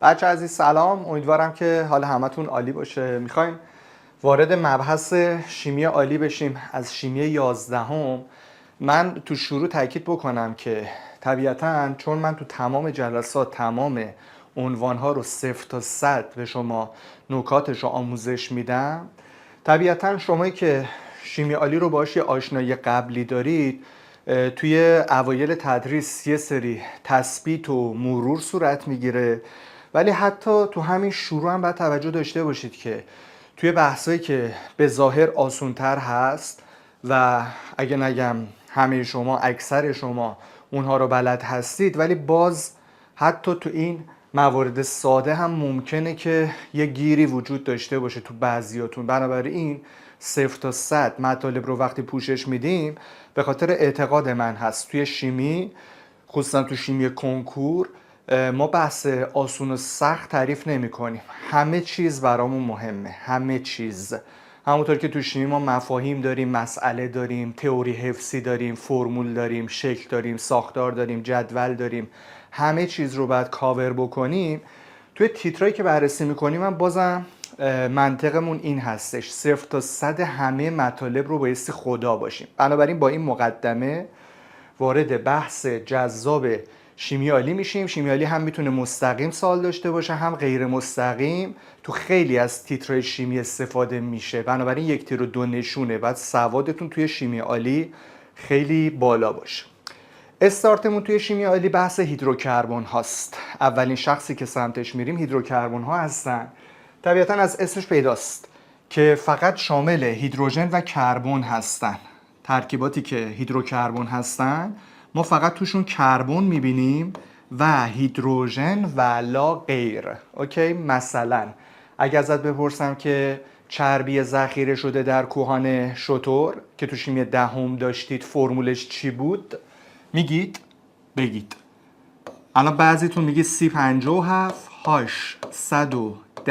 بچه عزیز سلام، امیدوارم که حال همتون عالی باشه. میخوایم وارد مبحث شیمی عالی بشیم از شیمی 11. من تو شروع تاکید بکنم که طبیعتاً چون من تو تمام جلسات تمام عنوانها رو 0 تا 100 به شما نکاتش رو آموزش میدم، طبیعتاً شمایی که شیمی عالی رو باهاش یه آشنایی قبلی دارید، توی اوایل تدریس یه سری تثبیت و مرور صورت میگیره، ولی حتی تو همین شروع هم باید توجه داشته باشید که توی بحثایی که به ظاهر آسونتر هست و اگه نگم همه شما اکثر شما اونها رو بلد هستید، ولی باز حتی تو این موارد ساده هم ممکنه که یه گیری وجود داشته باشه تو بعضیاتون. بنابراین 0 تا 100 مطالب رو وقتی پوشش میدیم به خاطر اعتقاد من هست توی شیمی، خصوصا تو شیمی کنکور، ما بحث آسون و سخت تعریف نمی کنیم. همه چیز برامون مهمه، همه چیز. همونطور که تو شیمی ما مفاهیم داریم، مسئله داریم، تئوری حفظی داریم، فرمول داریم، شکل داریم، ساختار داریم، جدول داریم، همه چیز رو باید کاور بکنیم. توی تیترایی که بررسی میکنیم من بازم منطقمون این هستش 0 تا 100 همه مطالب رو بایستی خدا باشیم. بنابراین با این مقدمه وارد بحث جذاب شیمی عالی میشیم. شیمی عالی هم میتونه مستقیم سوال داشته باشه، هم غیر مستقیم. تو خیلی از تیترهای شیمی استفاده میشه، بنابراین یک تیر و دو نشونه. بعد سوادتون توی شیمی عالی خیلی بالا باشه. استارتمون توی شیمی عالی بحث هیدروکربن هاست. اولین شخصی که سمتش میریم هیدروکربن ها هستن. طبیعتا از اسمش پیداست که فقط شامل هیدروژن و کربن هستن. ترکیباتی که هیدروکربن هستن ما فقط توشون کربن میبینیم و هیدروژن و لا غیر. اوکی؟ مثلا اگه ازت بپرسم که چربی ذخیره شده در کوهان شتر که تو شیمی 10 داشتید فرمولش چی بود؟ میگید؟ بگید. الان بعضیتون میگید C57 H110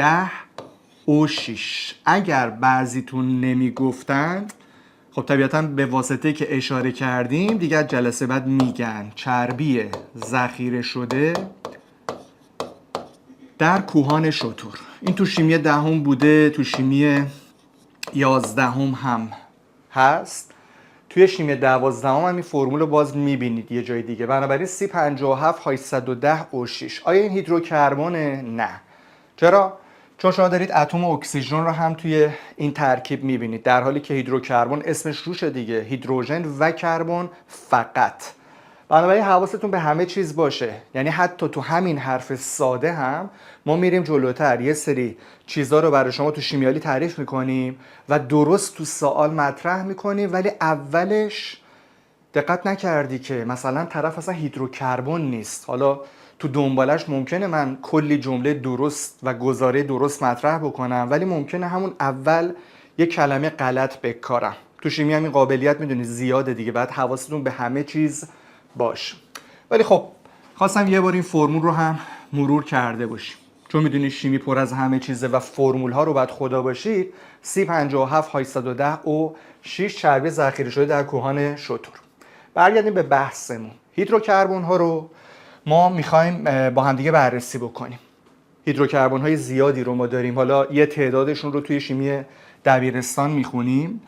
O6. اگر بعضیتون نمیگفتند، خب طبیعتا به واسطه که اشاره کردیم دیگر جلسه بعد میگن چربی ذخیره شده در کوهان شتر. این تو شیمی 10 بوده، تو شیمی 11 هم هست، توی شیمی 12 هم این فرمول رو باز میبینید یه جای دیگه. بنابراین C57 H110 O6. آیا این هیدروکربونه؟ نه. چرا؟ چون شما دارید اتم اکسیژن رو هم توی این ترکیب میبینید، در حالی که هیدروکربن اسمش روشه دیگه، هیدروژن و کربن فقط. بنابراین حواستون به همه چیز باشه. یعنی حتی تو همین حرف ساده هم ما میریم جلوتر، یه سری چیزها رو برای شما تو شیمیالی تعریف میکنیم و درست تو سوال مطرح میکنیم، ولی اولش دقت نکردی که مثلا طرف اصلا هیدروکربن نیست. حالا تو دنبالش ممکنه من کلی جمله درست و گزاره درست مطرح بکنم، ولی ممکنه همون اول یه کلمه غلط بکارم. تو شیمی هم این قابلیت میدونی زیاده دیگه، بعد حواستون به همه چیز باش. ولی خب خواستم یه بار این فرمول رو هم مرور کرده باشیم، چون میدونی شیمی پر از همه چیزه و فرمول ها رو باید خدا باشید. C57 H110 O6 چربی ذخیره شده در کوهان شتر. برگردیم به بحثمون. هیدروکربن ها رو ما میخوایم با همدیگه بررسی بکنیم. هیدروکربن های زیادی رو ما داریم، حالا یه تعدادشون رو توی شیمی دبیرستان میخونیم.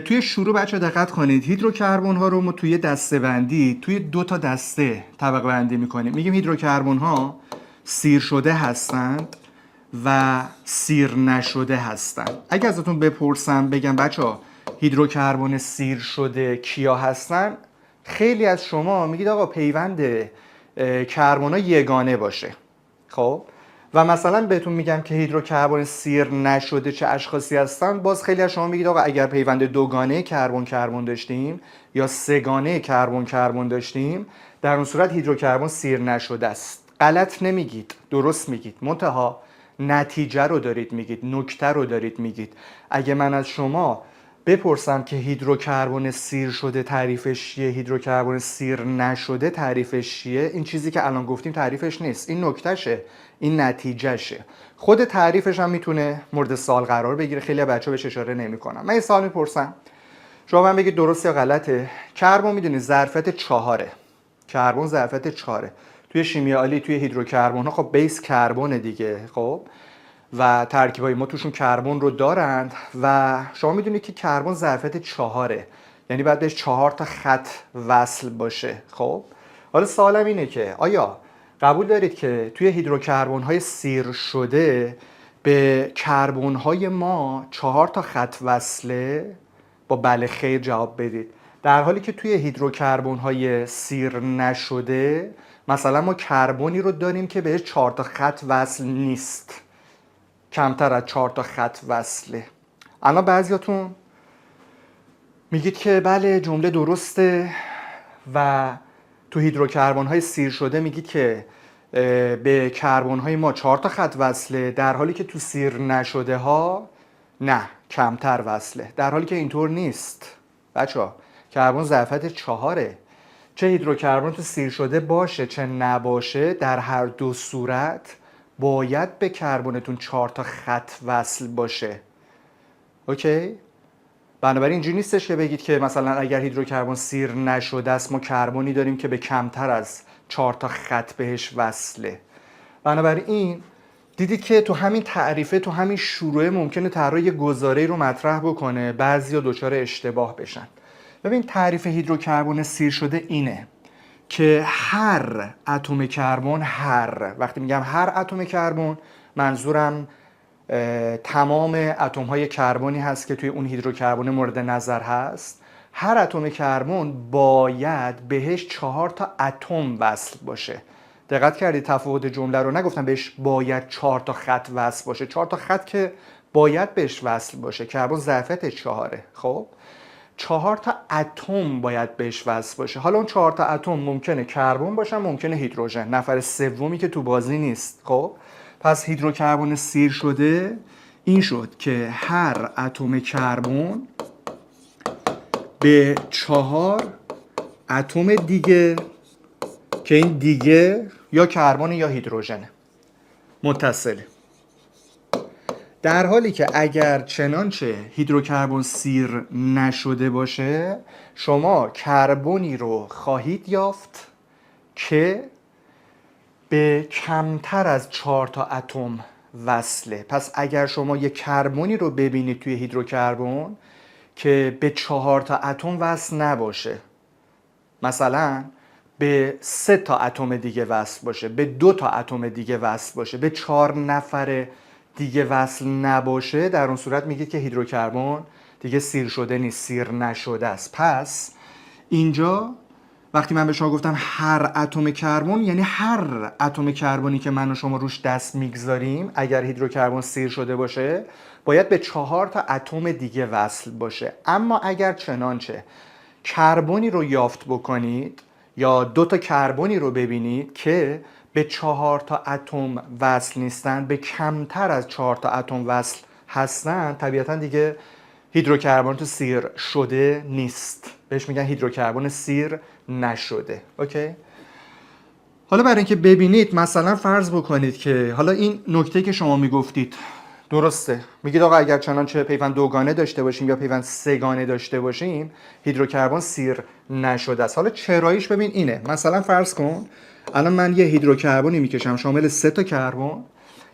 توی شروع بچه دقت کنید، هیدروکربن ها رو ما توی دسته بندی توی 2 تا دسته طبقه بندی میکنیم. میگیم هیدروکربن ها سیر شده هستند و سیر نشده هستند. اگه ازتون بپرسم بگم بچه ها هیدروکربن سیر شده کیا هستن، خیلی از شما میگید آقا پیوند کربن ها یگانه باشه. خب و مثلا بهتون میگم که هیدروکربن سیر نشده چه اشخاصی هستن، باز خیلی از شما میگید آقا اگر پیوند دوگانه کربن کربن داشتیم یا سه‌گانه کربن کربن داشتیم، در اون صورت هیدروکربن سیر نشده است. غلط نمیگید، درست میگید، منتها نتیجه رو دارید میگید، نکته رو دارید میگید. اگه من از شما بپرسم که هیدروکربن سیر شده تعریفش چیه، هیدروکربن سیر نشده تعریفش چیه، این چیزی که الان گفتیم تعریفش نیست، این نکتهشه، این نتیجهشه. خود تعریفش هم میتونه مورد سوال قرار بگیره، خیلی بچه‌ها بهش اشاره نمی‌کنن. من یه سوال میپرسم، شما من بگید درست یا غلطه. کربن میدونی ظرفیت 4، کربن ظرفیت 4. توی شیمی آلی توی هیدروکربن ها خب بیس کربن دیگه، خب و ترکیبای ما توشون کربن رو دارند و شما میدونید که کربن ظرفیت 4، یعنی باید بهش 4 تا خط وصل باشه. خب حالا سوالم اینه که آیا قبول دارید که توی هیدروکربن های سیر شده به کربن های ما 4 تا خط وصله؟ با بله خیر جواب بدید. در حالی که توی هیدروکربن های سیر نشده مثلا ما کربنی رو داریم که بهش 4 تا خط وصل نیست، کمتر از 4 تا خط وصله. الان بعضیاتون میگید که بله جمله درسته و تو هیدروکربن های سیر شده میگید که به کربن های ما 4 تا خط وصله، در حالی که تو سیر نشده ها نه، کمتر وصله. در حالی که اینطور نیست بچه‌ها، کربن ظرفیت 4، چه هیدروکربن تو سیر شده باشه چه نباشه، در هر دو صورت باید به کربنتون 4 تا خط وصل باشه. اوکی؟ بنابراین اینجوری نیستش که بگید که مثلا اگر هیدروکربن سیر نشده است ما کربنی داریم که به کمتر از 4 تا خط بهش وصله. بنابراین دیدید که تو همین تعریفه، تو همین شروع ممکنه طراح یه گزاره‌ای رو مطرح بکنه، بعضیا دچار اشتباه بشن. ببین تعریف هیدروکربن سیر شده اینه که هر اتم کربن، وقتی میگم هر اتم کربن منظورم تمام اتم های کربنی هست که توی اون هیدروکربن مورد نظر هست، هر اتم کربن باید بهش 4 تا اتم وصل باشه. دقت کردید تفاوت جمله رو؟ نگفتم بهش باید 4 تا خط وصل باشه، 4 تا خط که باید بهش وصل باشه، کربن ظرفیت 4، خب 4 تا اتم باید بهش وصل باشه. حالا اون 4 تا اتم ممکنه کربن باشن، ممکنه هیدروژن، نفر سومی که تو بازی نیست. خب پس هیدروکربن سیر شده این شد که هر اتم کربن به 4 اتم دیگه که این دیگه یا کربن یا هیدروژن متصله. در حالی که اگر چنانچه هیدروکربن سیر نشده باشه شما کربنی رو خواهید یافت که به کمتر از 4 تا اتم وصله. پس اگر شما یک کربنی رو ببینید توی هیدروکربن که به 4 تا اتم وصل نباشه، مثلا به 3 تا اتم دیگه وصل باشه، به 2 تا اتم دیگه وصل باشه، به 4 نفر دیگه وصل نباشه، در اون صورت میگید که هیدروکربن دیگه سیر شده نیست، سیر نشده است. پس اینجا وقتی من به شما گفتم هر اتم کربن، یعنی هر اتم کربنی که من و شما روش دست میگذاریم اگر هیدروکربن سیر شده باشه باید به 4 تا اتم دیگه وصل باشه. اما اگر چنانچه کربنی رو یافت بکنید یا 2 تا کربنی رو ببینید که به 4 تا اتم وصل نیستن، به کمتر از 4 تا اتم وصل هستن، طبیعتا دیگه هیدروکربن تو سیر شده نیست، بهش میگن هیدروکربن سیر نشده. اوکی؟ حالا برای اینکه ببینید مثلا فرض بکنید که حالا این نکته که شما میگفتید درسته، میگید آقا اگر چنانچه پیوند دوگانه داشته باشیم یا پیوند سه‌گانه داشته باشیم هیدروکربن سیر نشده است. حالا چراییش ببین اینه، مثلا فرض کن الان من یه هیدروکربنی میکشم شامل 3 تا کربن،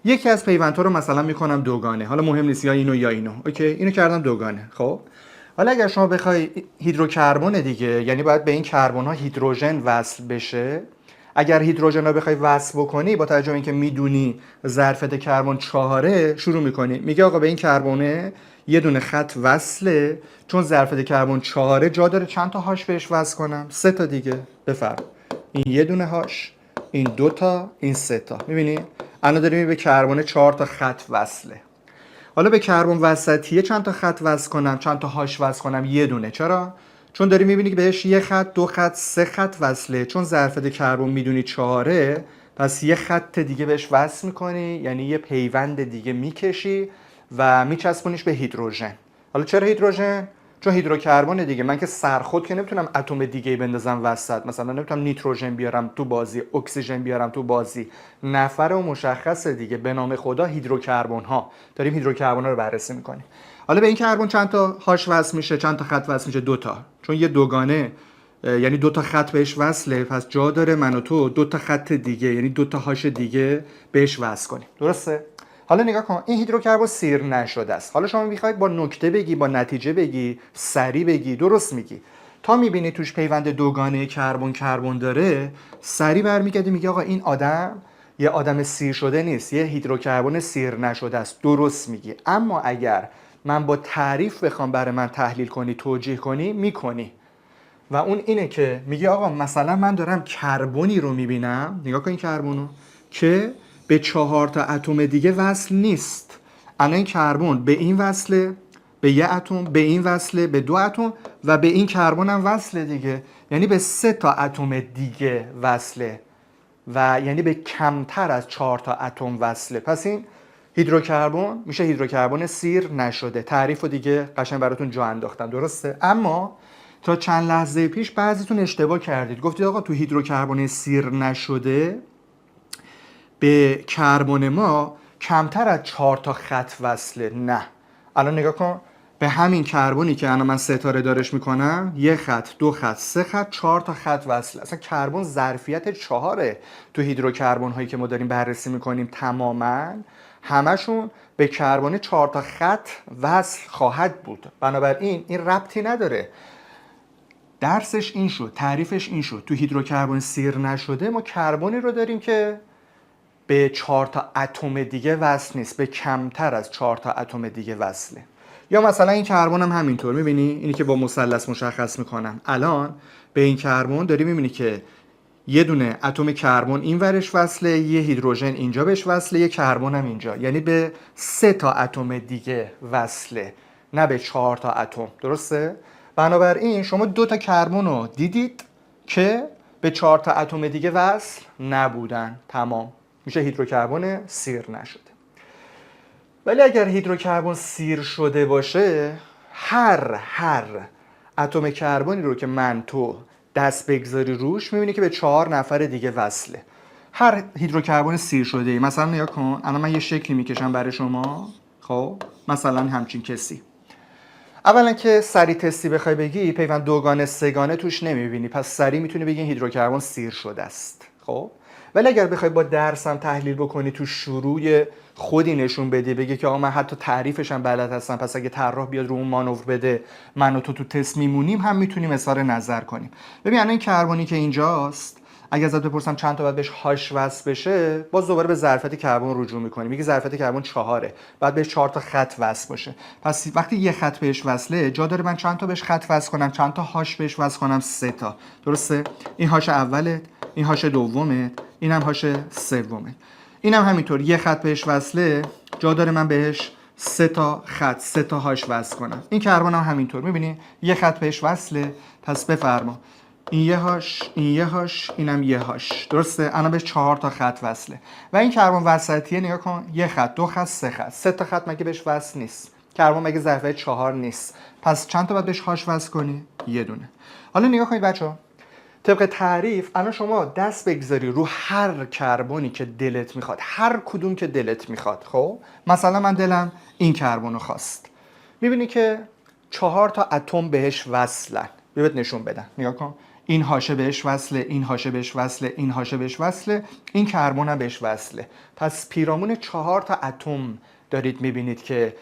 یکی از پیوندها رو مثلا میکنم دوگانه، حالا مهم نیست یا اینو یا اینو، اوکی اینو کردم دوگانه. خب حالا اگر شما بخوای هیدروکربن دیگه، یعنی باید به این کربن ها هیدروژن وصل بشه، اگر هیدروژن رو بخوای وصل بکنی با توجه به اینکه میدونی ظرفیت کربن 4 شروع میکنی میگه آقا به این کربن یه دونه خط وصله، چون ظرفیت کربن 4 جا داره چند تا هاش بهش وصل کنم؟ 3 تا دیگه. بفرم این یه دونه هاش، این 2 تا، این 3 تا. میبینی الان داریم به کربن 4 تا خط وصله. حالا به کربن وسطیه چند تا خط وصل کنم، چند تا هاش وصل کنم؟ یه دونه. چرا؟ چون داری میبینی که بهش یه خط، 2 خط، 3 خط وصله، چون ظرفیت کربن میدونی 4، پس یه خط دیگه بهش وصل میکنی، یعنی یه پیوند دیگه میکشی و میچسبونیش به هیدروژن. حالا چرا هیدروژن؟ چون هیدروکربن دیگه، من که سرخود که نمیتونم اتم دیگه بندازم وسط، مثلا نمیتونم نیتروژن بیارم تو بازی، اکسیژن بیارم تو بازی، نفر و مشخصه دیگه، به نام خدا هیدروکربن ها. داریم هیدروکربن ها رو بررسی میکنیم. حالا به این کربن چند تا هاش وصل میشه، چند تا خط وصل میشه؟ 2 تا، چون یه دوگانه یعنی 2 تا خط بهش وصله، پس جا داره من و تو 2 تا خط دیگه یعنی 2 تا هاش دیگه بهش وصل کنیم. درسته؟ حالا نگاه کن، این هیدروکربن سیر نشده است. حالا شما میخواید با نکته بگی، با نتیجه بگی، سری بگی، درست میگی. تا میبینی توش پیوند دوگانه کربن کربن داره، سری برمیگردی میگه آقا این آدم یه آدم سیر شده نیست، یه هیدروکربن سیر نشده است. درست میگی. اما اگر من با تعریف بخوام برای من تحلیل کنی، توجیه کنی، میکنی. و اون اینه که میگه آقا مثلا من دارم کربنی رو میبینم، نگاه کن این کربنو، که به 4 تا اتم دیگه وصل نیست. الان این کربن به این وصله، به یه اتم، به این وصله، به 2 اتم و به این کربن هم وصله دیگه. یعنی به 3 تا اتم دیگه وصله و یعنی به کمتر از 4 تا اتم وصله. پس این هیدروکربن میشه هیدروکربن سیر نشده. تعریف رو دیگه قشنگ براتون جا انداختم. درسته؟ اما تا چند لحظه پیش بعضیتون اشتباه کردید، گفتید آقا تو هیدروکربن سیر نشده به کربن ما کمتر از 4 تا خط وصله. نه، الان نگاه کن، به همین کربنی که الان من ستاره دارش میکنم 1 خط، 2 خط، 3 خط، 4 تا خط وصله. اصلا کربن ظرفیت 4 تو هیدروکربن هایی که ما داریم بررسی میکنیم تماما همشون به کربن 4 تا خط وصل خواهد بود. بنابراین این ربطی نداره. درسش این شد، تعریفش این شد، تو هیدروکربن سیر نشده ما کربنی رو داریم که به 4 تا اتم دیگه وصل نیست، به کمتر از 4 تا اتم دیگه وصله. یا مثلا این کربن هم همینطور، میبینی اینی که با مثلث مشخص میکنم، الان به این کربن داری میبینی که یه دونه اتم کربن این ورش وصله، یه هیدروژن اینجا بهش وصله، یه کربن هم اینجا، یعنی به 3 تا اتم دیگه وصله، نه به 4 تا اتم. درسته؟ بنابراین شما 2 تا کربن رو دیدید که به 4 تا اتم دیگه وصل نبودن. تمام، میشه هیدروکربن سیر نشده. ولی اگر هیدروکربن سیر شده باشه، هر اتم کربنی رو که من تو دست بگذاری روش میبینی که به 4 نفر دیگه وصله. هر هیدروکربن سیر شده ای. مثلا نگاه کن، الان من یه شکلی میکشم برای شما. خب مثلا همچین کسی. اولا که سری تستی بخوای بگی پیوند دوگانه سه‌گانه توش نمیبینی، پس سری میتونی بگی هیدروکربن سیر شده است. خب ولی اگر بخوای با درسم تحلیل بکنی، تو شروع خودی نشون بدی، بگی که آقا من حتی تعریفش هم بلد هستم، پس اگه طراح بیاد رو اون مانور بده من و تو تست میمونیم، هم میتونیم اظهار نظر کنیم. ببین الان این کربنی که اینجاست، اگه ازت بپرسم چند تا باید بهش هاش وصل بشه، باز دوباره به ظرفیت کربن رجوع می‌کنی. میگه ظرفیت کربن 4، بعد بهش 4 تا خط وصل باشه. پس وقتی یه خط بهش وصله، جا داره من چند تا بهش خط وصل کنم، چند تا هاش بهش وصل کنم؟ 3 تا. درسته؟ این هاش اولت، این هاش دومت، اینم هاش سومت. اینم همینطور یه خط بهش وصله، جا داره من بهش 3 تا خط، 3 تا هاش وصل کنم. این کربن هم همینطور، می‌بینی یه خط بهش وصله، پس بفرما این یه هاش، این یه هاش، اینم یه هاش. درسته؟ الان بهش 4 تا خط وصله. و این کربن وسطیه، نگاه کن، یه خط، 2 خط، 3 خط. 3 تا خط مگه بهش وصل نیست؟ کربن مگه ظرفیت 4 نیست؟ پس چند تا باید بهش هاش وصل کنی؟ یه دونه. حالا نگاه کنید بچه‌ها، طبق تعریف الان شما دست بگذاری رو هر کربنی که دلت میخواد، هر کدوم که دلت میخواد. خب مثلا من دلم این کربن رو خواست، میبینی که 4 تا اتم بهش وصلن. ببینید نشون بدن، نگاه کن، این هاشه بهش وصله، این هاشه بهش وصله، این هاشه بهش وصله، این کربن هم بهش وصله. پس پیرامون 4 تا اتم دارید میبینید که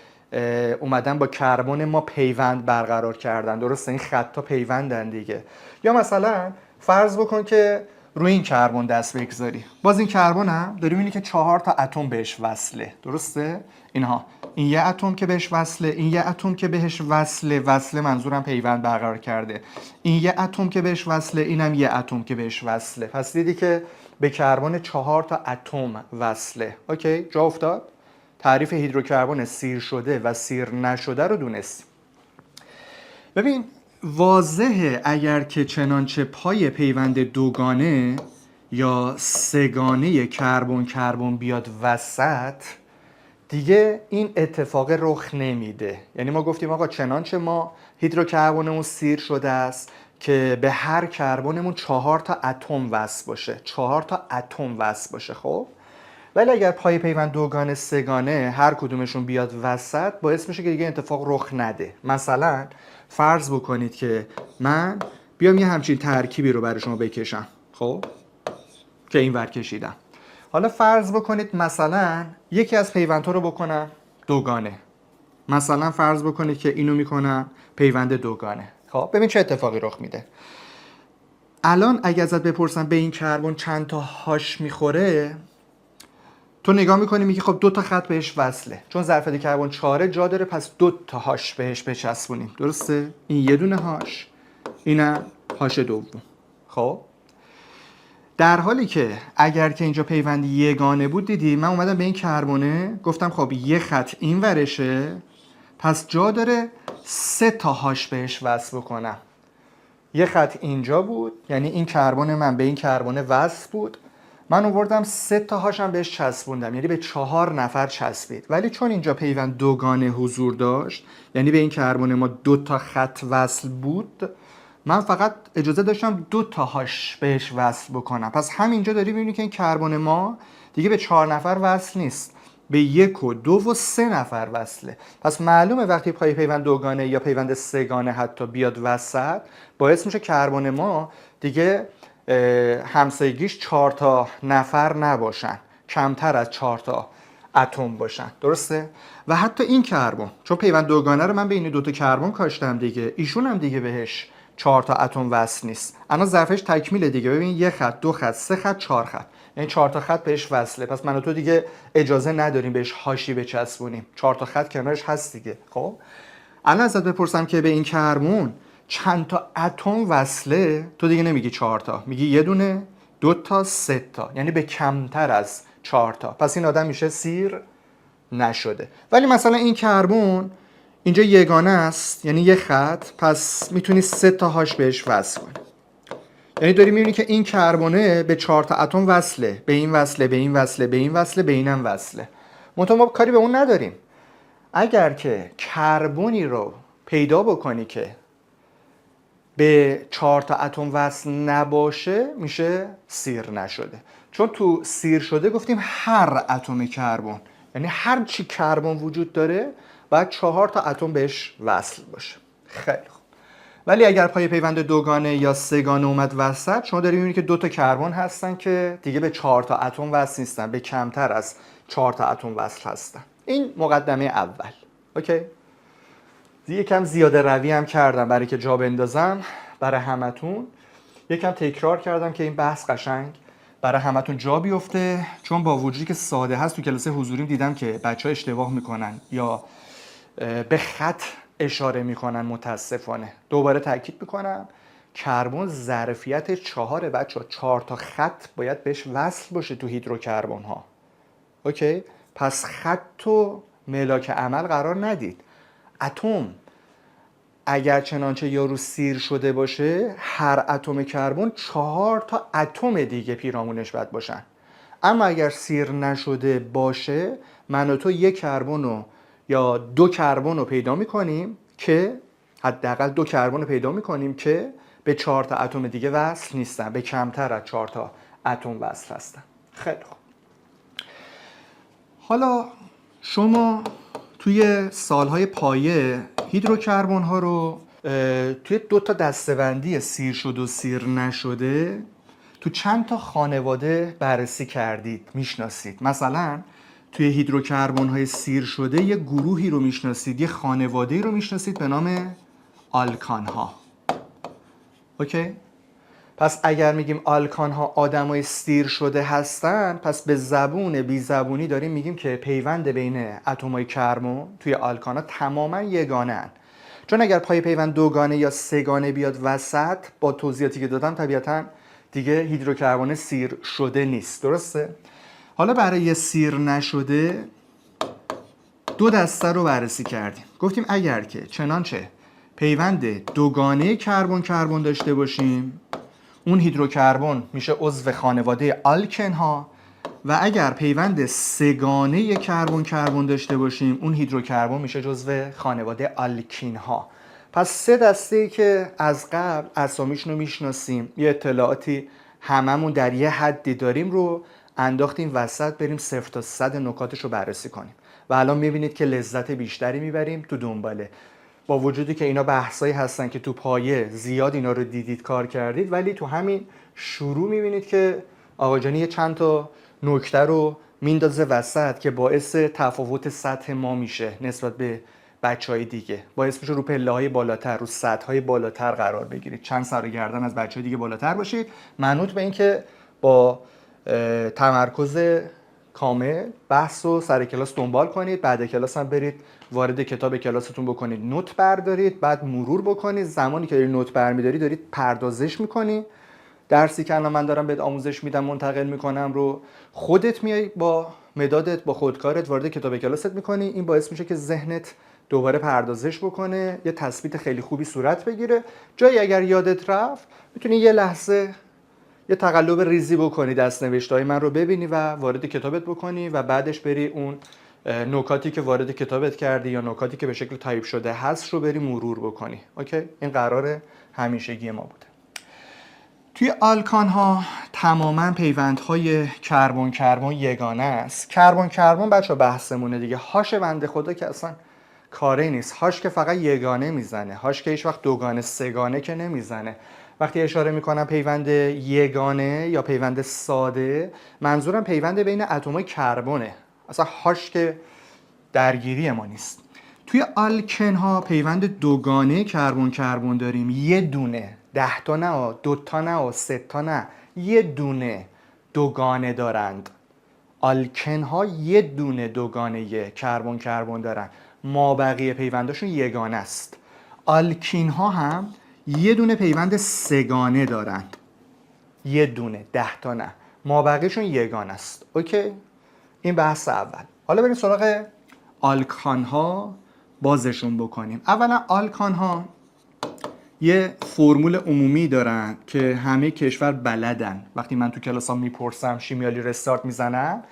اومدن با کربن ما پیوند برقرار کردن. درسته؟ این خطا پیوندن دیگه. یا مثلا فرض بکن که روی این کربن دست بگذاری، باز این کربن هم داری می‌بینی که 4 تا اتم بهش وصله. درسته؟ اینها، این یه اتم که بهش وصله، این یه اتم که بهش وصله منظورم پیوند برقرار کرده، این یه اتم که بهش وصله، اینم یه اتم که بهش وصله. پس دیدی که به کربن 4 تا اتم وصله. اوکی، جا افتاد؟ تعریف هیدروکربن سیر شده و سیر نشده رو دونستی. ببین واضحه اگر که چنانچه پای پیوند دوگانه یا سه‌گانه کربن کربن بیاد وسط، دیگه این اتفاق رخ نمیده. یعنی ما گفتیم آقا چنانچه ما هیدروکربنمون سیر شده است که به هر کربنمون 4 تا اتم وصل باشه، 4 تا اتم وصل باشه. خب ولی اگر پای پیوند دوگانه سه‌گانه هر کدومشون بیاد وسط، باعث میشه که دیگه اتفاق رخ نده. مثلا فرض بکنید که من بیام یه همچین ترکیبی رو برای شما بکشم. خب که این ور کشیدم. حالا فرض بکنید مثلا یکی از پیوندها رو بکنم دوگانه. مثلا فرض بکنید که اینو میکنم پیوند دوگانه. خب ببین چه اتفاقی رخ میده. الان اگه ازت بپرسم به این کربن چند تا هاش میخوره، تو نگاه میکنی میگی خب 2 تا خط بهش وصله، چون ظرفیت کربن 4 جا داره، پس 2 تا هاش بهش بچسبونیم. درسته؟ این یه دونه هاش، اینم هاش دوم. خب در حالی که اگر که اینجا پیوند یگانه بود، دیدی من اومدم به این کربونه گفتم خب یه خط این ورشه، پس جا داره 3 تا هاش بهش وصل بکنم. یه خط اینجا بود، یعنی این کربن من به این کربن وصل بود، من آوردم 3 تا هاشم بهش چسبوندم، یعنی به 4 نفر چسبید. ولی چون اینجا پیوند دوگانه حضور داشت، یعنی به این کربن ما 2 تا خط وصل بود، من فقط اجازه داشتم 2 تا هاش بهش وصل بکنم. پس همینجا داری میبینی که این کربن ما دیگه به 4 نفر وصل نیست، به 1 و 2 و 3 نفر وصله. پس معلومه وقتی پای پیوند دوگانه یا پیوند سه‌گانه حتی بیاد وسط، باعث میشه کربن ما دیگه همسایگیش 4 تا نفر نباشن، کمتر از 4 تا اتم باشن. درسته؟ و حتی این کربن، چون پیوند دوگانه رو من به این 2 تا کربن کاشتم دیگه، ایشون هم دیگه بهش 4 تا اتم وصل نیست. الان ظرفش تکمیله دیگه. ببین 1 خط، 2 خط، 3 خط، 4 خط، یعنی 4 تا خط بهش وصله. پس من و تو دیگه اجازه نداریم بهش هاشی بچسبونیم، 4 تا خط کنارش هست دیگه. خب الان ازت بپرسم که به این کربن چند تا اتم وصله، تو دیگه نمیگی 4 تا، میگی یه دونه، 2 تا، 3 تا، یعنی به کمتر از 4 تا. پس این آدم میشه سیر نشده. ولی مثلا این کربن اینجا یگانه است، یعنی یه خط، پس میتونی 3 تا هاش بهش وصل کنی. یعنی داری میبینی که این کربونه به 4 تا اتم وصله، به این وصله، به این وصله، به این وصله، به اینم وصله. منتها ما کاری به اون نداریم. اگر که کربنی رو پیدا بکنی که به 4 تا اتم وصل نباشه، میشه سیر نشده. چون تو سیر شده گفتیم هر اتم کربن، یعنی هر چی کربن وجود داره باید 4 تا اتم بهش وصل باشه. خیلی خوب. ولی اگر پای پیوند دوگانه یا سه‌گانه اومد وسط، شما داری میبینی که 2 تا کربن هستن که دیگه به 4 تا اتم وصل نیستن، به کمتر از 4 تا اتم وصل هستن. این مقدمه اول. اوکی؟ یکم زیاده روی هم کردم برای که جا بندازم برای همتون. یکم تکرار کردم که این بحث قشنگ برای همتون جا بیفته، چون با وجودی که ساده هست تو کلاس حضوریم دیدم که بچه‌ها اشتباه میکنن یا به خط اشاره میکنن. متاسفانه دوباره تاکید میکنم، کربن ظرفیت 4 بچه‌ها، 4 تا خط باید بهش وصل باشه تو هیدروکربن ها. اوکی؟ پس خط و ملاک عمل قرار ندید. اتم اگر چنانچه یارو سیر شده باشه، هر اتم کربن 4 تا اتم دیگه پیرامونش باید باشن. اما اگر سیر نشده باشه، من و تو یک کربن رو یا 2 کربن رو پیدا میکنیم که حداقل 2 کربن رو پیدا میکنیم که به 4 تا اتم دیگه وصل نیستن، به کمتر از 4 تا اتم وصل هستن. خیلی خوب. حالا شما توی سالهای پایه هیدروکربن ها رو توی 2 تا دسته‌بندی سیر شده و سیر نشده تو چند تا خانواده بررسی کردید، میشناسید. مثلا توی هیدروکربن های سیر شده یه گروهی رو میشناسید، یه خانواده‌ای رو میشناسید به نام آلکان ها. اوکی؟ پس اگر میگیم آلکان ها آدمای سیر شده هستن، پس به زبون بی زبونی داریم میگیم که پیوند بین اتمای کربن توی آلکان ها تماما یگانه هن. چون اگر پای پیوند دوگانه یا سه‌گانه بیاد وسط، با توضیحاتی که دادم طبیعتاً دیگه هیدروکربن سیر شده نیست. درسته؟ حالا برای سیر نشده 2 دسته رو بررسی کردیم. گفتیم اگر که چنانچه پیوند دوگانه کربن داشته باشیم، اون هیدروکربن میشه عضو خانواده آلکن ها، و اگر پیوند سه‌گانه کربن داشته باشیم، اون هیدروکربن میشه جزو خانواده آلکین ها. پس 3 دسته‌ای که از قبل اسامیشون رو میشناسیم، یه اطلاعاتی هممون در یه حدی داریم رو انداختیم وسط، بریم 0 تا 100 نکاتش رو بررسی کنیم و الان میبینید که لذت بیشتری میبریم تو دنبال با وجودی که اینا بحثایی هستن که تو پایه زیاد اینا رو دیدید کار کردید، ولی تو همین شروع میبینید که آقاجانی یه چند تا نکته رو میندازه وسط که باعث تفاوت سطح ما میشه نسبت به بچهای دیگه، باعث میشه رو پله‌های بالاتر، رو سطح‌های بالاتر قرار بگیرید، چند سر و گردن از بچهای دیگه بالاتر باشید، منوط به این که با تمرکز کامل بحث رو سر کلاس دنبال کنید، بعد کلاس هم برید وارد کتاب کلاستون بکنید، نوت بردارید، بعد مرور بکنید، زمانی که دارید نوت برمی‌دارید دارید پردازش می‌کنید. درسی که الان من دارم بهت آموزش میدم منتقل میکنم رو خودت میای با مدادت با خودکارت وارد کتاب کلاست میکنی، این باعث میشه که ذهنت دوباره پردازش بکنه، یه تثبیت خیلی خوبی صورت بگیره. جایی اگر یادت رفت میتونی یه لحظه یه تقلب ریزی بکنی، دست‌نوشته‌های من رو ببینی و وارد کتابت بکنی و بعدش بری اون نکاتی که وارد کتابت کردی یا نکاتی که به شکل تایپ شده هست رو بری مرور بکنی. اوکی؟ این قرار همیشگی ما بوده. توی آلکان ها تماما پیوندهای کربن یگانه است. کربن بچه بحثمونه دیگه. هاش بنده خدا که اصلا کاری نیست. هاش که فقط یگانه میزنه. هاش که هیچ وقت دوگانه سگانه که نمیزنه. وقتی اشاره میکنم پیوند یگانه یا پیوند ساده، منظورم پیوند بین اتم‌های کربونه. اصلا هاش که درگیری ما نیست. توی آلکن ها پیوند دوگانه کربن داریم، یه دونه، 10 تا نه، 2 تا نه، 3 تا نه، یه دونه دوگانه دارند. آلکن ها یه دونه دوگانه کربن دارن، ما بقیه پیونداشون یگانه است. آلکین ها هم یه دونه پیوند سگانه دارند، یه دونه، 10 تا نه، ما بقیهشون یگانه است. اوکی؟ این بحث اول. حالا بریم سراغ آلکان ها بازشون بکنیم. اولا آلکان ها یه فرمول عمومی دارن که همه کشور بلدن. وقتی من تو کلاسام میپرسم شیمیالی رستارت میزنم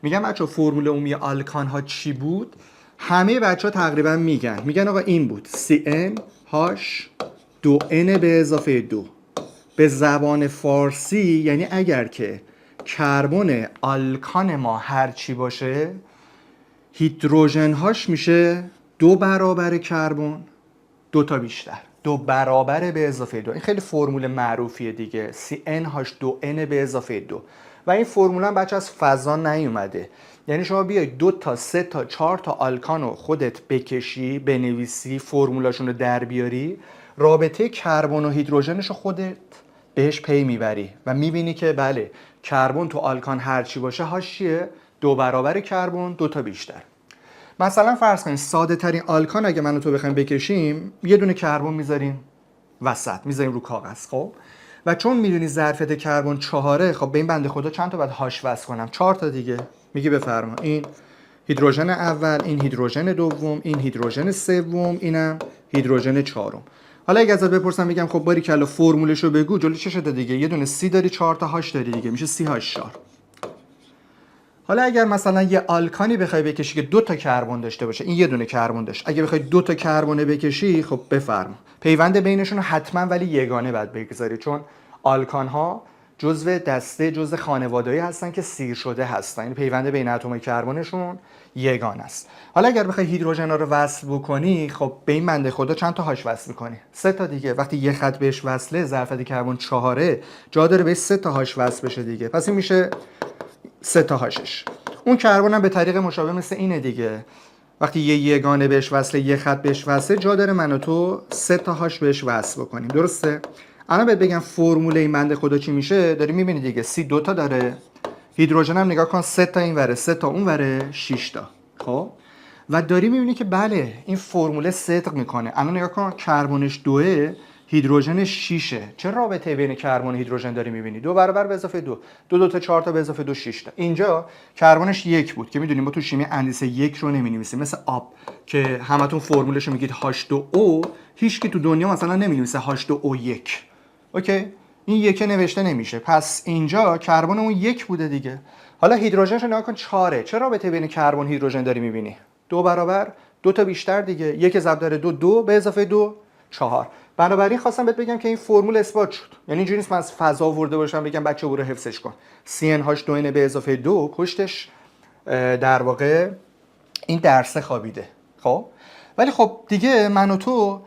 میگم بچه فرمول عمومی آلکان ها چی بود، همه بچه ها تقریبا میگن آقا این بود CN هاش 2N به اضافه 2. به زبان فارسی یعنی اگر که کربن آلکان ما هر چی باشه، هیدروژن هاش میشه 2 برابر کربن 2 تا بیشتر، 2 برابر به اضافه 2. این خیلی فرمول معروفیه دیگه، CN هاش 2N به اضافه 2. و این فرمول هم بچه از فضا نیومده. یعنی شما بیای 2 تا 3 تا 4 تا آلکان رو خودت بکشی، بنویسی، فرمولاشون رو در بیاری، رابطه کربن و هیدروژنش رو خودت بهش پی میبری و میبینی که بله کربن تو آلکان هرچی باشه هاش چیه؟ 2 برابر کربن 2 تا بیشتر. مثلا فرض کنید ساده ترین آلکان اگه من و تو بخوایم بکشیم، یه دونه کربن میذاریم وسط، میذاریم رو کاغذ. خب و چون میدونی ظرفیت کربن 4، خب به این بنده خدا چند تا باید هاش وصل کنم؟ 4 تا دیگه. میگی بفرما این هیدروژن اول، این هیدروژن دوم، این هیدروژن سوم، اینم هیدروژن چهارم. حالا اگه ازت بپرسم میگم خب باری کلا فرمولشو بگو، جلوی چه شده دیگه؟ یه دونه C داری، 4 تا هاش داری دیگه، میشه CH4. حالا اگر مثلا یه آلکانی بخوای بکشی که 2 تا کربن داشته باشه، این یه دونه کربن داشت، اگه بخوای 2 تا کربن بکشی، خب بفرما پیوند بینشون حتما ولی یگانه بعد بگذاری، چون آلکان ها جزء خانواده‌ای هستن که سیر شده هستن. این پیوند بین اتم‌های کربنشون یگانه است. حالا اگر بخوای هیدروژن ها رو وصل بکنی، خب به این بنده خدا چند تا هاش وصل می‌کنی؟ 3 تا دیگه. وقتی یه خط بهش وصله، ظرفیت کربن 4، جا داره بهش 3 تا هاش وصل بشه دیگه. پس این میشه 3 تا هاشش. اون کربن هم به طریق مشابه مثل اینه دیگه. وقتی یه یگانه بهش وصله، یه خط بهش وصله، جا داره من و تو 3 تا هاش بهش وصل بکنیم. درسته؟ الان بهت بگم فرموله این بنده خدا چی میشه. داری میبینی دیگه C 2 تا داره، هیدروژن هم نگاه کن 3 تا این وره، 3 تا اون وره، 6 تا. خب و داری میبینی که بله این فرموله صدق میکنه. الان نگاه کن کربنش 2، هیدروژنش 6. چه رابطه بین کربن و هیدروژن داری میبینی؟ 2 برابر به اضافه 2، 2 تا 4 تا به اضافه 2، 6 تا. اینجا کربنش 1 بود که میدونیم ما تو شیمی اندیسه 1 رو نمینویسیم، مثل آب که همتون فرمولش رو میگید H2O، هیچ کی تو دنیا مثلا نمینویسه H2O1. اوکی؟ این یک نوشته نمیشه. پس اینجا کربن اون 1 بوده دیگه. حالا هیدروژنش نگاه کن 4. چه رابطه بین کربن و هیدروژن داری میبینی؟ 2 برابر 2 تا بیشتر دیگه. 1 ضرب در 2، 2 به اضافه 2، 4. بنابراین خواستم بهت بگم که این فرمول اثبات شد. یعنی اینجوری نیست من از فضا آورده باشم بگم بچه برو حفظش کن. CnH2n به اضافه 2 پشتش در واقع این درسه خوابیده. خب ولی خب دیگه من و تو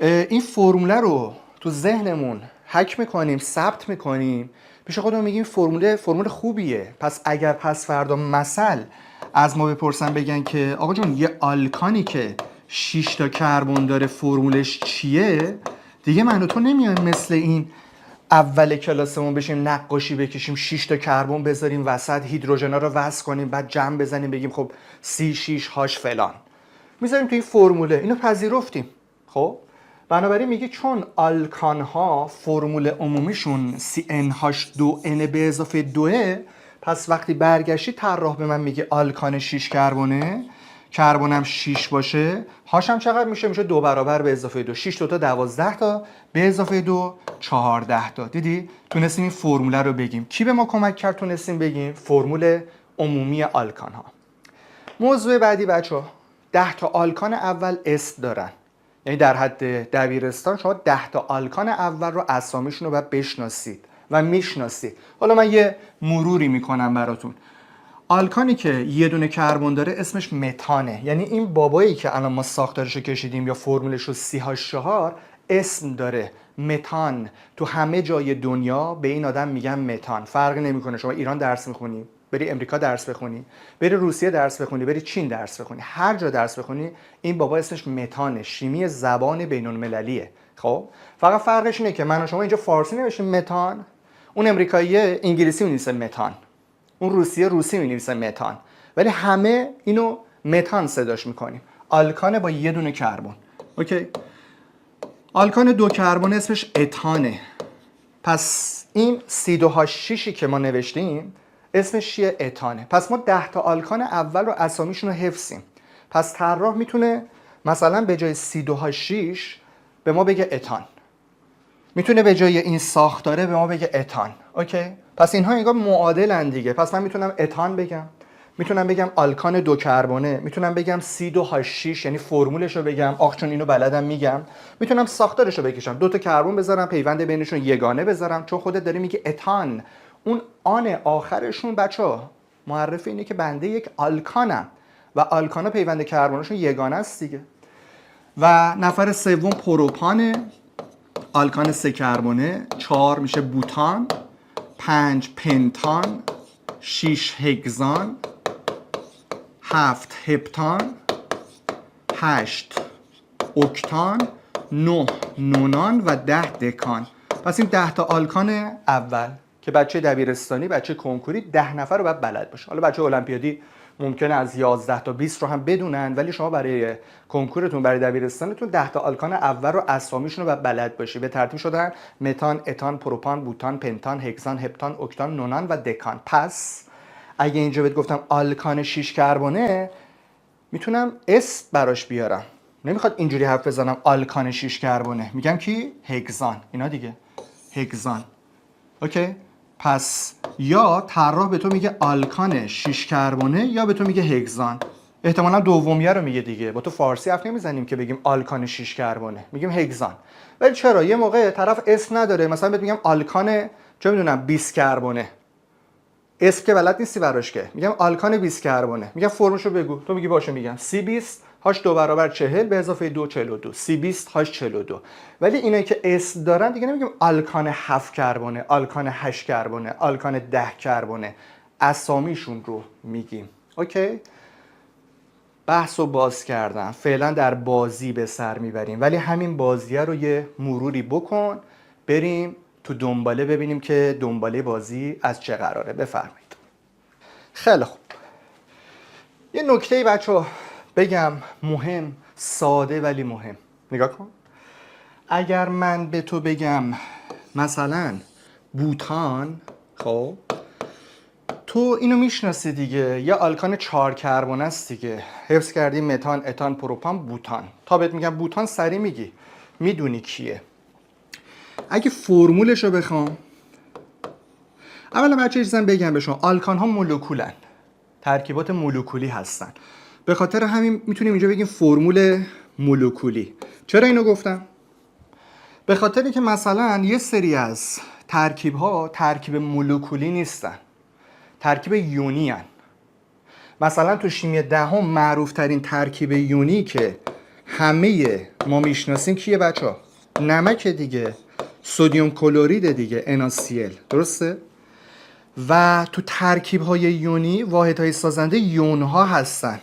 این فرموله رو تو ذهنمون حک میکنیم، ثبت میکنیم، پیش خودمون میگیم فرمول خوبیه. پس اگر پس فردا مثل از ما بپرسن بگن که آقا جون یه آلکانی که 6 تا کربن داره فرمولش چیه، دیگه من و تو نمیایم مثل این اول کلاسمون بشیم نقاشی بکشیم 6 تا کربن بذاریم وسط، هیدروژنا رو وصل کنیم، بعد جمع بزنیم بگیم خب C6H فلان، میذاریم تو این فرموله. اینو پذیرفتیم. خب بنابراین میگه چون آلکان ها فرمول عمومیشون CnH2n به اضافه 2، پس وقتی برگشتی طراح به من میگه آلکان 6 کربونه، کربنم 6 باشه، هاشم چقدر میشه؟ میشه 2 برابر به اضافه 2. 6 تا 12 تا به اضافه 2 14 تا. دیدی؟ تونستیم این فرموله رو بگیم. کی به ما کمک کرد تونستیم بگیم؟ فرمول عمومی آلکان ها. موضوع بعدی بچه‌ها، 10 تا آلکان اول اسم دارن. یعنی در حد دبیرستان شما 10 تا آلکان اول رو اسامیشون رو باید بشناسید و میشناسید. حالا من یه مروری میکنم براتون. آلکانی که یه دونه کربن داره اسمش متانه. یعنی این بابایی که الان ما ساختارش رو کشیدیم یا فرمولش رو CH4 اسم داره، متان. تو همه جای دنیا به این آدم میگن متان. فرقی نمیکنه شما ایران درس میخونی، بری امریکا درس بخونی، بری روسیه درس بخونی، بری چین درس بخونی، هر جا درس بخونی این بابا اسمش متانه. شیمی زبان بین‌المللیه. خب فقط فرقش اینه که من و شما اینجا فارسی نوشتیم متان، اون امریکاییه انگلیسی می‌نویسه متان، اون روسی می‌نویسه متان، ولی همه اینو متان صداش میکنیم. آلکان با یه دونه کربن. اوکی. آلکان 2 کربن اسمش اتانه. پس این C2H6 که ما نوشتیم اسمش چیه؟ اتانه. پس ما 10 تا آلکان اول رو اسامیشون رو حفظیم. پس طراح میتونه مثلا به جای C2H6 به ما بگه اتان، میتونه به جای این ساختاره به ما بگه اتان. اوکی؟ پس اینها انگار معادلن دیگه. پس من میتونم اتان بگم، میتونم بگم آلکان 2 کربونه، میتونم بگم C2H6 یعنی فرمولش رو بگم، آخ چون اینو بلدم میگم، میتونم ساختارش رو بکشم، 2 تا کربن بذارم، پیوند بینشون یگانه بذارم، چون خودت داری میگه اتان. اون آن آخرشون بچه‌ها معرف اینه که بنده یک آلکانم و آلکانا پیوند کربنشون یگانه است دیگه. و نفر سوم پروپانه، آلکان 3 کربونه، 4 میشه بوتان، 5 پنتان، 6 هگزان، 7 هپتان، 8 اکتان، 9 نونان و 10 دکان. پس این 10 تا آلکان اول که بچه دبیرستانی، بچه کنکوری 10 نفر رو باید بلد باشه. حالا بچه المپیادی ممکنه از 11 تا 20 رو هم بدونن، ولی شما برای کنکورتون، برای دبیرستانتون 10 تا آلکان اول رو اسامیشون رو باید بلد باشی. به ترتیب شدن متان، اتان، پروپان، بوتان، پنتان، هگزان، هپتان، اکتان، نونان و دکان. پس اگه اینجا بهت گفتم آلکان 6 کربونه، میتونم اسم براش بیارم. نمیخواد اینجوری حرف بزنم آلکان 6 کربونه، میگم کی؟ هگزان. اینا دیگه هگزان. اوکی؟ پس یا طراح به تو میگه آلکان 6 کربونه یا به تو میگه هگزان. احتمالاً دومیه رو میگه دیگه. با تو فارسی حرف نمیزنیم که بگیم آلکان 6 کربونه، میگیم هگزان. ولی چرا یه موقع طرف اسم نداره، مثلا بهت میگم آلکان چه میدونم 20 کربونه، اسم که بلد نیستی براش که، میگم آلکان 20 کربونه، میگم فرمولشو بگو، تو میگی باشه، میگم C20 H 2 برابر 40 به اضافه 2 42، C20 H 42. ولی اینایی که اسم دارن دیگه نمیگیم آلکان 7 کربونه، آلکان 8 کربونه، آلکان 10 کربونه، اسامیشون رو میگیم. اوکی؟ بحث رو باز کردم، فعلا در بازی به سر میبریم، ولی همین بازیه رو یه مروری بکن، بریم تو دنباله ببینیم که دنباله بازی از چه قراره. بفرمایید. خیلی خوب. یه نکته بچه بگم مهم، ساده ولی مهم. نگاه کن. اگر من به تو بگم مثلا بوتان، خب تو اینو میشناسی دیگه، یا آلکان 4 کربن است دیگه، حفظ کردی متان، اتان، پروپان، بوتان. تا بهت میگم بوتان سری میگی، میدونی کیه. اگه فرمولش رو بخوام، اولا بچه چیزم بگم به شما، آلکان ها مولکولن، ترکیبات مولکولی هستن. به خاطر همین میتونیم اینجا بگیم فرمول مولکولی. چرا اینو گفتم؟ به خاطر اینکه مثلا یه سری از ترکیب ها ترکیب مولکولی نیستن، ترکیب یونی هن. مثلا تو شیمی دهم معروف ترین ترکیب یونی که همه ما میشناسیم کیه بچه ها؟ نمک دیگه، سدیم کلورید دیگه، NaCl، درسته؟ و تو ترکیب های یونی واحد های سازنده یون ها هستن.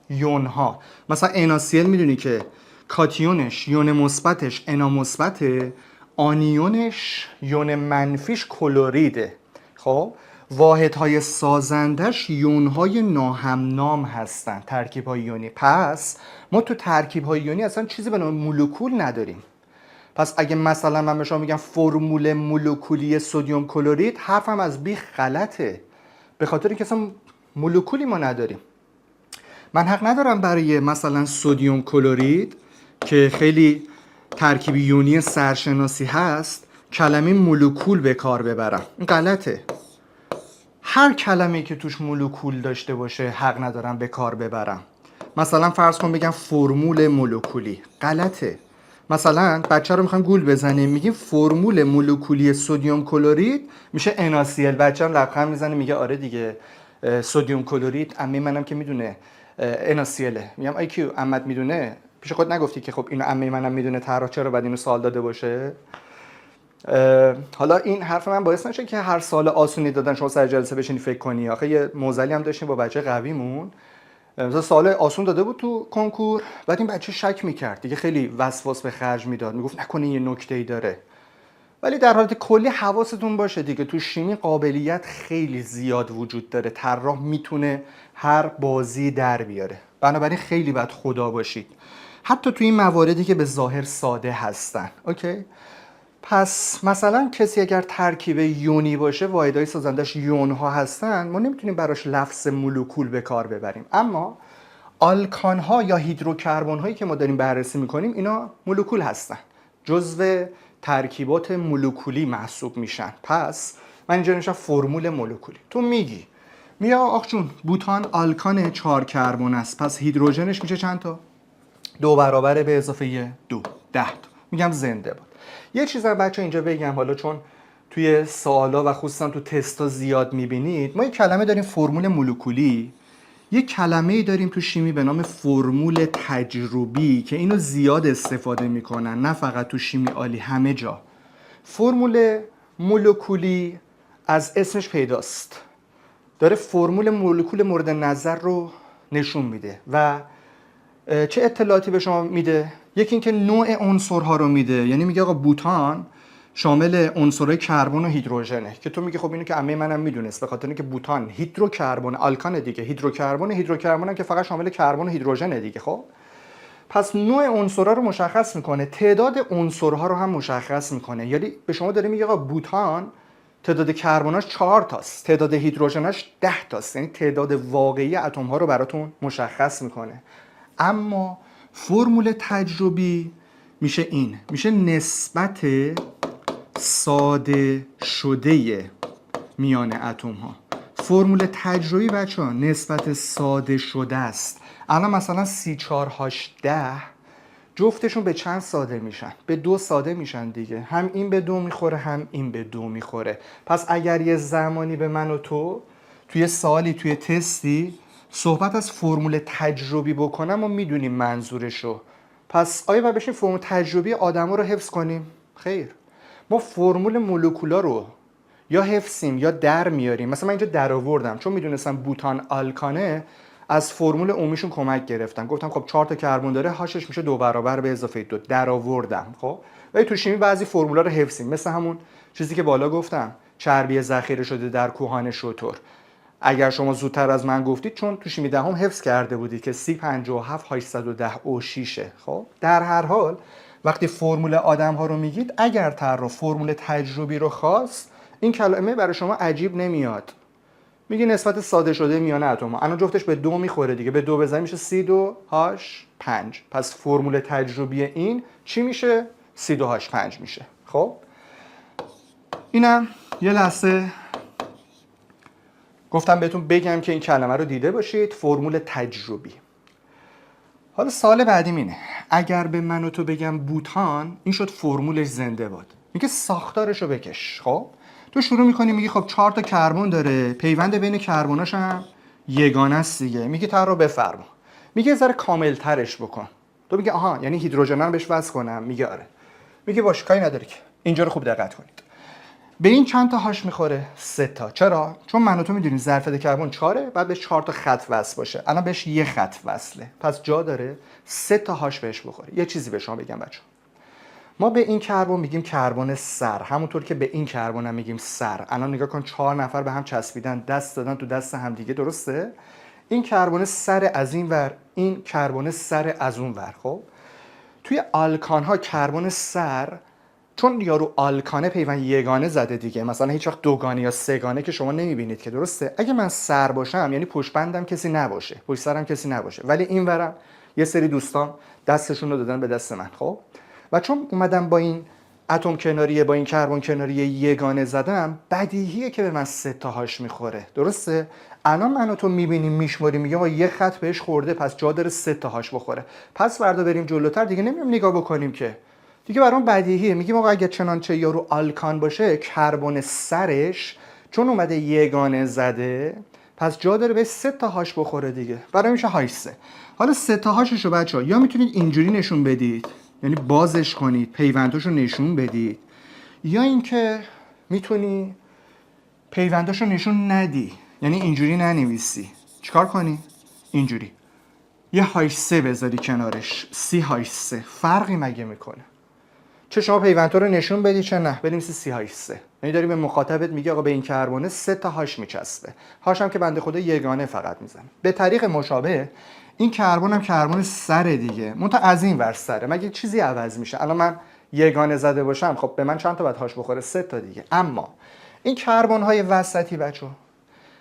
یون ها مثلا NaCl میدونی که کاتیونش یون مثبتش انا مثبته، آنیونش یون منفیش کلوریده. خب واحدهای سازندش یونهای ناهمنام هستن، ترکیب های یونی. پس ما تو ترکیب های یونی اصلا چیزی به نام مولکول نداریم. پس اگه مثلا من به شما میگم فرمول مولکولی سدیم کلورید، حرفم از بیخ غلطه، به خاطر اینکه اصلا مولکولی ما نداریم. من حق ندارم برای مثلا سدیم کلورید که خیلی ترکیب یونی سرشناسی هست کلمه مولکول به کار ببرم. این غلطه. هر کلمه‌ای که توش مولکول داشته باشه حق ندارم به کار ببرم. مثلا فرض کن بگم فرمول مولکولی، غلطه. مثلا بچه رو میخوام گول بزنیم، میگیم فرمول مولکولی سدیم کلورید میشه NaCl. بچه هم لبخند میزنه میگه آره دیگه سدیم کلورید عمه منم که میدونه NaCl. میگم IQ عمت میدونه، پیش خود نگفتی که خب اینو عمه منم میدونه، طراح چرا بعد اینو سوال داده باشه؟ حالا این حرف من باعث نشه که هر سال آسونی دادن شما سر جلسه بشینی فکر کنی. آخه یه موزلی هم داشتیم با بچه قویمون، مثلا سوال آسون داده بود تو کنکور، بعد این بچه شک میکرد دیگه، خیلی وسواس به خرج میداد، میگفت نکنه یه نکته‌ای داره. ولی در حالت کلی حواستون باشه دیگه، تو شیمی قابلیت خیلی زیاد وجود داره، طراح میتونه هر بازی در بیاره، بنابراین خیلی باید خدا باشید حتی تو این مواردی که به ظاهر ساده هستن. اوکی؟ پس مثلا کسی اگر ترکیب یونی باشه، واحدهای سازندش یون ها هستن، ما نمیتونیم براش لفظ مولکول به کار ببریم. اما آلکان ها یا هیدروکربن هایی که ما داریم بررسی میکنیم اینا مولکول هستن، جزو ترکیبات مولکولی محسوب میشن. پس من اینجا نوشتم فرمول مولکولی. تو میگی آخ جون بوتان آلکان 4 کربن است، پس هیدروژنش میشه چند تا؟ 2 برابر به اضافه 2، 10 تا. میگم زنده باد. یه چیز رو بچه اینجا بگم، حالا چون توی سوالا و خصوصا تو تستا زیاد میبینید، ما یه کلمه داریم فرمول مولکولی، یه کلمه داریم تو شیمی به نام فرمول تجربی که اینو زیاد استفاده میکنن، نه فقط تو شیمی عالی، همه جا. فرمول مولکولی از اسمش پیداست، داره فرمول مولکول مورد نظر رو نشون میده و چه اطلاعاتی به شما میده؟ یکی اینکه نوع عنصرها رو میده، یعنی میگه آقا بوتان شامل عنصرهای کربن و هیدروژنه، که تو میگی خب اینو که عمه منم میدونست، به خاطر اینکه بوتان هیدروکربن آلکان دیگه، هیدروکربن هم که فقط شامل کربن و هیدروژنه دیگه. خب پس نوع عنصرها رو مشخص میکنه، تعداد عنصرها رو هم مشخص میکنه. یعنی به شما داره میگه آقا بوتان تعداد کربناش 4 تاست، تعداد هیدروژناش 10 تاست، یعنی تعداد واقعی اتم ها رو براتون مشخص میکنه. اما فرمول تجربی میشه این، میشه نسبت ساده شده میان اتم ها. فرمول تجربی بچه ها نسبت ساده شده است. الان مثلا C4H10 جفتشون به چند ساده میشن؟ به 2 ساده میشن دیگه، هم این به 2 میخوره هم این به 2 میخوره. پس اگر یه زمانی به من و تو توی سوالی توی تستی صحبت از فرمول تجربی بکنم و میدونیم منظورشو، پس آیا باید بشیم فرمول تجربی آدما رو حفظ کنیم؟ خیر، ما فرمول مولکولا رو یا حفظیم یا در میاریم. مثلا من اینجا در آوردم چون میدونستم بوتان آلکانه، از فرمول عمومیشون کمک گرفتم، گفتم خب 4 تا کربن داره، هاشش میشه 2 برابر به اضافه 2، در آوردم. خب ولی تو شیمی بعضی فرمولا رو حفظیم، مثل همون چیزی که بالا گفتم، چربی ذخیره شده در کوهان شتر. اگر شما زودتر از من گفتید، چون تو شیمی دهم حفظ کرده بودید که C57H110O6. خب در هر حال وقتی فرمول آدم ها رو میگید، اگر طراح فرمول تجربی رو خواست، این کلمه برای شما عجیب نمیاد. میگه نسبت ساده شده میان اتم ها، الان جفتش به 2 میخوره دیگه، به 2 بزنیم میشه C2H5. پس فرمول تجربی این چی میشه؟ C2H5 میشه. خب اینم یه لحظه گفتم بهتون بگم که این کلمه رو دیده باشید، فرمول تجربی. حالا سوال بعدیم اینه، اگر به من و تو بگم بوتان، این شد فرمولش زنده باد، میگه ساختارش رو بکش. خب تو شروع میکنی میگی خب 4 تا کربن داره، پیوند بین کربناش هم یگانه است دیگه، میگه طراح بفرما، میگه ذره کامل ترش بکن. تو میگه آها یعنی هیدروژن رو بهش وصل کنم، میگه آره. میگه باشه کاری نداره که. اینجا رو خوب دقت کنید. به این چند تا هاش میخوره؟ 3 تا. چرا؟ چون من و تو میدونیم ظرفیت کربن 4 بعد بهش 4 تا خط وصل باشه. الان بهش یه خط وصله. پس جا داره 3 تا هاش بهش بخوره. یه چیزی به شما بگم بچه‌ها. ما به این کربن میگیم کربن سر، همونطور که به این کربن هم میگیم سر. الان نگاه کن 4 نفر به هم چسبیدن، دست دادن تو دست هم دیگه، درسته؟ این کربن سر از این ور، این کربن سر از اون ور. خب توی آلکان ها کربن سر، چون یارو آلکانه پیوند یگانه زده دیگه، مثلا هیچ وقت دوگانه یا سه‌گانه که شما نمیبینید که، درسته؟ اگه من سر باشم یعنی پشت بندم کسی نباشه، پشت سرم کسی نباشه، ولی این ورم یه سری دوستان دستشون رو دادن به دست من. خب و چون اومدم با این اتم کناریه، با این کربن کناریه یگانه زدم، بدیهیه که به من 3 تا هاش میخوره، درسته؟ الان من و تو میبینیم میشماریم، میگه یه خط بهش خورده، پس جا داره 3 تا هاش بخوره. پس فردا بریم جلوتر دیگه نمیام نگاه بکنیم که دیگه برام بدیهیه. میگیم آقا اگه چنانچه یارو آلکان باشه، کربن سرش چون اومده یگانه زده، پس جا داره به 3 تا هاش بخوره دیگه. برای میشه هاش 3. حالا 3 تا هاشو بچه‌ها یا میتونید اینجوری نشون بدید، یعنی بازش کنید، پیونداشو نشون بدید، یا اینکه میتونی پیونداشو نشون ندی، یعنی اینجوری ننویسی. چیکار کنی؟ اینجوری یه هاش 3 بذاری کنارش، سی هاش 3. فرقی مگه میکنه؟ چه شما پیوندها رو نشون بدی چه نه، بنویسی سی هاش 3. یعنی داری به مخاطبت میگه آقا به این کربن 3 تا هاش میچسبه. هاش هم که بنده خدا یگانه فقط میزنه. به طریق مشابه این کربن هم کربن سر دیگه، منتها از این ور سره. مگه چیزی عوض میشه؟ الان من یگانه زده باشم، خب به من چند تا بعد هاش بخوره؟ 3 تا دیگه. اما این کربن های وسطی بچو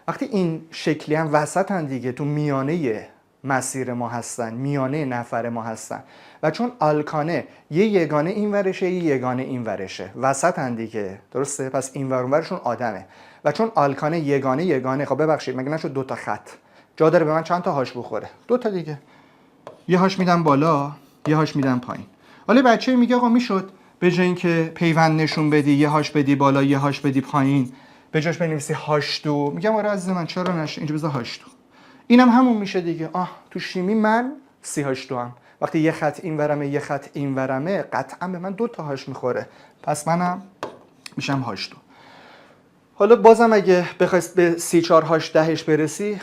وقتی این شکلی هم وسطن دیگه، تو میانه مسیر ما هستن، میانه نفر ما هستن، و چون آلکانه یه یگانه این ورشه یه یگانه این ورشه، وسطن دیگه، درسته؟ پس این ور اون ورشون آدمه، و چون آلکانه یگانه، خب ببخشید مگه نشد 2 تا خط؟ جا داره به من چند تا هاش بخوره؟ 2 تا دیگه. یه هاش میدم بالا، یه هاش میدم پایین. حالا بچه میگه آقا میشد به جای اینکه پیوند نشون بدی، یه هاش بدی بالا یه هاش بدی پایین، به جاش بنویسی هاش 2؟ میگم آره عزیز من، چرا نشه؟ اینجا بذار هاش 2. اینم همون میشه دیگه. تو شیمی من سی هاش 2 هم وقتی یه خط این ورمه یه خط این ورمه، قطعا به من 2 تا هاش میخوره، پس منم میشم هاش 2. حالا بازم اگه بخوای به سی 4 هاش 10 برسی،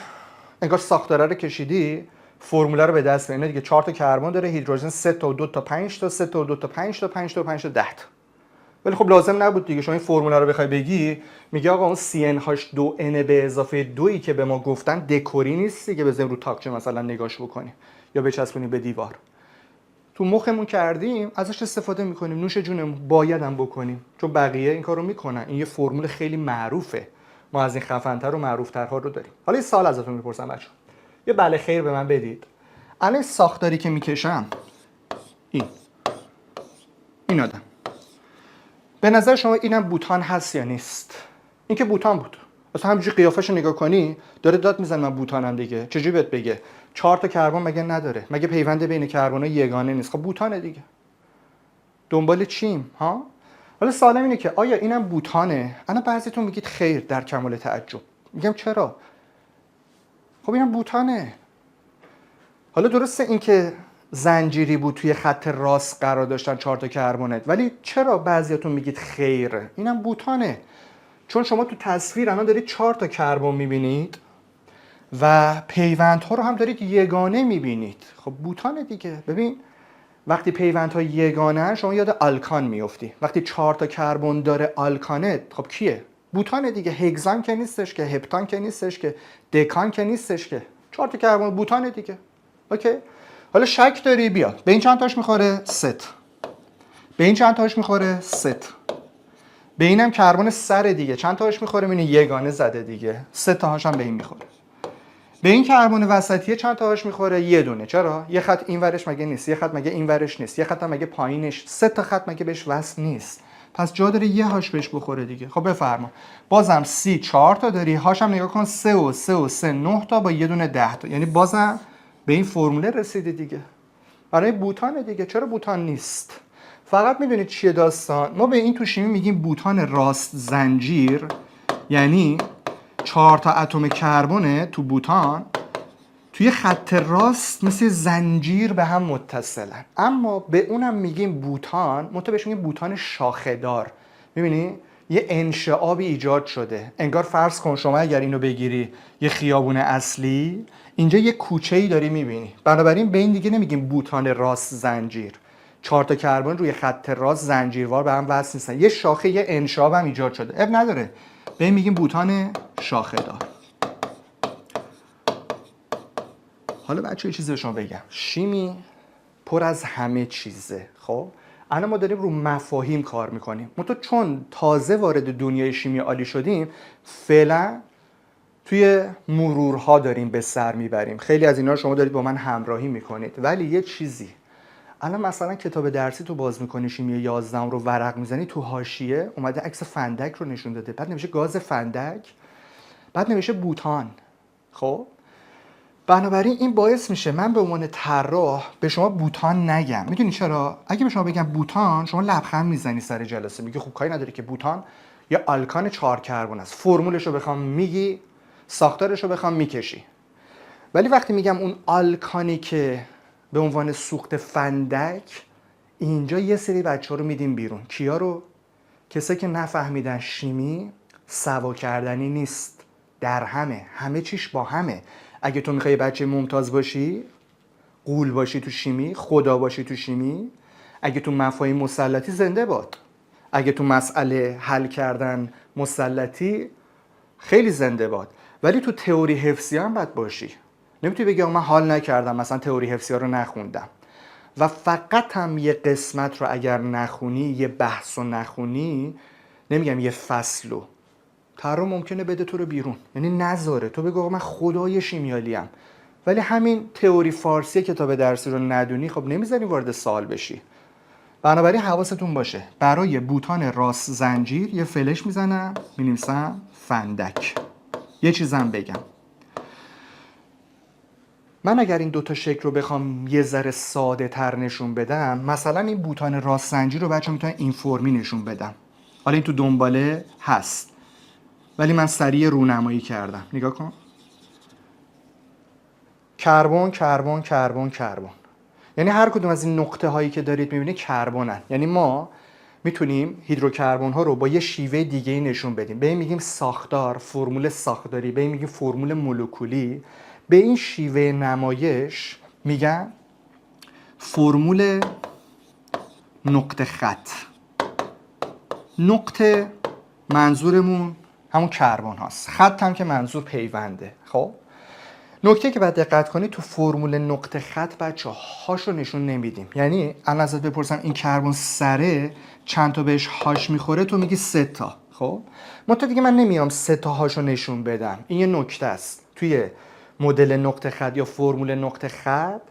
انگار ساختاره رو کشیدی، فرموله رو به دست میاری دیگه. 4 تا کربن داره، هیدروژن 3 تا و 2 تا 5 تا، 3 تا و 2 تا 5 تا، 5 تا و 5 تا 10 تا. ولی خب لازم نبود دیگه. شما این فرموله رو بخوای بگی، میگه آقا اون CnH2n به اضافه 2 که به ما گفتن دکوری نیست دیگه، بزنیم رو تاقچه مثلا نگاش بکنیم یا بچسبونیم به دیوار. تو مخمون کردیم، ازش استفاده میکنیم، نوش جونمون، باید هم بکنیم چون بقیه این کارو میکنن. این یه فرمول خیلی معروفه، ما از این خفن‌تر و معروف‌ترها رو داریم. حالا یه سوال ازتون میپرسم بچه‌ها، یه بله خیر به من بدید. الان ساختاری که میکشم، این آدم، به نظر شما اینم بوتان هست یا نیست؟ این که بوتان بود، اصلا همینجوری قیافش رو نگاه کنی داره داد میزنه من بوتانم دیگه. چجوری بهت بگه 4 تا کربن مگه نداره؟ مگه پیوند بین کربن‌ها یگانه نیست؟ خب بوتانه دیگه. دنبال چیم ها؟ حالا سوالم اینه که آیا اینم بوتانه؟ انا بعضیتون میگید خیر، در کمال تعجب. میگم چرا؟ خب اینم بوتانه. حالا درسته این که زنجیری بود، توی خط راست قرار داشتن 4 تا کربنت، ولی چرا بعضیاتون میگید خیر؟ اینم بوتانه. چون شما تو تصویر الان دارید 4 تا کربن میبینید و پیوندها رو هم دارید یگانه میبینید. خب بوتانه دیگه. ببین وقتی پیوندها یگانه شما یاد آلکان میافتی. وقتی 4 تا کربن داره آلکانه، خب کیه؟ بوتانه دیگه. هگزان که نیستش که، هپتان که نیستش که، دکان که نیستش که. 4 تا کربن بوتانه دیگه. اوکی؟ حالا شک داری؟ بیا. به این چند تاش میخوره؟ 3 تا. به این چند تاش میخوره؟ 3 تا. به اینم کربن سر دیگه چند تاش میخوره؟ میبینی یگانه زده دیگه. 3 تاهاش هم به این میخوره. به این کربن وسطیه چند تاهاش میخوره؟ یه دونه. چرا؟ یه خط این ورش مگه نیست؟ یه خط مگه این ورش نیست؟ یه خط هم مگه پایینش؟ 3 تا خط مگه بهش وصل نیست؟ پس جا داره یه هاش بهش بخوره دیگه. خب بفرما. بازم سی 4 تا داری، هاش هم نگاه کن 3 و 3 و 3 9 تا با یه دونه 10 تا. یعنی بازم به این فرموله رسیدی دیگه. برای بوتان دیگه. چرا بوتان نیست؟ فقط میدونید چیه داستان؟ ما به این تو شیمی میگیم بوتان راست زنجیر، یعنی 4 تا اتم کربن تو بوتان توی خط راست مثل زنجیر به هم متصلن، اما به اونم میگیم بوتان، منتها بهش میگیم بوتان شاخه‌دار. میبینی یه انشعابی ایجاد شده، انگار فرض کن شما اگر اینو بگیری یه خیابون اصلی، اینجا یه کوچه‌ای داری میبینی، بنابراین به این دیگه نمیگیم بوتان راست زنجیر. 4 تا کربن روی خط راست زنجیروار به هم وصل نیستن، یه شاخه یه انشعاب هم ایجاد شده، اب نداره، به این میگیم بوتان شاخه‌دار. حالا بچه یه چیزی به شما بگم، شیمی پر از همه چیزه. خب الان ما داریم رو مفاهیم کار میکنیم، منتها چون تازه وارد دنیای شیمی عالی شدیم، فعلا توی مرورها داریم به سر میبریم. خیلی از اینا رو شما دارید با من همراهی میکنید، ولی یه چیزی، الان مثلا کتاب درسی تو باز میکنی شیمی 11 رو ورق میزنی، تو حاشیه اومده عکس فندک رو نشون داده، بعد نوشته گاز فندک، بعد نوشته بوتان. خب بنابراین این باعث میشه من به عنوان طراح به شما بوتان نگم. میدونی چرا؟ اگه به شما بگم بوتان، شما لبخند میزنی سر جلسه، میگی خب کاری نداره که بوتان یا آلکان 4 کربن است، فرمولش رو بخوام میگی، ساختارش رو بخوام میکشی. ولی وقتی میگم اون آلکانی که به عنوان سوخت فندک، اینجا یه سری بچه رو میدیم بیرون. کیا رو؟ کسایی که نفهمیدن شیمی سوا کردنی نیست، در همه چیش با همه. اگه تو میخوای بچه ممتاز باشی، غول باشی تو شیمی، خدا باشی تو شیمی، اگه تو مفاهیم مسلطی، زنده باد. اگه تو مسئله حل کردن مسلطی، خیلی زنده باد. ولی تو تئوری حفظی هم باید باشی. نمیتونی بگی من حال نکردم، مثلا تئوری حفظی ها رو نخوندم. و فقط هم یه قسمت رو اگر نخونی، یه بحث رو نخونی، نمیگم یه فصلو، طراح ممکنه بده تو رو بیرون، یعنی نذاره تو بگو من خدای شیمیالیم، ولی همین تئوری فارسی کتاب درسی رو ندونی، خب نمیذاری وارد سوال بشی. بنابراین حواستون باشه، برای بوتان راست زنجیر یه فلش میزنم، مینویسم فندک. یه چیزم بگم، من اگر این دوتا شکل رو بخوام یه ذره ساده تر نشون بدم، مثلا این بوتان راست زنجیر رو بچه میتونن این فرمی نشون بدم. حالا این تو دنباله هست، ولی من سریع رونمایی کردم. نگاه کن، کربن کربن کربن کربن، یعنی هر کدوم از این نقطه هایی که دارید میبینید کربنن. یعنی ما میتونیم هیدروکربن ها رو با یه شیوه دیگه نشون بدیم، به این میگیم ساختار، فرمول ساختاری، به این میگیم فرمول مولکولی. به این شیوه نمایش میگن فرمول نقطه خط. نقطه منظورمون همون کربن هاست، خط هم که منظور پیونده. خب نکته که باید دقت کنید، تو فرمول نقطه خط بچه هاش رو نشون نمیدیم. یعنی الان ازت بپرسم این کربن سره چند تا بهش هاش میخوره، تو میگی 3 تا. خب منتها دیگه من نمیام 3 تا هاش رو نشون بدم. این یه نکته است، توی مدل نقطه خط یا فرمول نقطه خط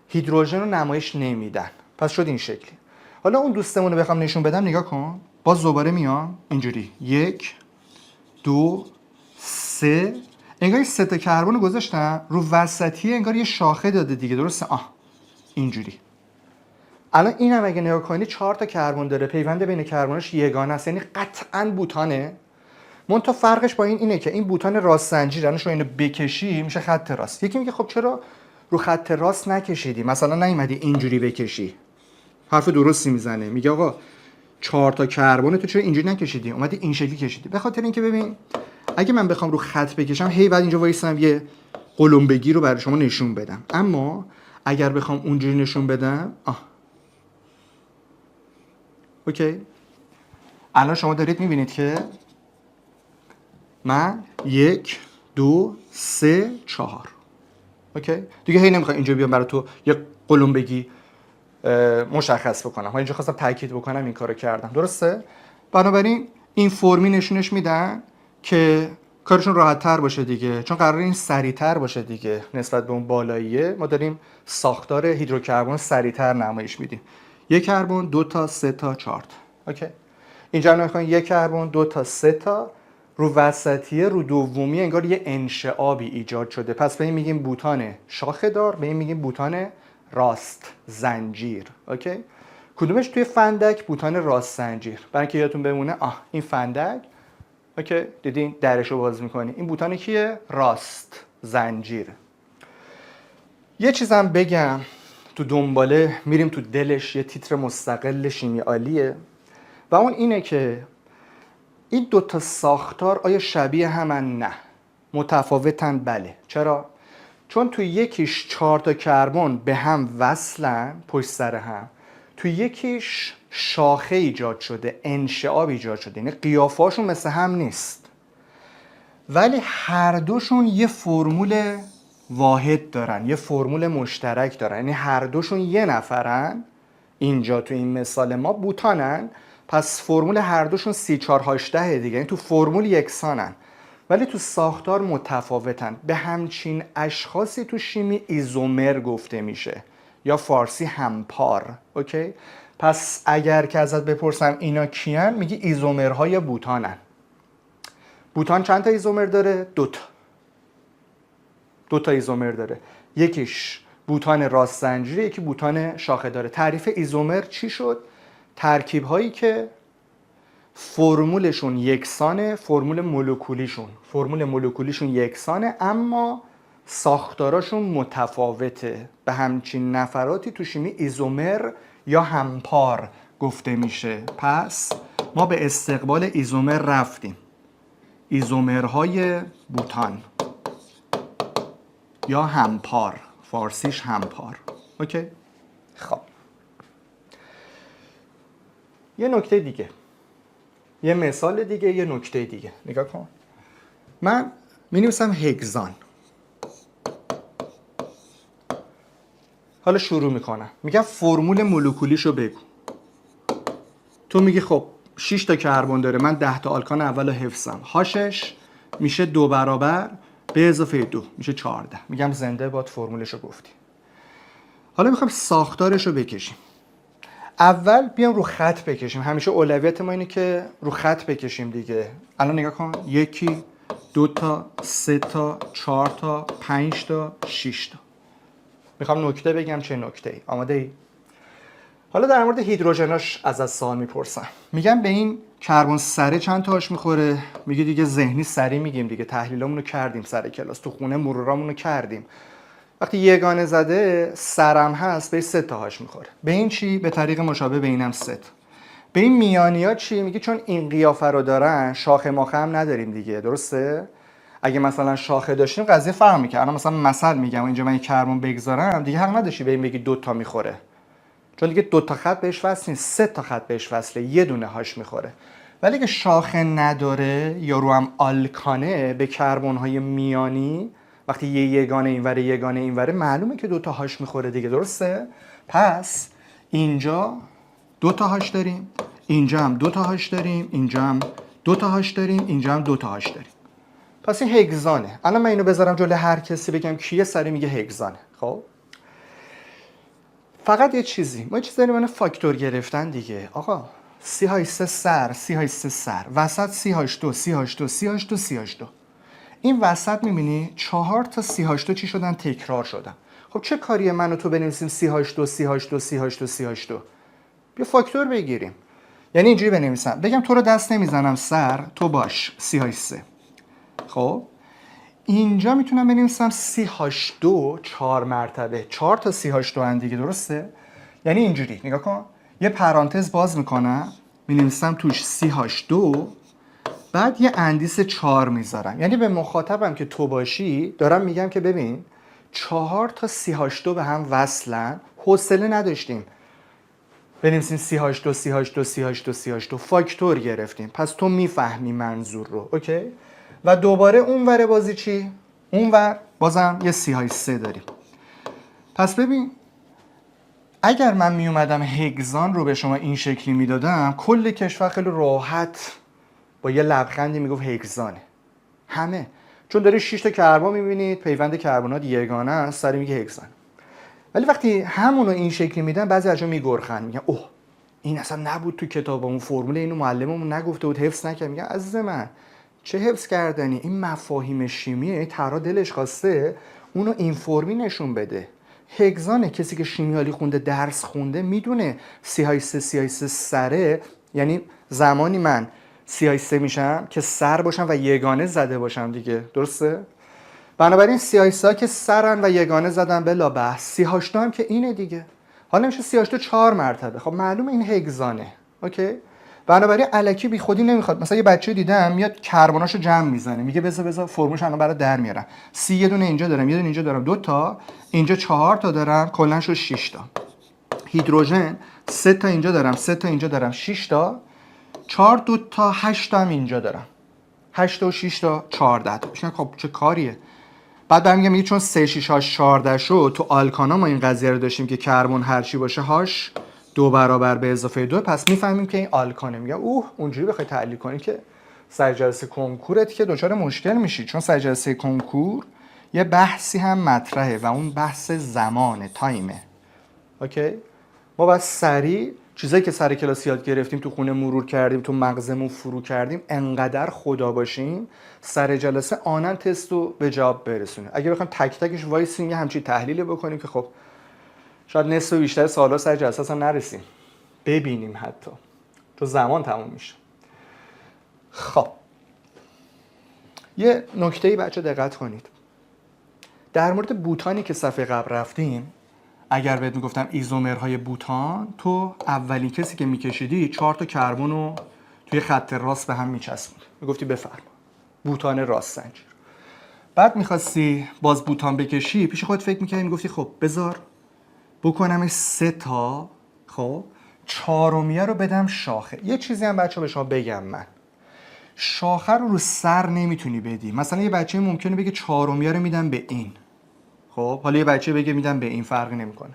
هیدروژن رو نمایش نمیدن. پس شد این شکلی. حالا اون دوستمون رو بخوام نشون بدم، نگاه کن، باز دوباره میام اینجوری 1 2 3، انگار یه 3 تا کربن رو گذاشتم رو وسطی، انگار یه شاخه داده دیگه، درسته؟ اینجوری. الان اینم اگه نگاه کنی 4 تا کربن داره، پیوند بین کربناش یگانه است، یعنی قطعاً بوتانه. منتها فرقش با این اینه که این بوتان راست زنجیره، یعنی شما اینو بکشی میشه خط راست. یکی میگه خب چرا رو خط راست نکشیدی، مثلا نیومدی اینجوری بکشی؟ حرف درستی میزنه، میگه آقا 4 تا کربن تو چرا اینجوری نکشیدی، اومدی این شکلی کشیدی. به خاطر اینکه ببین اگه من بخوام رو خط بکشم، هی بعد اینجا وایسم یه قلمبگی رو برای شما نشون بدم، اما اگر بخوام اونجوری نشون بدم، اوکی، الان شما دارید میبینید که من 1 2 3 4، اوکی دیگه، هی نمیخوام اینجا بیام برای تو یه قلمبگی مشخص بکنم. من اینجا خواستم تاکید بکنم، این کارو کردم، درسته؟ بنابراین این فرمی نشونش میدن که کارشون راحت تر باشه دیگه، چون قراره این سریعتر باشه دیگه نسبت به اون بالاییه. ما داریم ساختار هیدروکربن سریعتر نمایش میدیم. 1 کربن 2 تا 3 تا 4 تا، اوکی. اینجا نگاه کن، 1 کربن 2 تا 3 تا، رو وسطیه، رو دومی انگار یه انشعابی ایجاد شده، پس به این میگیم بوتان شاخه دار، به این میگیم بوتان راست زنجیر. اوکی، کدومش توی فندک بوتان راست زنجیر؟ برای اینکه یادتون بمونه، این فندک، اوکی دیدین درشو باز میکنی، این بوتان کیه؟ راست زنجیر. یه چیزم بگم تو دنباله میریم تو دلش، یه تیتر مستقل شیمی عالیه و اون اینه که این دوتا ساختار آیا شبیه همن؟ نه. متفاوتن؟ بله. چرا؟ چون تو یکیش 4 تا کربن به هم وصلن پشت سر هم، تو یکیش شاخه ایجاد شده، انشعاب ایجاد شده، یعنی قیافه‌هاشون مثل هم نیست، ولی هر دوشون یه فرمول واحد دارن، یه فرمول مشترک دارن، یعنی هر دوشون یه نفرن. اینجا تو این مثال ما بوتانن، پس فرمول هر دوشون C4H10 دیگه، یعنی تو فرمول یکسانن ولی تو ساختار متفاوتن. به همچین اشخاصی تو شیمی ایزومر گفته میشه یا فارسی همپار. اوکی؟ پس اگر که ازت بپرسم اینا کیان، میگی ایزومرهای بوتانن. بوتان چند تا ایزومر داره؟ 2 تا. 2 تا ایزومر داره. یکیش بوتان راست زنجیره، یکی بوتان شاخه داره. تعریف ایزومر چی شد؟ ترکیب هایی که فرمولشون یکسانه، فرمول مولکولیشون یکسانه اما ساختاراشون متفاوته. به همچین نفراتی تو شیمی ایزومر یا همپار گفته میشه. پس ما به استقبال ایزومر رفتیم. ایزومرهای بوتان یا همپار، فارسیش همپار. اوکی؟ خب یه نکته دیگه، یه مثال دیگه، یه نکته دیگه نگاه کن. من می‌نویسم هگزان. حالا شروع میکنم، میگم فرمول مولکولیشو بگو. تو میگی خب 6 تا کربن داره، من 10 تا آلکان اولو حفظم. هاشش میشه 2 برابر به اضافه 2 میشه 14. میگم زنده باد، فرمولشو گفتی. حالا میخوام ساختارشو بکشیم. اول بیام رو خط بکشیم. همیشه اولویت ما اینه که رو خط بکشیم دیگه. الان نگاه کن، 1 2 تا 3 تا 4 تا 5 تا 6 تا. میخوام نکته بگم. چه نکته‌ای؟ آماده ای؟ حالا در مورد هیدروژناش از سوال میپرسن. میگم به این کربن سره چند تاش میخوره؟ میگه دیگه ذهنی سری میگیم دیگه، تحلیلامونو کردیم سر کلاس، تو خونه مرورامونو کردیم. وقتی یگانه زده سرم هست به 3 تاهاش میخوره. به این چی؟ به طریق مشابه به اینم 3 تا. به این میانیا چی؟ میگه چون این قیافه رو دارن شاخه ماخه هم نداریم دیگه، درسته؟ اگه مثلا شاخه داشتیم قضیه فرق می‌کرد. الان مثلا مثل میگم اینجا من این کربن بگذارم دیگه حق نداشتی به این بگی 2 تا میخوره، چون دیگه 2 تا خط بهش وصل نیست، 3 تا خط بهش وصله، یه دونه هاش میخوره. ولی که شاخه نداره یا رو هم آلکانه، به کربن های میانی وقتی یه یگانه اینوره یگانه اینوره معلومه که 2 تا هاش میخوره دیگه، درسته؟ پس اینجا 2 تا هاش داریم، اینجا هم 2 تا هاش داریم، اینجا هم 2 تا هاش داریم، اینجا هم 2 تا هاش داریم. پس این هگزانه. الان من اینو بذارم جلوی هر کسی بگم کیه، سری میگه هگزانه. خب فقط یه چیزی، ما یه چیزی داریم فاکتور گرفتن دیگه. آقا CH3 سر، CH3 سر، وسط CH2 CH2 CH2 CH2. این وسط میبینی 4 تا CH2 چی شدن؟ تکرار شدن. خب چه کاریه من و تو بنویسیم CH2 CH2 CH2 CH2؟ بیا فاکتور بگیریم. یعنی اینجوری بنویسم، بگم تو رو دست نمیزنم سر، تو باش CH3. خب اینجا میتونم بنویسم CH2 4 مرتبه، 4 تا CH2 هن دیگه، درسته؟ یعنی اینجوری نگاه کن، یه پرانتز باز میکنم، مینویسم توش CH2، بعد یه اندیس 4 میذارم. یعنی به مخاطبم که تو باشی دارم میگم که ببین 4 تا CH2 به هم وصلن، حوصله نداشتیم بنویسیم CH2 CH2 CH2 CH2، فاکتور گرفتیم. پس تو میفهمی منظور رو، اوکی؟ و دوباره اونور بازی چی؟ اونور بازم یه CH3 داریم. پس ببین اگر من می اومدم هگزان رو به شما این شکلی میدادم، کل کشور خیلی راحت با یه لبخندی میگفت هگزانه. همه، چون داری 6 تا کربن میبینید، پیوند کربنات یگانه است، سری میگه هگزان. ولی وقتی همون رو این شکلی میدن بعضی از جا میگرخن، میگن اوه این اصلا نبود تو کتابمون، فرمول اینو معلممون نگفته بود، حفظ نکرد. میگن عزیز من چه حفظ کردنی؟ این مفاهیم شیمیه، این طرح دلش خواسته اونو این فرمی نشون بده. هگزانه، کسی که شیمیالی خونده، درس خونده، میدونه CH3 سره، یعنی زمانی من CH3 میشم که سر باشم و یگانه زده باشم دیگه، درسته؟ بنابراین CH3 که سرن و یگانه زدن بلا بحث. CH2 هم که اینه دیگه. حالا میشه CH2 4 مرتبه. خب معلومه این هگزانه. اوکی؟ بنابراین الکی بی خودی نمیخواد. مثلا یه بچه دیدم میاد کربناشو جمع میزنه، میگه بذار فرمولش الان برات در میارم. C یه دونه اینجا دارم، یه دونه اینجا دارم، 2 تا، اینجا 4 تا دارم، کلا شد 6 تا. هیدروژن 3 تا اینجا دارم، 3 تا اینجا دارم، 6 تا. 4 2 تا 8 تا هم اینجا دارم. 8 و 6 تا 14 تا. میشه خب چه کاریه؟ بعد برام میگه چون 3 6 8 14 شد، تو آلکانا ما این قضیه رو داشتیم که کربن هر چی باشه هاش 2 برابر به اضافه 2، پس میفهمیم که این آلکانه. میگه اونجوری بخوای تحلیل کنی که سر جلسه کنکورت که دچار مشکل میشی، چون سر جلسه کنکور یه بحثی هم مطرحه و اون بحث زمانه، تایمه. اوکی؟ ما باید سریع چیزایی که سر کلاس یاد گرفتیم، تو خونه مرور کردیم، تو مغزمون فرو کردیم، انقدر خدا باشیم سر جلسه آنن تست رو به جواب برسونه. اگه بخوایم تک تکش وایسیم یه همچین تحلیلی بکنیم که خب شاید نصف و بیشتر سوالا سر جلسه اصلا نرسیم ببینیم، حتی تو زمان تموم میشه. خب یه نکته‌ای بچه دقت کنید. در مورد بوتانی که صفحه قبل رفتیم، اگر بهت میگفتم ایزومرهای بوتان، تو اولین کسی که میکشیدی 4 تا کربن رو توی خط راست به هم میچسبوندی، میگفتی بفرما بوتان راست زنجیر. بعد میخواستی باز بوتان بکشی، پیش خودت فکر میکردی، میگفتی خب بذار بکنمش 3 تا، خب 4میه رو بدم شاخه. یه چیزی هم بچه به شما بگم، من شاخه رو سر نمیتونی بدی. مثلا یه بچه ممکنه بگه 4میه رو میدم به این، خب حالا یه بچه بگه میدم به این، فرقی نمیکنه.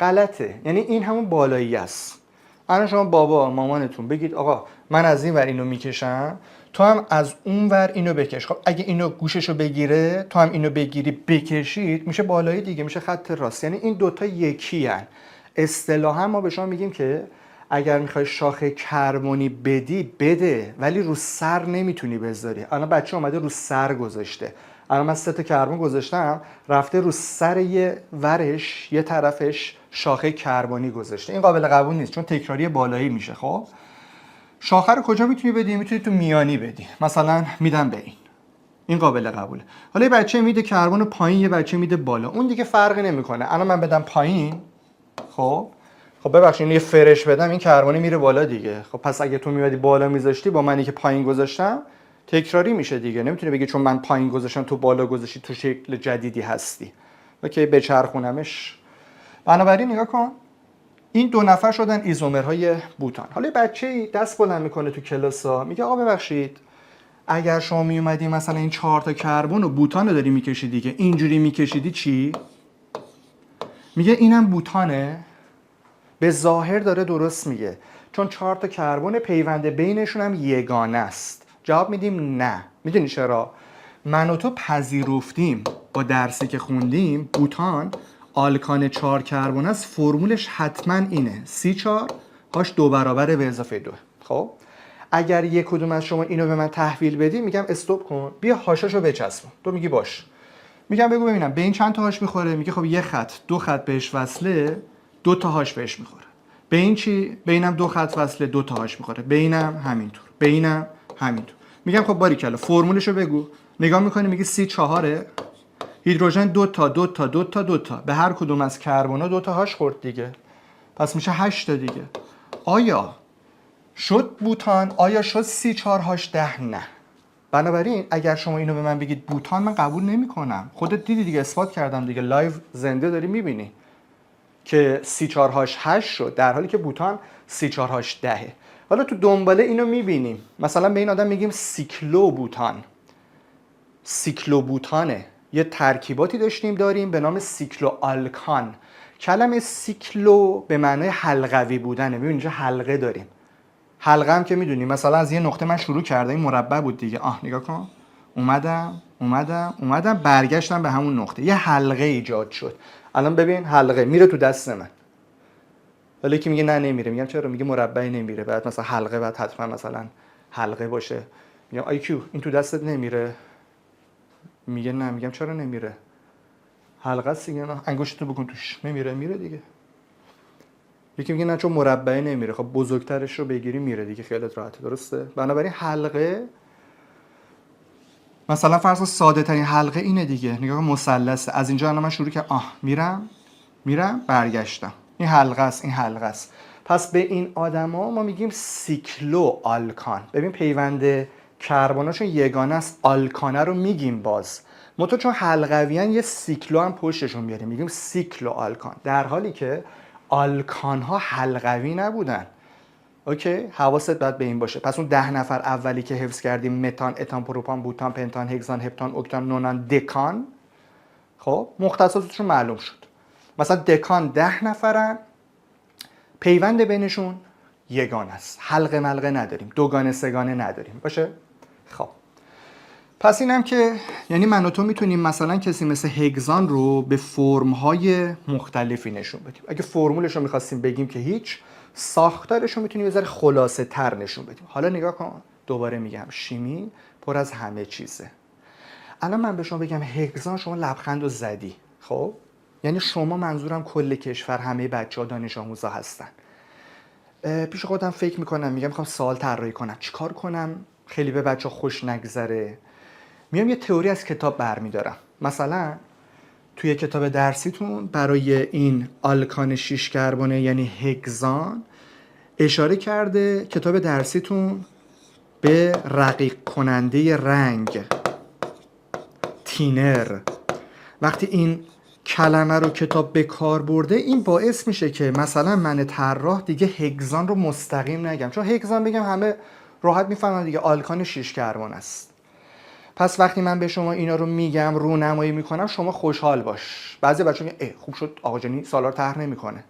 غلطه. یعنی این همون بالایی است. الان شما بابا مامانتون بگید آقا من از این ور اینو میکشم، تو هم از اون ور اینو بکش. خب اگه اینو گوششو بگیره، تو هم اینو بگیری بکشید، میشه بالایی دیگه، میشه خط راست. یعنی این دوتا یکی هن. اصطلاحا ما به شما میگیم که اگر میخوای شاخه کربنی بدی بده، ولی رو سر نمیتونی بذاری. الان بچه اومده رو سر گذاشته، الان من 3 تا کربن گذاشتم، رفته رو سر یه ورش، یه طرفش شاخه کربنی گذاشته. این قابل قبول نیست، چون تکراری بالایی میشه. خب شاخه رو کجا میتونی بدی؟ میتونی تو میانی بدی. مثلا میدم به این قابل قبوله. حالا یه بچه میده کربن پایین، یه بچه میده بالا، اون دیگه فرقی نمیکنه. الان من بدم پایین، خب ببخشید یه فرش بدم، این کربن میره بالا دیگه. خب پس اگه تو میادی بالا میذاشتی، با منی که پایین گذاشتم تکراری میشه دیگه. نمیتونی بگی چون من پایین گذاشتم تو بالا گذاشتی تو شکل جدیدی هستی. اوکی، بچرخونمش. بنابراین نگاه کن، این 2 نفر شدن ایزومرهای بوتان. حالا بچه‌ای دست بلند میکنه تو کلاسا، میگه آقا ببخشید اگر شما میومدی مثلا این 4 تا کربن و بوتان رو داری میکشیدی که اینجوری میکشیدی چی؟ میگه اینم بوتانه. به ظاهر داره درست میگه، چون 4 تا کربن پیوند بینشون هم یگانه است. جواب میدیم نه. میدونی چرا؟ من و تو پذیرفتیم با درسی که خوندیم بوتان آلکان 4 کربن است، فرمولش حتما اینه C4 هاش 2 برابر به اضافه 2. خب اگر یک کدوم از شما اینو به من تحویل بدی، میگم استوب کن، بیا هاشاشو بچسبون. تو میگی باش. میگم بگو ببینم به این چند تا هاش میخوره؟ میگه خب یه خط 2 خط بهش وصله، 2 تا هاش بهش میخوره. به این چی؟ به اینم 2 خط وصله، 2 تا هاش میخوره. به اینم همینطور، به اینم همینطور. میگم خب باریکلا فرمولشو بگو. نگاه میکنی میگی C4 هیدروژن 2 تا 2 تا 2 تا 2 تا، به هر کدوم از کربنا 2 تا هاش خورد دیگه، پس میشه 8 تا دیگه. آیا شد بوتان؟ آیا شد C4 هاش 10؟ نه. بنابراین اگر شما اینو به من بگید بوتان، من قبول نمیکنم. خودت دیدی دیگه، اثبات کردم دیگه، لایو زنده داری میبینی که C4 هاش 8 شد، در حالی که بوتان C4 هاش 10. حالا تو دنباله اینو میبینیم، مثلا به این آدم میگیم سیکلو بوتان. سیکلو بوتانه. یه ترکیباتی داریم به نام سیکلو آلکان. کلمه سیکلو به معنای حلقوی بودنه. ببین اینجا حلقه داریم. حلقه هم که میدونی، مثلا از یه نقطه من شروع کردم، این مربع بود دیگه. نگاه کن، اومدم برگشتم به همون نقطه، یه حلقه ایجاد شد. الان ببین حلقه میره تو دست من. ولی که میگه نه نمیره، میگم چرا؟ میگه مربع نمیره. بعد مثلا حلقه بعد حتما مثلا حلقه باشه. میگم IQ این تو دستت نمیره؟ میگه نه. میگم چرا نمیره؟ حلقه است دیگه. انگشتتو بکن توش، نمیره. میره دیگه. یکی میگه نه چون مربع نمیره. خب بزرگترش رو بگیری میره دیگه، خیالت راحته. درسته؟ بنابراین حلقه مثلا فرض ساده ترین حلقه اینه دیگه، نگاه مثلثه. از اینجا الان من شروع کردم، میرم برگشتم، این حلقه است، این حلقه است. پس به این آدما ما میگیم سیکلو آلکان. ببین پیوند کربناشون یگانه است، آلکانه رو میگیم باز. منتها چون حلقویان یه سیکلو هم پشتشون میاریم، میگیم سیکلو آلکان، در حالی که آلکان ها حلقوی نبودن. اوکی، حواست باید به این باشه. پس اون 10 نفر اولی که حفظ کردیم، متان، اتان، پروپان، بوتان، پنتان، هگزان، هپتان، اکتان، نونان، دکان، خب مختصاتشون معلوم شد. مثلا دکان 10 نفرن، پیوند بینشون یگانه است، حلقه ملقه نداریم، دوگانه سگانه نداریم، باشه؟ خب پس اینم که یعنی من و تو میتونیم مثلا کسی مثل هگزان رو به فرم‌های مختلفی نشون بدیم. اگه فرمولش رو می‌خواستیم بگیم که هیچ، ساختارش رو میتونیم یه ذره خلاصه تر نشون بدیم. حالا نگاه کن، دوباره میگم شیمی پر از همه چیزه. الان من به شما بگم هگزان، شما لبخند رو زدی. خب یعنی شما، منظورم کل کشور، همه بچه‌ها دانش آموزا هستن. پیش خودم فکر میکنم، میخوام سوال طراحی کنم، چیکار کنم خیلی به بچه‌ها خوش نگذره؟ میام یه تئوری از کتاب برمیدارم. مثلا توی کتاب درسیتون برای این آلکان 6 کربونه یعنی هگزان اشاره کرده کتاب درسیتون به رقیق کننده رنگ، تینر. وقتی این کلمه رو کتاب به کار برده، این باعث میشه که مثلا من طراح دیگه هگزان رو مستقیم نگم، چون هگزان بگم همه راحت میفهمن دیگه، آلکان 6 کربن است. پس وقتی من به شما اینا رو میگم، رونمایی میکنم، شما خوشحال باش. بعضی بچه‌ها میگن خوب شد آقا جانی سالار طرح نمیکنه.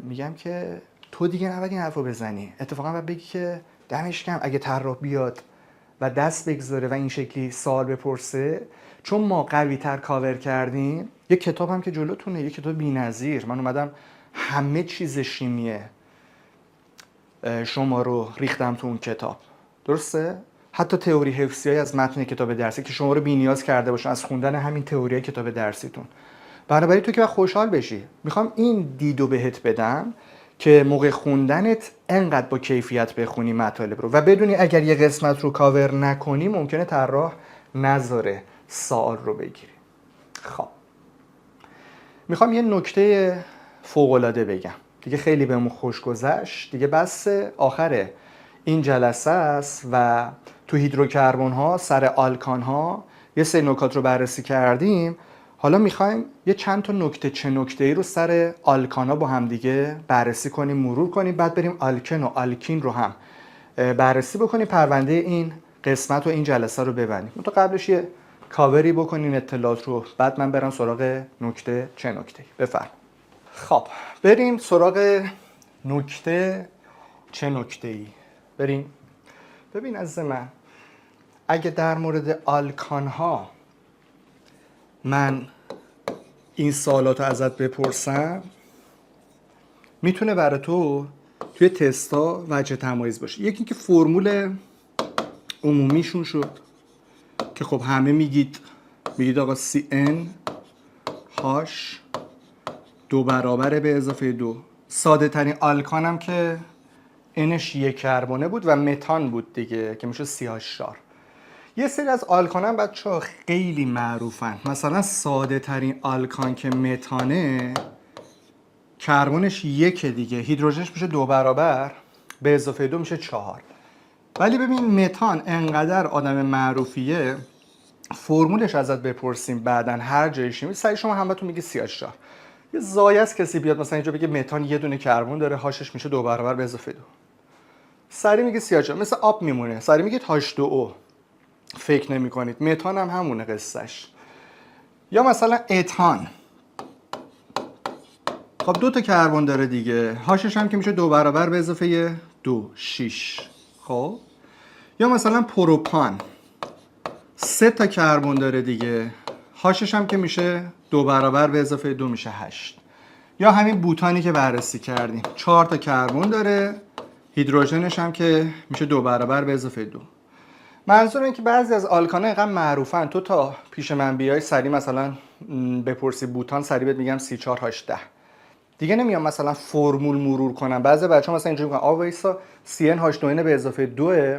میگم که تو دیگه نباید این حرفو بزنی. اتفاقا باید بگی که دمش گرم اگه طراح بیاد و دست بگذاره و این شکلی سوال بپرسه، چون ما قوی تر کاور کردیم. یه کتاب هم که جلوتونه، یه کتاب بی‌نظیر، من اومدم همه چیز شیمیه شما رو ریختم تو اون کتاب، درسته؟ حتی تئوری حفظی از متن کتاب درسی که شما رو بی‌نیاز کرده باشن از خوندن همین تئوری کتاب درسیتون. بنابراین تو که باید خوشحال بشی. میخوام این دیدو بهت بدم که موقع خوندنت انقدر با کیفیت بخونی مطالب رو و بدونی اگر یه قسمت رو کاور نکنی ممکنه طراح نذاره سوال رو بگیری. خب میخوام یه نکته فوق‌العاده بگم دیگه، خیلی بهمون خوش گذشت دیگه، بس آخر این جلسه است و تو هیدروکربن ها، سر آلکان ها یه سری نکات رو بررسی کردیم. حالا میخوایم یه چند تا نکته، چه نکته‌ای رو سر آلکان ها با هم دیگه بررسی کنیم، مرور کنیم، بعد بریم آلکن و آلکین رو هم بررسی بکنیم، پرونده این قسمت و این جلسه رو ببندیم. تو قبلش یه کاوری بکنین اطلاعات رو، بعد من برم سراغ نکته چه نکته‌ای. بفرمایید. خب بریم سراغ نکته چه نکته‌ای. بریم. ببین عزیز من، اگه در مورد آلکان ها من این سوالات رو ازت بپرسم، میتونه برای تو توی تستا وجه تمایز باشه. یکی که فرمول عمومیشون شد که خب همه میگید آقا CN H 2 برابر به اضافه 2. ساده ترین آلکان هم که Nش 1 کربونه بود و متان بود دیگه که میشه CH4. یه سری از آلکان هم بچه‌ها خیلی معروفن. مثلا ساده ترین آلکان که متانه، کربنش 1 دیگه، هیدروژنش میشه 2 برابر به اضافه 2 میشه 4. ولی ببین متان انقدر آدم معروفیه، فرمولش ازت بپرسیم بعدن هر جای شیمی سعی شما همتون میگه CH4. یه زایه است کسی بیاد مثلا اینجا بگه متان یه دونه کربن داره، هاشش میشه 2 برابر به اضافه 2، سری میگه CH4، مثل آب میمونه، سری میگه H2O. فکر نمی کنید متان هم همونه قصهش. یا مثلا اتان، خب 2 تا کربن داره دیگه، هاشش هم که میشه 2 برابر به اضافه 2 6. خب یا مثلا پروپان، 3 تا کربن داره دیگه، هاشش هم که میشه 2 برابر به اضافه 2 میشه 8. یا همین بوتانی که بررسی کردیم، 4 تا کربن داره، هیدروژنش هم که میشه 2 برابر به اضافه 2. منظور این که بعضی از آلکانا اینقدر معروفن، تو تا پیش من بیای سری مثلا بپرسی بوتان، سری بهت میگم C4H10. دیگه نمیام مثلا فرمول مرور کنم. بعضی بچه‌ها مثلا اینجوری میگن آ وایسا CnH2n به اضافه 2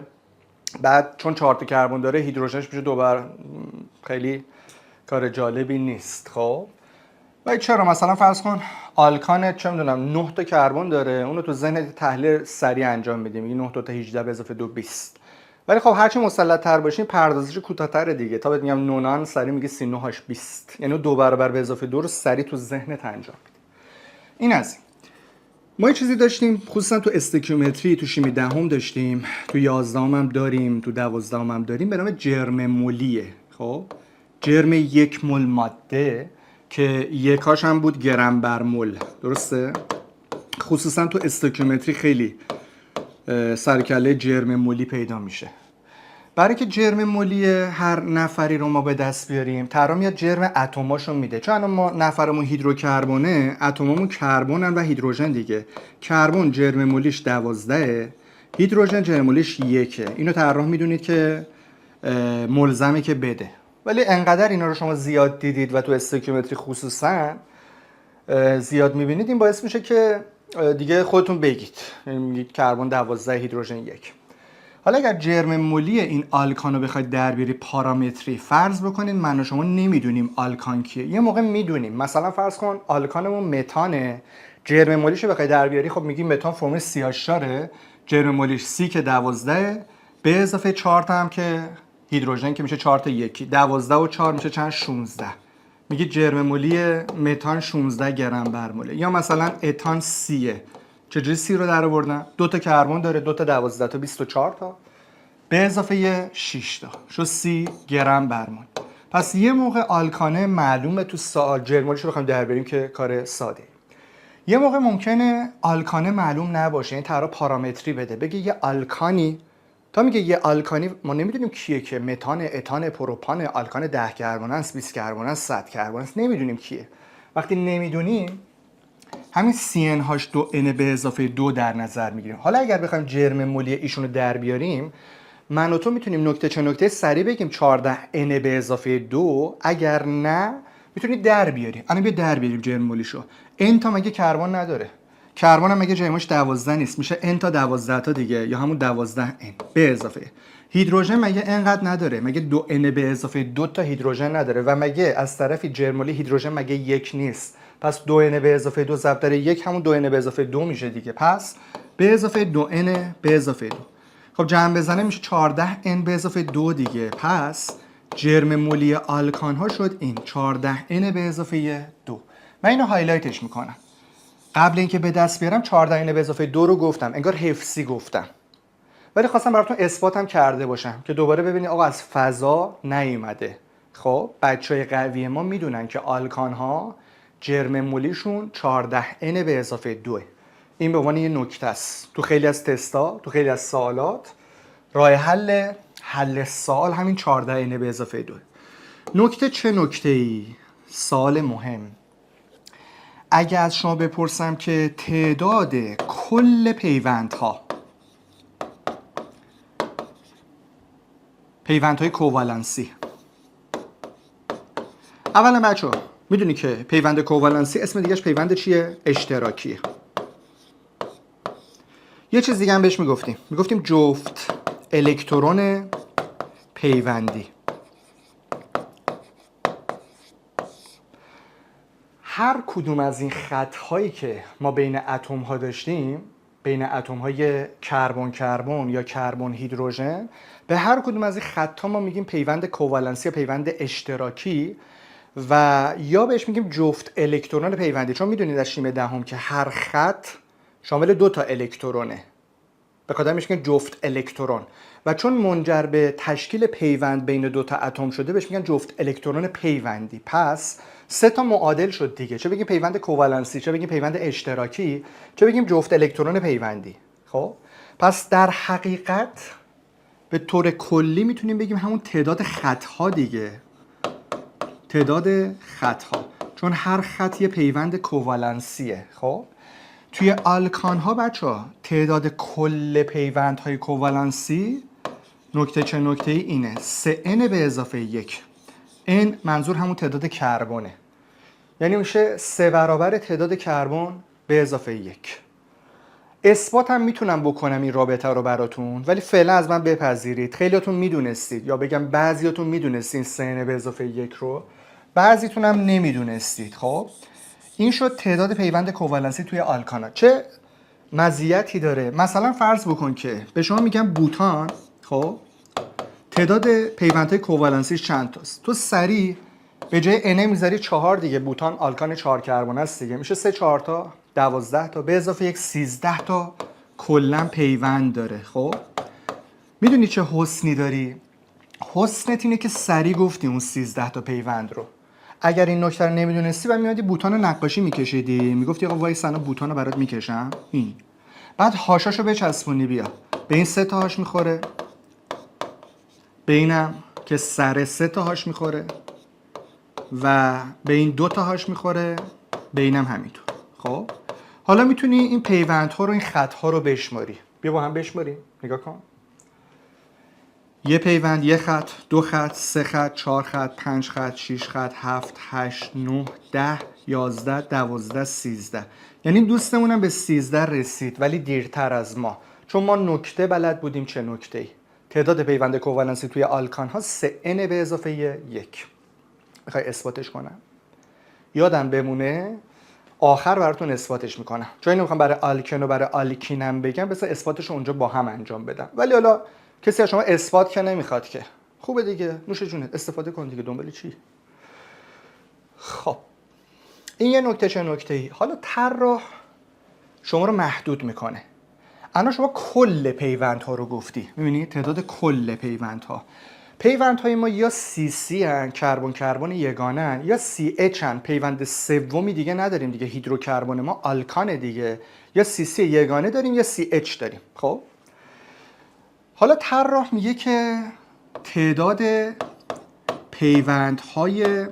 بعد چون 4 تا کربن داره هیدروژنش میشه 2 خیلی کار جالبی نیست. خب ولی چرا مثلا فرض کن آلکان چه میدونم 9 تا کربن داره، اونو تو ذهن تحلیل سریع انجام میدیم، میگی 9 تا 18 به اضافه 2 20. ولی خب هرچی مسلط تر باشیم پردازش کوتاه‌تره دیگه. تا بهت میگم نونان سریع میگه 39 هاش 20، یعنی 2 برابر به اضافه 2 رو سریع تو ذهنت انجام میدی. این از این. ما یه چیزی داشتیم خصوصا تو استیکیومتری، تو شیمی دهم داشتیم، تو 11 هم داریم، تو 12 هم داریم، به نام جرم مولیه. خب جرم 1 مول ماده که یکاش هم بود گرم بر مول، درسته؟ خصوصا تو استیکیومتری خیلی سرکله جرم مولی پیدا میشه. برای که جرم مولی هر نفری رو ما به دست بیاریم، طرح میاد جرم اتماشو میده. چون الان ما نفرمون هیدروکربونه، اتمامون کربنن و هیدروژن دیگه. کربن جرم مولیش 12، هیدروژن جرم مولیش 1. اینو طرح میدونید که ملزمه که بده. ولی انقدر اینا رو شما زیاد دیدید و تو استیکیومتری خصوصا زیاد میبینید، این باعث میشه که دیگه خودتون بگید، میگید کربن 12، هیدروژن 1. حالا اگر جرم مولی این آلکان رو بخواید در بیاری پارامتری، فرض بکنید من و شما نمیدونیم آلکان کیه. یه موقع میدونیم، مثلا فرض کن آلکانمون متانه، جرم مولیش رو بخوای در بیاری، خب میگی متان فرمول CH داره، جرم مولیش C که 12 به اضافه 4 تا هم که هیدروژن که میشه 4 تا 1، 12 و 4 میشه چند؟ 16. میگی جرم مولی متان 16 گرم بر موله. یا مثلا اتان سیه، چجوری سی رو در آوردن؟ 2 تا کربن داره، 2 تا 12 تا 24 تا به اضافه 6 تا شو 30 گرم بر مول. پس یه موقع آلکانه معلومه تو سوال جرم مولیش رو بخوایم در بیاریم که کار ساده. یه موقع ممکنه آلکانه معلوم نباشه، این طرح پارامتری بده، بگه یه آلکانی، تا میگه یه آلکانی ما نمیدونیم کیه، که متان، اتان، پروپان، آلکان 10 کربن است، 20 کربن است، 100 کربن است، نمیدونیم کیه. وقتی نمیدونیم همین CnH2n به اضافه 2 در نظر میگیریم. حالا اگر بخوایم جرم مولی ایشونو در بیاریم، من و تو میتونیم نکته چه نکته سریع بگیم 14n به اضافه 2، اگر نه میتونید در بیاریم. الان بیا در بیاریم جرم مولیشو. n تا مگه کربن نداره، کربن هم مگه جرمش 12 نیست، میشه n تا 12 تا دیگه، یا همون 12n به اضافه. هیدروژن مگه انقدر نداره، مگه 2n به اضافه 2 تا هیدروژن نداره، و مگه از طرفی جرم مولی هیدروژن مگه 1 نیست، پس 2n به اضافه 2 ضرب در 1 همون 2n به اضافه 2 میشه دیگه. پس به اضافه 2n به اضافه 2، خب جمع بزنه میشه 14n به اضافه 2 دیگه. پس جرم مولی آلکان ها شد این 14n به اضافه 2. من اینو هایلایتش میکنم. قبل اینکه به دست بیارم 14n به اضافه 2 رو گفتم، انگار حفظی گفتم، ولی خواستم براتون اثباتم کرده باشم که دوباره ببینید آقا از فضا نیومده. خب بچهای قوی ما میدونن که آلکان ها جرم مولیشون 14n به اضافه 2. این به عنوان یه نکته است. تو خیلی از تستا، تو خیلی از سوالات راه حل سوال همین 14n به اضافه 2. نکته چه نکته‌ای؟ سوال مهم. اگه از شما بپرسم که تعداد کل پیوندهای کووالنسی، اولا بچه‌ها میدونی که پیوند کووالنسی اسم دیگهش پیوند چیه؟ اشتراکیه. یه چیز دیگه هم بهش میگفتیم جفت الکترون پیوندی. هر کدوم از این خط‌هایی که ما بین اتم‌ها داشتیم، بین اتم‌های کربن کربن یا کربن هیدروژن، به هر کدوم از این خط‌ها ما میگیم پیوند کووالنسی یا پیوند اشتراکی، و یا بهش میگیم جفت الکترون پیوندی. چون میدونید از شیمی دهم که هر خط شامل 2 تا الکترونه، به خاطر میگن جفت الکترون، و چون منجر به تشکیل پیوند بین 2 تا اتم شده بهش میگن جفت الکترون پیوندی. پس 3 تا معادل شد دیگه، چه بگیم پیوند کووالنسی، چه بگیم پیوند اشتراکی، چه بگیم جفت الکترون پیوندی. خب پس در حقیقت به طور کلی میتونیم بگیم همون تعداد خط‌ها دیگه، تعداد خط‌ها، چون هر خط یه پیوند کووالنسیه. خب توی آلکان ها بچه‌ها تعداد کل پیوندهای کووالنسی نکته چه نکته اینه 3n به اضافه 1. n منظور همون تعداد کربونه، یعنی میشه 3 برابر تعداد کربن به اضافه 1. اثبات هم میتونم بکنم این رابطه رو براتون، ولی فعلا از من بپذیرید خیلیاتون میدونستید، یا بگم بعضیاتون میدونستید سن به اضافه 1 رو، بعضیتون هم نمیدونستید. خب این شد تعداد پیوند کوالنسی توی آلکانا. چه مزیتی داره؟ مثلا فرض بکن که به شما میگم بوتان، خب تعداد پیوندهای کوالنسیش چند تاست، تو سریع به جای n میذاری 4 دیگه، بوتان آلکان 4 کربن است دیگه، میشه 3 4 تا 12 تا به اضافه 1 13 تا کلا پیوند داره. خب میدونی چه حسنی داری؟ حسنت اینه که سریع گفتی اون 13 تا پیوند رو. اگر این نکته رو نمیدونستی و میادی بوتان رو نقاشی میکشیدی، میگفتی آقا وای سنا بوتان رو برات میکشم، این بعد هاشاشو بچسبونی، بیا به این 3 تا هاش میخوره، به اینم که سر 3 تا هاش میخوره و به این 2 تا هاش میخوره، به اینم همینطور. خب حالا میتونی این پیوندها رو، این خطها رو بشماری. بیا با هم بشماریم، نگاه کن. یه پیوند، یه خط، 2 خط، 3 خط، 4 خط، 5 خط، 6 خط، 7 8 9 10 11 12 13. یعنی دوستمونم به 13 رسید ولی دیرتر از ما، چون ما نکته بلد بودیم. چه نکته‌ای؟ تعداد پیوند کوالنسی توی آلکان ها 3n به اضافه 1. میخوای اثباتش کنم؟ یادم بمونه آخر براتون اثباتش میکنم، چون اینو میخوام برای آلکن و برای آلکینم بگم، بس اثباتش رو اونجا با هم انجام بدم. ولی حالا کسی از شما اثبات که نمیخواد که، خوبه دیگه، نوش جونت، استفاده کن دیگه، دنبال چی؟ خب این یه نکته. چه نکته‌ای؟ حالا طراح شما رو محدود میکنه. الان شما کل پیوندها رو گفتی، میبینی تعداد کل پیوندها. پیوندهای ما یا CC هن، کربن کربن یگانه هن، یا CH هن، پیوند سومی دیگه نداریم دیگه، هیدروکربن ما آلکان دیگه، یا CC یگانه داریم یا CH داریم. خب حالا طراح میگه که تعداد پیوندهای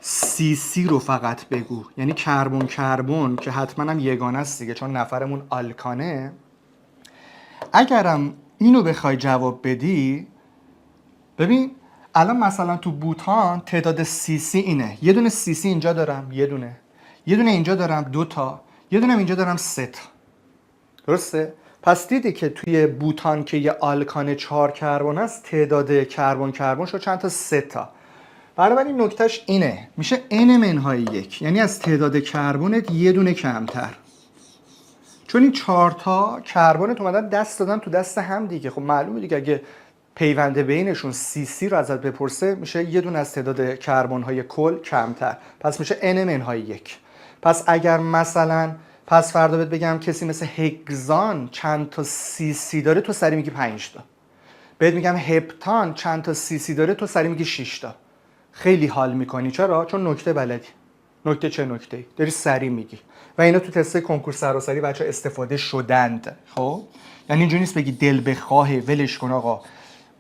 CC رو فقط بگو، یعنی کربن کربن که حتما هم یگانه است دیگه چون نفرمون آلکانه. اگرم اینو بخوای جواب بدی، ببین الان مثلا تو بوتان تعداد CC اینه، یه دونه CC اینجا دارم، یه دونه اینجا دارم، 2 تا، یه دونه اینجا دارم، 3 تا. درسته؟ پس دیدی که توی بوتان که یه آلکان 4 کربن است، تعداد کربن کربن شد چند تا؟ 3 تا. بنابراین نکتهش اینه، میشه n منهای 1، یعنی از تعداد کربنت یه دونه کمتر، چون این 4 تا کربنت اومدن دست دادن تو دست هم دیگه. خب معلومه دیگه اگه پیوند بینشون CC رو ازت بپرسه، میشه یه دونه از تعداد کربن های کل کمتر، پس میشه n منهای 1. پس اگر مثلا پس فردا بهت بگم کسی مثل هگزان چند تا CC داره، تو سری میگی 5 تا. بهت میگم هپتان چند تا CC داره، تو سری میگی 6 تا. خیلی حال میکنی. چرا؟ چون نکته بلدی. نکته چه نکته‌ای؟ داری سری میگی. و اینا تو تست کنکور سراسری بچا استفاده شدند. خب یعنی اینجوری نیست بگی دل بخواه ولش کن آقا،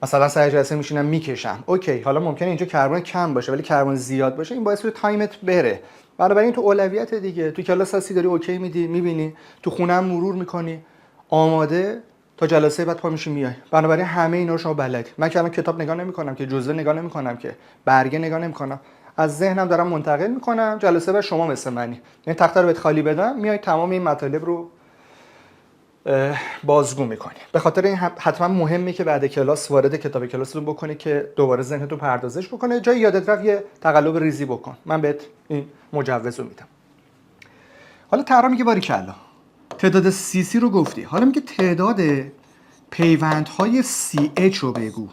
مثلا سر جلسه میشینم میکشم. اوکی، حالا ممکنه اینجا کربن کم باشه ولی کربن زیاد باشه، این باعث میشه تایمت بره. بنابراین تو اولویت دیگه، تو کلاس هستی داری اوکی میدی، میبینی، تو خونه هم مرور میکنی، آماده تا جلسه بعد پا میشی میای. بنابراین همه اینا رو شما بلدی. من که الان کتاب نگاه نمیکنم که، جزوه نگاه نمیکنم که، برگه نگاه نمیکنم، از ذهنم دارم منتقل میکنم. جلسه بعد شما مثل منی، یعنی تخته رو بهت خالی بدم، میای تمام این مطالب رو بازگو میکنی. به خاطر این حتما مهمه که بعد کلاس وارد کتاب کلاستون بکنی که دوباره ذهنتو پردازش بکنه، جای یادت رفت یه تقلب ریزی بکن. من بهت این مجوز رو میدم. حالا طراح میگه باریکلا تعداد CC رو گفتی، حالا میگه تعداد پیوندهای CH رو بگو.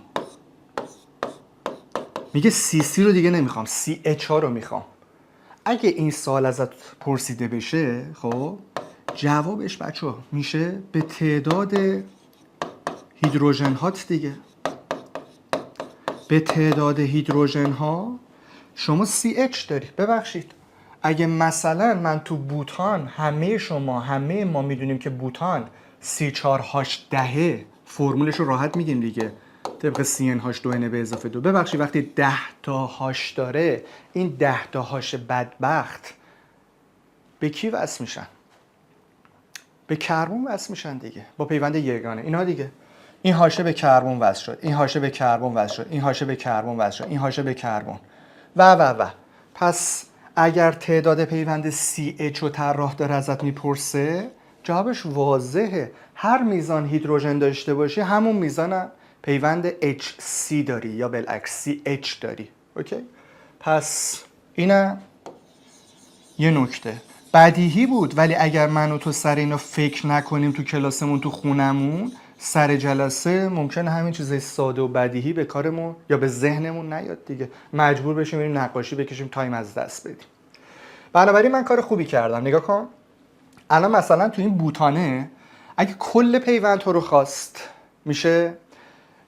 میگه CC رو دیگه نمیخوام، CH ها رو میخوام. اگه این سوال ازت پرسیده بشه، خب جوابش بچه میشه به تعداد هیدروژن هات دیگه. به تعداد هیدروژن ها شما CH داری. ببخشید اگه مثلا من تو بوتان، همه ما میدونیم که بوتان C4H10 فرمولش رو راحت میگیم دیگه، طبق CnH2n به اضافه 2. ببخشید وقتی 10 تا هاش داره، این 10 تا هاش بدبخت به کی وصل میشن؟ به کربن وصل میشن دیگه، با پیوند یگانه. اینا دیگه، این هاشه به کربن وصل شد، این هاشه به کربن وصل شد، این هاشه به کربن وصل شد، این هاشه به کربن و پس اگر تعداد پیوند CH رو طراح داره ازت میپرسه، جوابش واضحه. هر میزان هیدروژن داشته باشی همون میزان پیوند HC داری یا بالعکس CH داری. اوکی؟ پس اینه یه نکته بدیهی بود، ولی اگر من و تو سر اینو فکر نکنیم تو کلاسمون تو خونمون، سر جلسه ممکنه همین چیزای ساده و بدیهی به کارمون یا به ذهنمون نیاد دیگه، مجبور بشیم بریم نقاشی بکشیم، تایم از دست بدیم. بنابراین من کار خوبی کردم. نگاه کن الان مثلا تو این بوتانه اگه کل پیوندها رو خواست میشه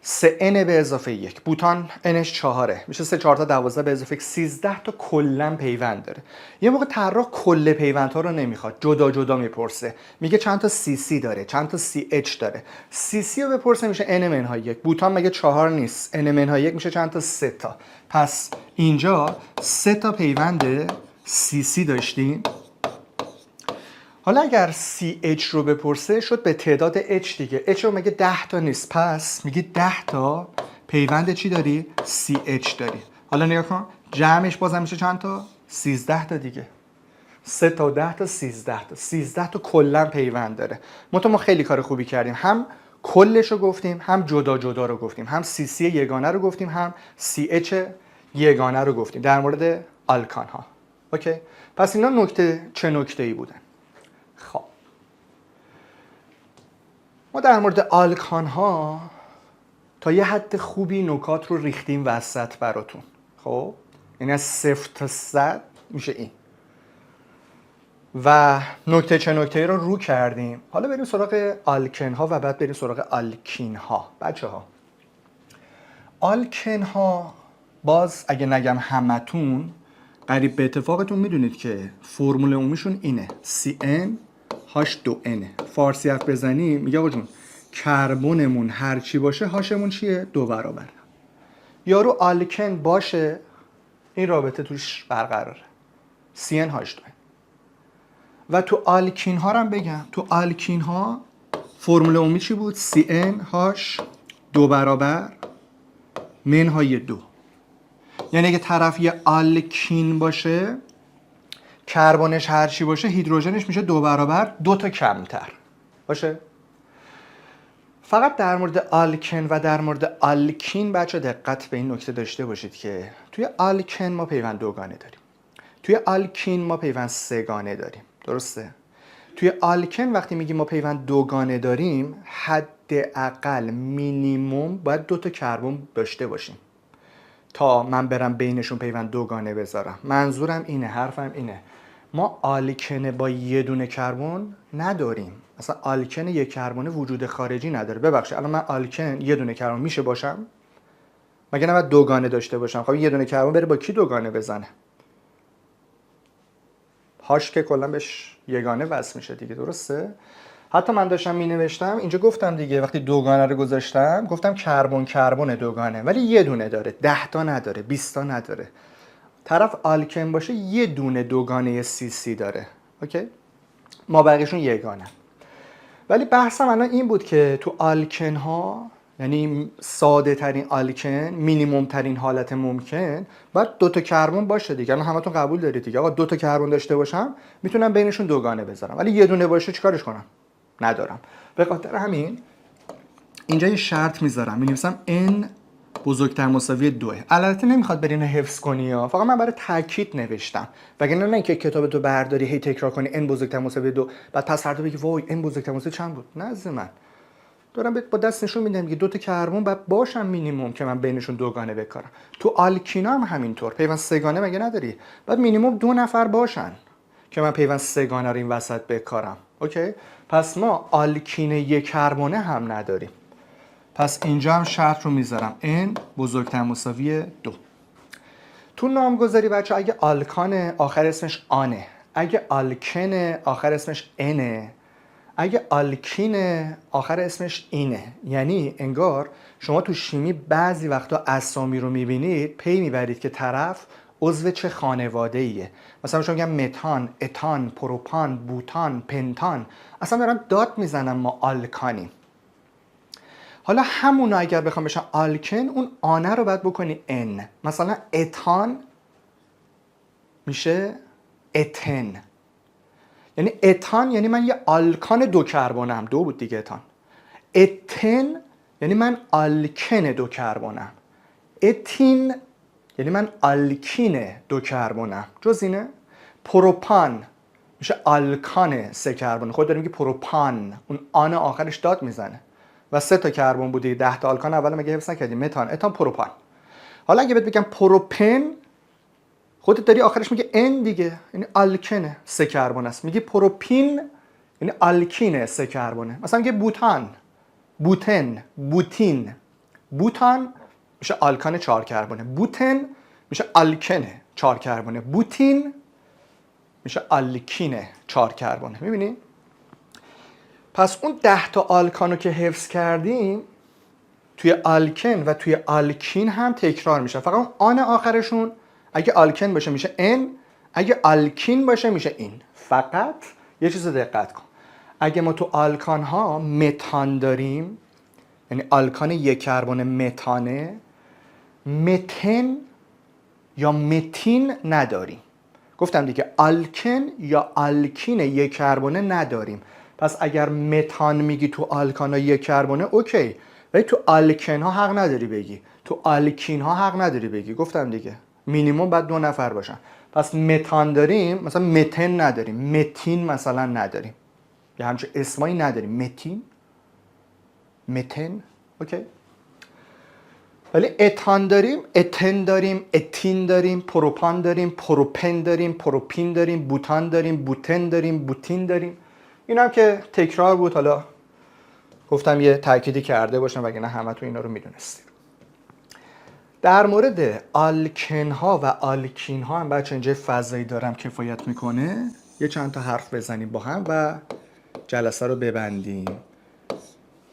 3n به اضافه 1. بوتان nش 4 میشه 3 4 تا 12 به اضافه 13 تا کلا پیوند داره. یه موقع طراح کل پیوندها رو نمیخواد، جدا جدا میپرسه، میگه چند تا cc داره، چند تا ch داره. cc رو بپرسه میشه n منهای 1. بوتان مگه 4 نیست، n منهای 1 میشه چند تا 3 تا. پس اینجا 3 تا پیوند cc داشتیم. حالا اگر CH رو بپرسه شد به تعداد H دیگه. H رو مگه 10 تا نیست، پس میگه 10 تا پیوند چی داری؟ CH داری. حالا نگاه کن جمعش بازم میشه چند تا؟ 13 تا دیگه. 3 تا 10 تا 13 تا. 13 تا کلا پیوند داره. ما خیلی کار خوبی کردیم، هم کلش رو گفتیم، هم جدا جدا رو گفتیم، هم CC یگانه رو گفتیم، هم CH یگانه رو گفتیم در مورد آلکان ها. اوکی؟ پس اینا نکته چه نکته‌ای بودن؟ خب ما در مورد آلکان ها تا یه حد خوبی نکات رو ریختیم وسط براتون. خب یعنی از 0 تا 100 میشه این و نکته چه نکته رو کردیم. حالا بریم سراغ آلکن ها و بعد بریم سراغ آلکین ها. بچه ها آلکن ها باز اگه نگم همتون قریب به اتفاقتون میدونید که فرمول عمومیشون اینه CN H2N. فارسی حرف بزنی میگه آقا جون کربنمون هر چی باشه هاشمون چیه؟ 2 برابر. یارو آلکن باشه این رابطه توش برقراره CN H2N. و تو آلکین ها هم بگم، تو آلکین ها فرمول عمومی چی بود؟ CN H 2 برابر منهای 2. یعنی اگه طرف یه آلکین باشه کربنش هر چی باشه هیدروژنش میشه 2 برابر 2 تا کمتر باشه. فقط در مورد آلکن و در مورد آلکین بچه دقت به این نکته داشته باشید که توی آلکن ما پیوند دوگانه داریم، توی آلکین ما پیوند سه‌گانه داریم. درسته؟ توی آلکن وقتی میگیم ما پیوند دوگانه داریم حداقل مینیمم باید 2 تا کربن داشته باشیم تا من برم بینشون پیوند دوگانه بذارم. منظورم اینه، حرفم اینه، ما آلکن با یه دونه کربن نداریم. مثلا آلکن یک کربن وجود خارجی نداره. ببخشید الان من آلکن یه دونه کربن میشه باشم؟ مگه نباید دوگانه داشته باشم؟ خب یه دونه کربن بره با کی دوگانه بزنه؟ هاش که کلا بهش یگانه وصل میشه دیگه. درسته؟ حتی من داشتم می نوشتم اینجا گفتم دیگه، وقتی دوگانه رو گذاشتم گفتم کربن کربن دوگانه، ولی یه دونه داره، 10 تا نداره، 20 تا نداره. طرف آلکن باشه یه دونه دوگانه CC داره. اوکی؟ ما بقیشون یگانه. ولی بحثم الان این بود که تو آلکن ها، یعنی ساده ترین آلکن، مینیمم ترین حالت ممکن، باید 2 تا کربن باشه دیگه. الان همتون قبول دارید دیگه. آقا 2 تا کربن داشته باشم میتونم بینشون دوگانه بذارم، ولی یه دونه باشه چیکارش کنم؟ ندارم. به خاطر همین اینجا یه شرط میذارم، می‌نویسم n بزرگتر مساوی 2. البته نمیخواد برین حفظ کنی ها، فقط من برای تاکید نوشتم. وگرنه نه اینکه کتابتو برداری هی تکرار کنی n بزرگتر مساوی 2 بعد پس فردا بگی وای n بزرگتر مساوی چند بود. نه از من دارم با دست نشون میدم که 2 تا کربن باید باشم مینیمم که من بینشون دوگانه بکارم. تو آلکینا هم همینطور، پیوند سه‌گانه مگه نداری؟ باید مینیمم 2 نفر باشن که من پیوند سه‌گانه رو این وسط بکارم. اوکی؟ پس ما آلکین یک کربونه هم نداریم. پس اینجا هم شرط رو میذارم n بزرگتر مساوی 2. تو نامگذاری بچه اگه آلکان آخر اسمش آنه، اگه آلکن آخر اسمش انه، اگه آلکین آخر اسمش اینه، یعنی انگار شما تو شیمی بعضی وقتا اسامی رو میبینید پی میبرید که طرف عضو چه خانواده ایه. مثلا شما میگم متان، اتان، پروپان، بوتان، پنتان، اصلا دارن داد میزنن ما آلکانیم. حالا همونو اگر بخوام بشن آلکن، اون آنه رو باید بکنی ان. مثلا اتان میشه اتن، یعنی اتان یعنی من یه آلکان دو کربنم، دو بود دیگه اتان. اتن یعنی من آلکن دو کربنم. اتین یعنی من آلکین دو کربنم. جز اینه. پروپان میشه آلکان سه کربن. خود داریم که پروپان، اون آن آخرش داد میزنه و 3 تا کربن بوده، 10 تا آلکان اول مگه حفظ نکردیم؟ متان، اتان، پروپان. حالا اگه بهت بگم پروپن، خودت داری آخرش میگه ان دیگه، یعنی آلکنه 3 کربن است. میگی پروپین یعنی آلکینه 3 کربنه. مثلا میگه بوتان، بوتن، بوتین. بوتان میشه آلکان 4 کربنه. بوتن میشه آلکنه 4 کربنه. بوتین میشه آلکینه 4 کربنه. میبینی؟ پس اون 10 تا آلکانو که حفظ کردیم توی آلکن و توی آلکین هم تکرار میشه. فقط اون آن آخرشون اگه آلکن باشه میشه ان، اگه آلکین باشه میشه این. فقط یه چیز دقت کن، اگه ما تو آلکان ها متان داریم، یعنی آلکان 1 کربن متانه، متن یا متین نداریم. گفتم دیگه آلکن یا آلکین 1 کربنه نداریم. پس اگر متان میگی تو آلکان ها 1 کربنه اوکی، ولی تو آلکن ها حق نداری بگی، تو آلکین ها حق نداری بگی. گفتم دیگه مینیمم باید 2 نفر باشن. پس متان داریم، مثلا متن نداریم، متین مثلا نداریم، یه همچه اسمایی نداریم. متین، متن، اوکی. ولی اتان داریم، اتن داریم، اتین داریم، پروپان داریم، پروپن داریم، پروپین داریم، بوتان داریم، بوتن داریم، بوتین داریم. این هم که تکرار بود، حالا گفتم یه تأکیدی کرده باشم وگرنه همه تو اینا رو میدونستیم. در مورد آلکن ها و آلکین ها هم بچه اینجا فضایی دارم کفایت میکنه، یه چند تا حرف بزنیم با هم و جلسه رو ببندیم.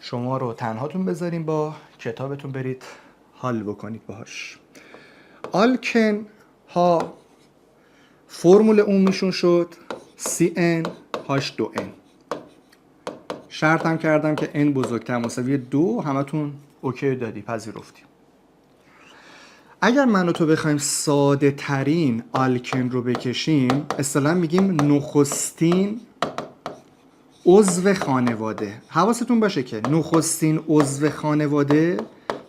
شما رو تنهاتون بذاریم با کتابتون، برید حال بکنید باهاش. آلکن ها فرمول عمومیشون شد CnH2n. شرط هم کردم که n بزرگتر مساوی 2، همتون اوکی دادی، پذیرفتی. اگر من و تو بخوایم ساده ترین آلکن رو بکشیم، اصطلاحاً میگیم نخستین عضو خانواده. حواستون باشه که نخستین عضو خانواده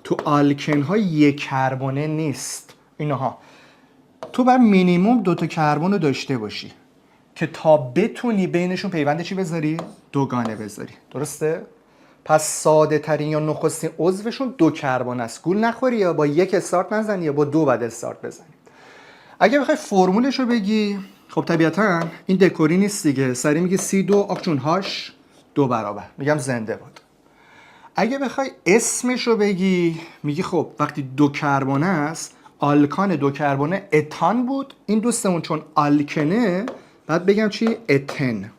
تو آلکن ها 1 کربنه نیست. اینها تو باید مینیموم 2 تا کربن رو داشته باشی که تا بتونی بینشون پیوند چی بذاری؟ دوگانه بذاری. درسته؟ پس ساده ترین یا نخستین عضوشون 2 کربن است. گول نخوری یا با 1 استارت نزنی یا با 2 بعد استارت بزنی. اگه بخوای فرمولش رو بگی، خب طبیعتاً این دکوری نیست دیگه، سری میگی C2 آخچون هاش 2 برابر. میگم زنده باد. اگه بخوای اسمش رو بگی، میگی خب وقتی 2 کربن است، آلکان 2 کربنه اتان بود. این دوستمون چون آلکنه بعد بگم چی؟ اتن.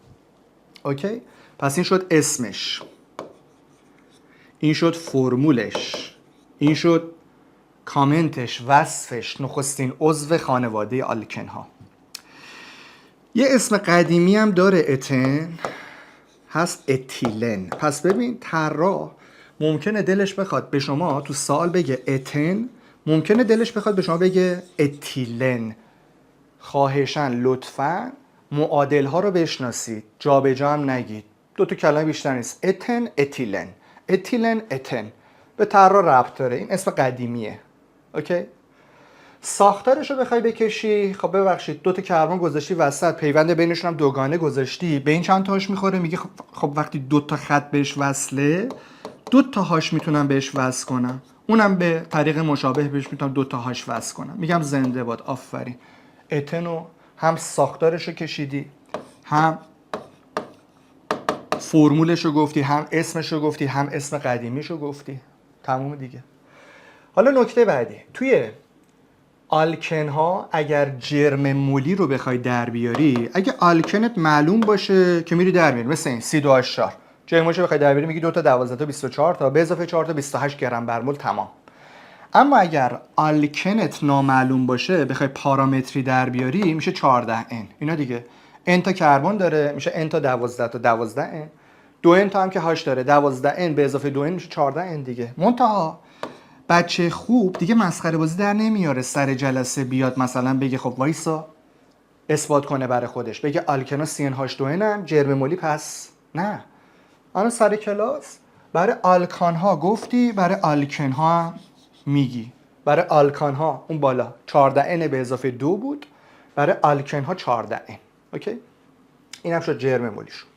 اوکی؟ پس این شد اسمش، این شد فرمولش، این شد کامنتش، وصفش، نخستین عضو خانواده آلکن ها. یه اسم قدیمی هم داره اتن، هست اتیلن. پس ببین طراح ممکنه دلش بخواد به شما تو سوال بگه اتن، ممکنه دلش بخواد به شما بگه اتیلن. خواهشاً لطفاً معادل ها رو بشناسید، جا به جا هم نگید. 2 تا کلمه بیشتر نیست. اتن، اتیلن، اتیلن، اتن. به طراح ربط داره، این اسم قدیمیه. اوکی؟ ساختارش رو بخوای بکشی، خب ببخشید 2 تا کربن گذاشتی وسط، پیوند بینشون هم دوگانه گذاشتی، به این چند تاش میخوره؟ میگه خب وقتی 2 تا خط بهش وصله، 2 تا هاش میتونم بهش وصل کنم، اونم به طریق مشابه بهش میتونم 2 تا هاش وصل کنم. میگم زنده باد، آفرین. اتنو هم ساختارش رو کشیدی، هم فرمولش رو گفتی، هم اسمش رو گفتی، هم اسم قدیمیش رو گفتی. تموم دیگه. حالا نکته بعدی، توی آلکن ها اگر جرم مولی رو بخوای در بیاری، اگه آلکنت معلوم باشه که میری در میاری، مثل این C2H4 جرمش رو بخوای در بیاری، میگی 2 تا 12 تا 24 تا به اضافه 4 تا 28 گرم بر مول، تمام. اما اگر آلکنت نامعلوم باشه، بخوای پارامتری در بیاری، میشه 14N. اینا دیگه N تا کربن داره، میشه N تا 12 تا 12N. 2N تا هم که هاش داره، 12N به اضافه 2N میشه 14N دیگه. منتها بچه خوب دیگه مسخره بازی در نمیاره سر جلسه بیاد مثلا بگه خب وایسا اثبات کنه برای خودش بگه آلکنا CnH2n هم جرم مولی، پس نه. الان سر کلاس برای آلکان ها گفتی، برای آلکن ها هم میگی. برای آلکان ها اون بالا 14N به اضافه 2 بود، برای آلکن ها 14N. اوکی؟ این هم شد جرم مولیشون.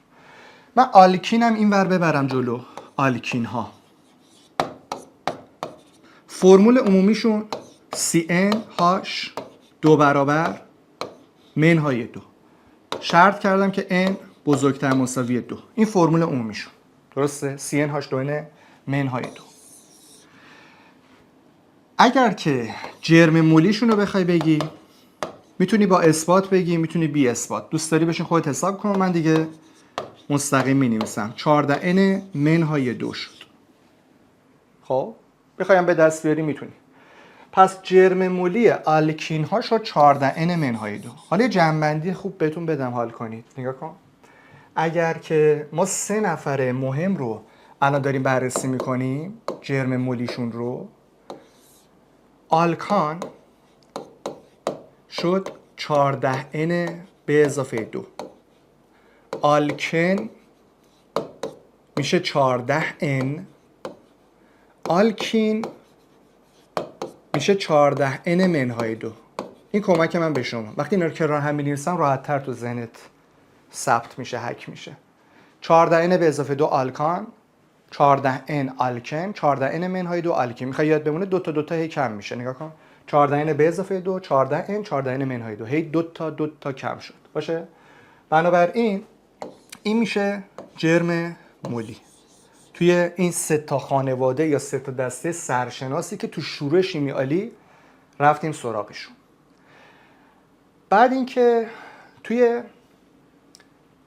من آلکین هم این ور ببرم جلو. آلکین ها فرمول عمومیشون CnH 2 برابر منهای 2. شرط کردم که n بزرگتر مساوی 2. این فرمول عمومیشون درسته؟ CnH2n منهای 2. اگر که جرم مولیشون رو بخوای بگی، میتونی با اثبات بگی، میتونی بی اثبات. دوست داری بشین خودت حساب کن، من دیگه مستقیم می‌نویسم. 14n منهای 2 شد. خب بخوایم به دست بیاری میتونی. پس جرم مولی آلکین ها شد 14N منهای 2. حالا جمع‌بندی خوب بهتون بدم حال کنید. نگاه کن. اگر که ما 3 نفر مهم رو الان داریم بررسی میکنیم، جرم مولیشون رو، آلکان شد 14N به اضافه 2. آلکن میشه 14N. آلکین میشه 14N منهای 2. این کمک من به شما. وقتی اینا رو کنار هم می‌نویسم راحت تر تو ذهنت ثبت میشه، حک میشه. 14N به اضافه 2 آلکان، 14N آلکن، 14N منهای 2 آلکین. میخوای یاد بمونه دو تا هی کم میشه. نگاه کن. 14N به اضافه 2 14N 14N منهای 2 هی دو تا کم شد. باشه؟ بنابراین این میشه جرم مولی توی این 3 تا خانواده یا 3 تا دسته سرشناسی که تو شروع شیمیالی رفتیم سراغشون. بعد اینکه توی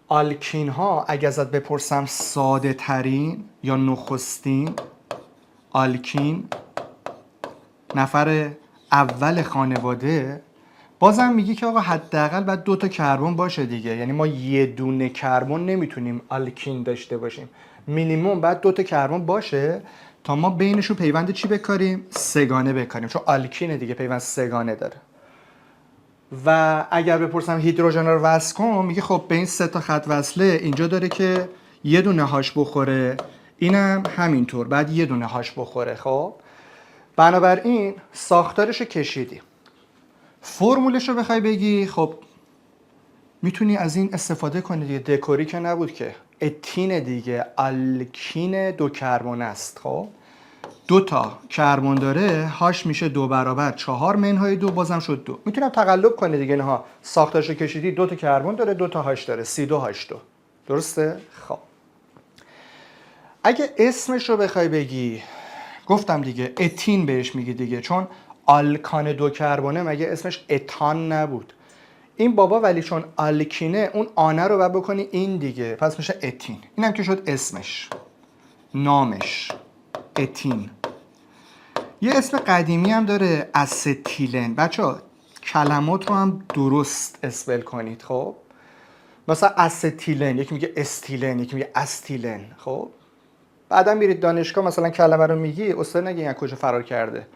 آلکین ها اگه ازت بپرسم ساده ترین یا نخستین آلکین نفر اول خانواده، بازم میگی که آقا حداقل باید 2 تا کربن باشه دیگه. یعنی ما یه دونه کربن نمیتونیم آلکین داشته باشیم، مینیمم باید 2 تا کربن باشه تا ما بینشون پیوند چی بکاریم؟ سگانه بکاریم، چون آلکینه دیگه، پیوند سگانه داره. و اگر بپرسم هیدروژن رو وصل کن، میگه خب به این 3 تا خط وصله اینجا داره که یه دونه هاش بخوره، اینم همینطور بعد یه دونه هاش بخوره. خب بنابراین ساختارش رو کشیدی. فرمولش رو بخوای بگی، خب میتونی از این استفاده کنی دیگه. دکوری که نبود که، اتین دیگه، آلکین 2 کربن است. خب 2 تا کربن داره، هاش میشه 2 برابر 4 منهای 2، بازم شد 2. میتونم تقلب کنی دیگه. نه ساختارش رو کشیدی، 2 تا کربن داره، 2 تا هاش داره، C2H2. درسته؟ خب اگه اسمش رو بخوای بگی، گفتم دیگه اتین بهش میگی دیگه، چون آلکان 2 کربنه مگه اسمش اتان نبود؟ این بابا ولی چون آلکینه اون آنه رو باید بکنی این دیگه، پس میشه اتین. اینم که شد اسمش، نامش اتین. یه اسم قدیمی هم داره، استیلن. بچه‌ها کلمات رو هم درست اسپل کنید. خب مثلا استیلن، یکی میگه استیلن، یکی میگه استیلن. خب بعدا میرید دانشگاه مثلا کلمه رو میگی، استاد نگه از کجا فرار کرده.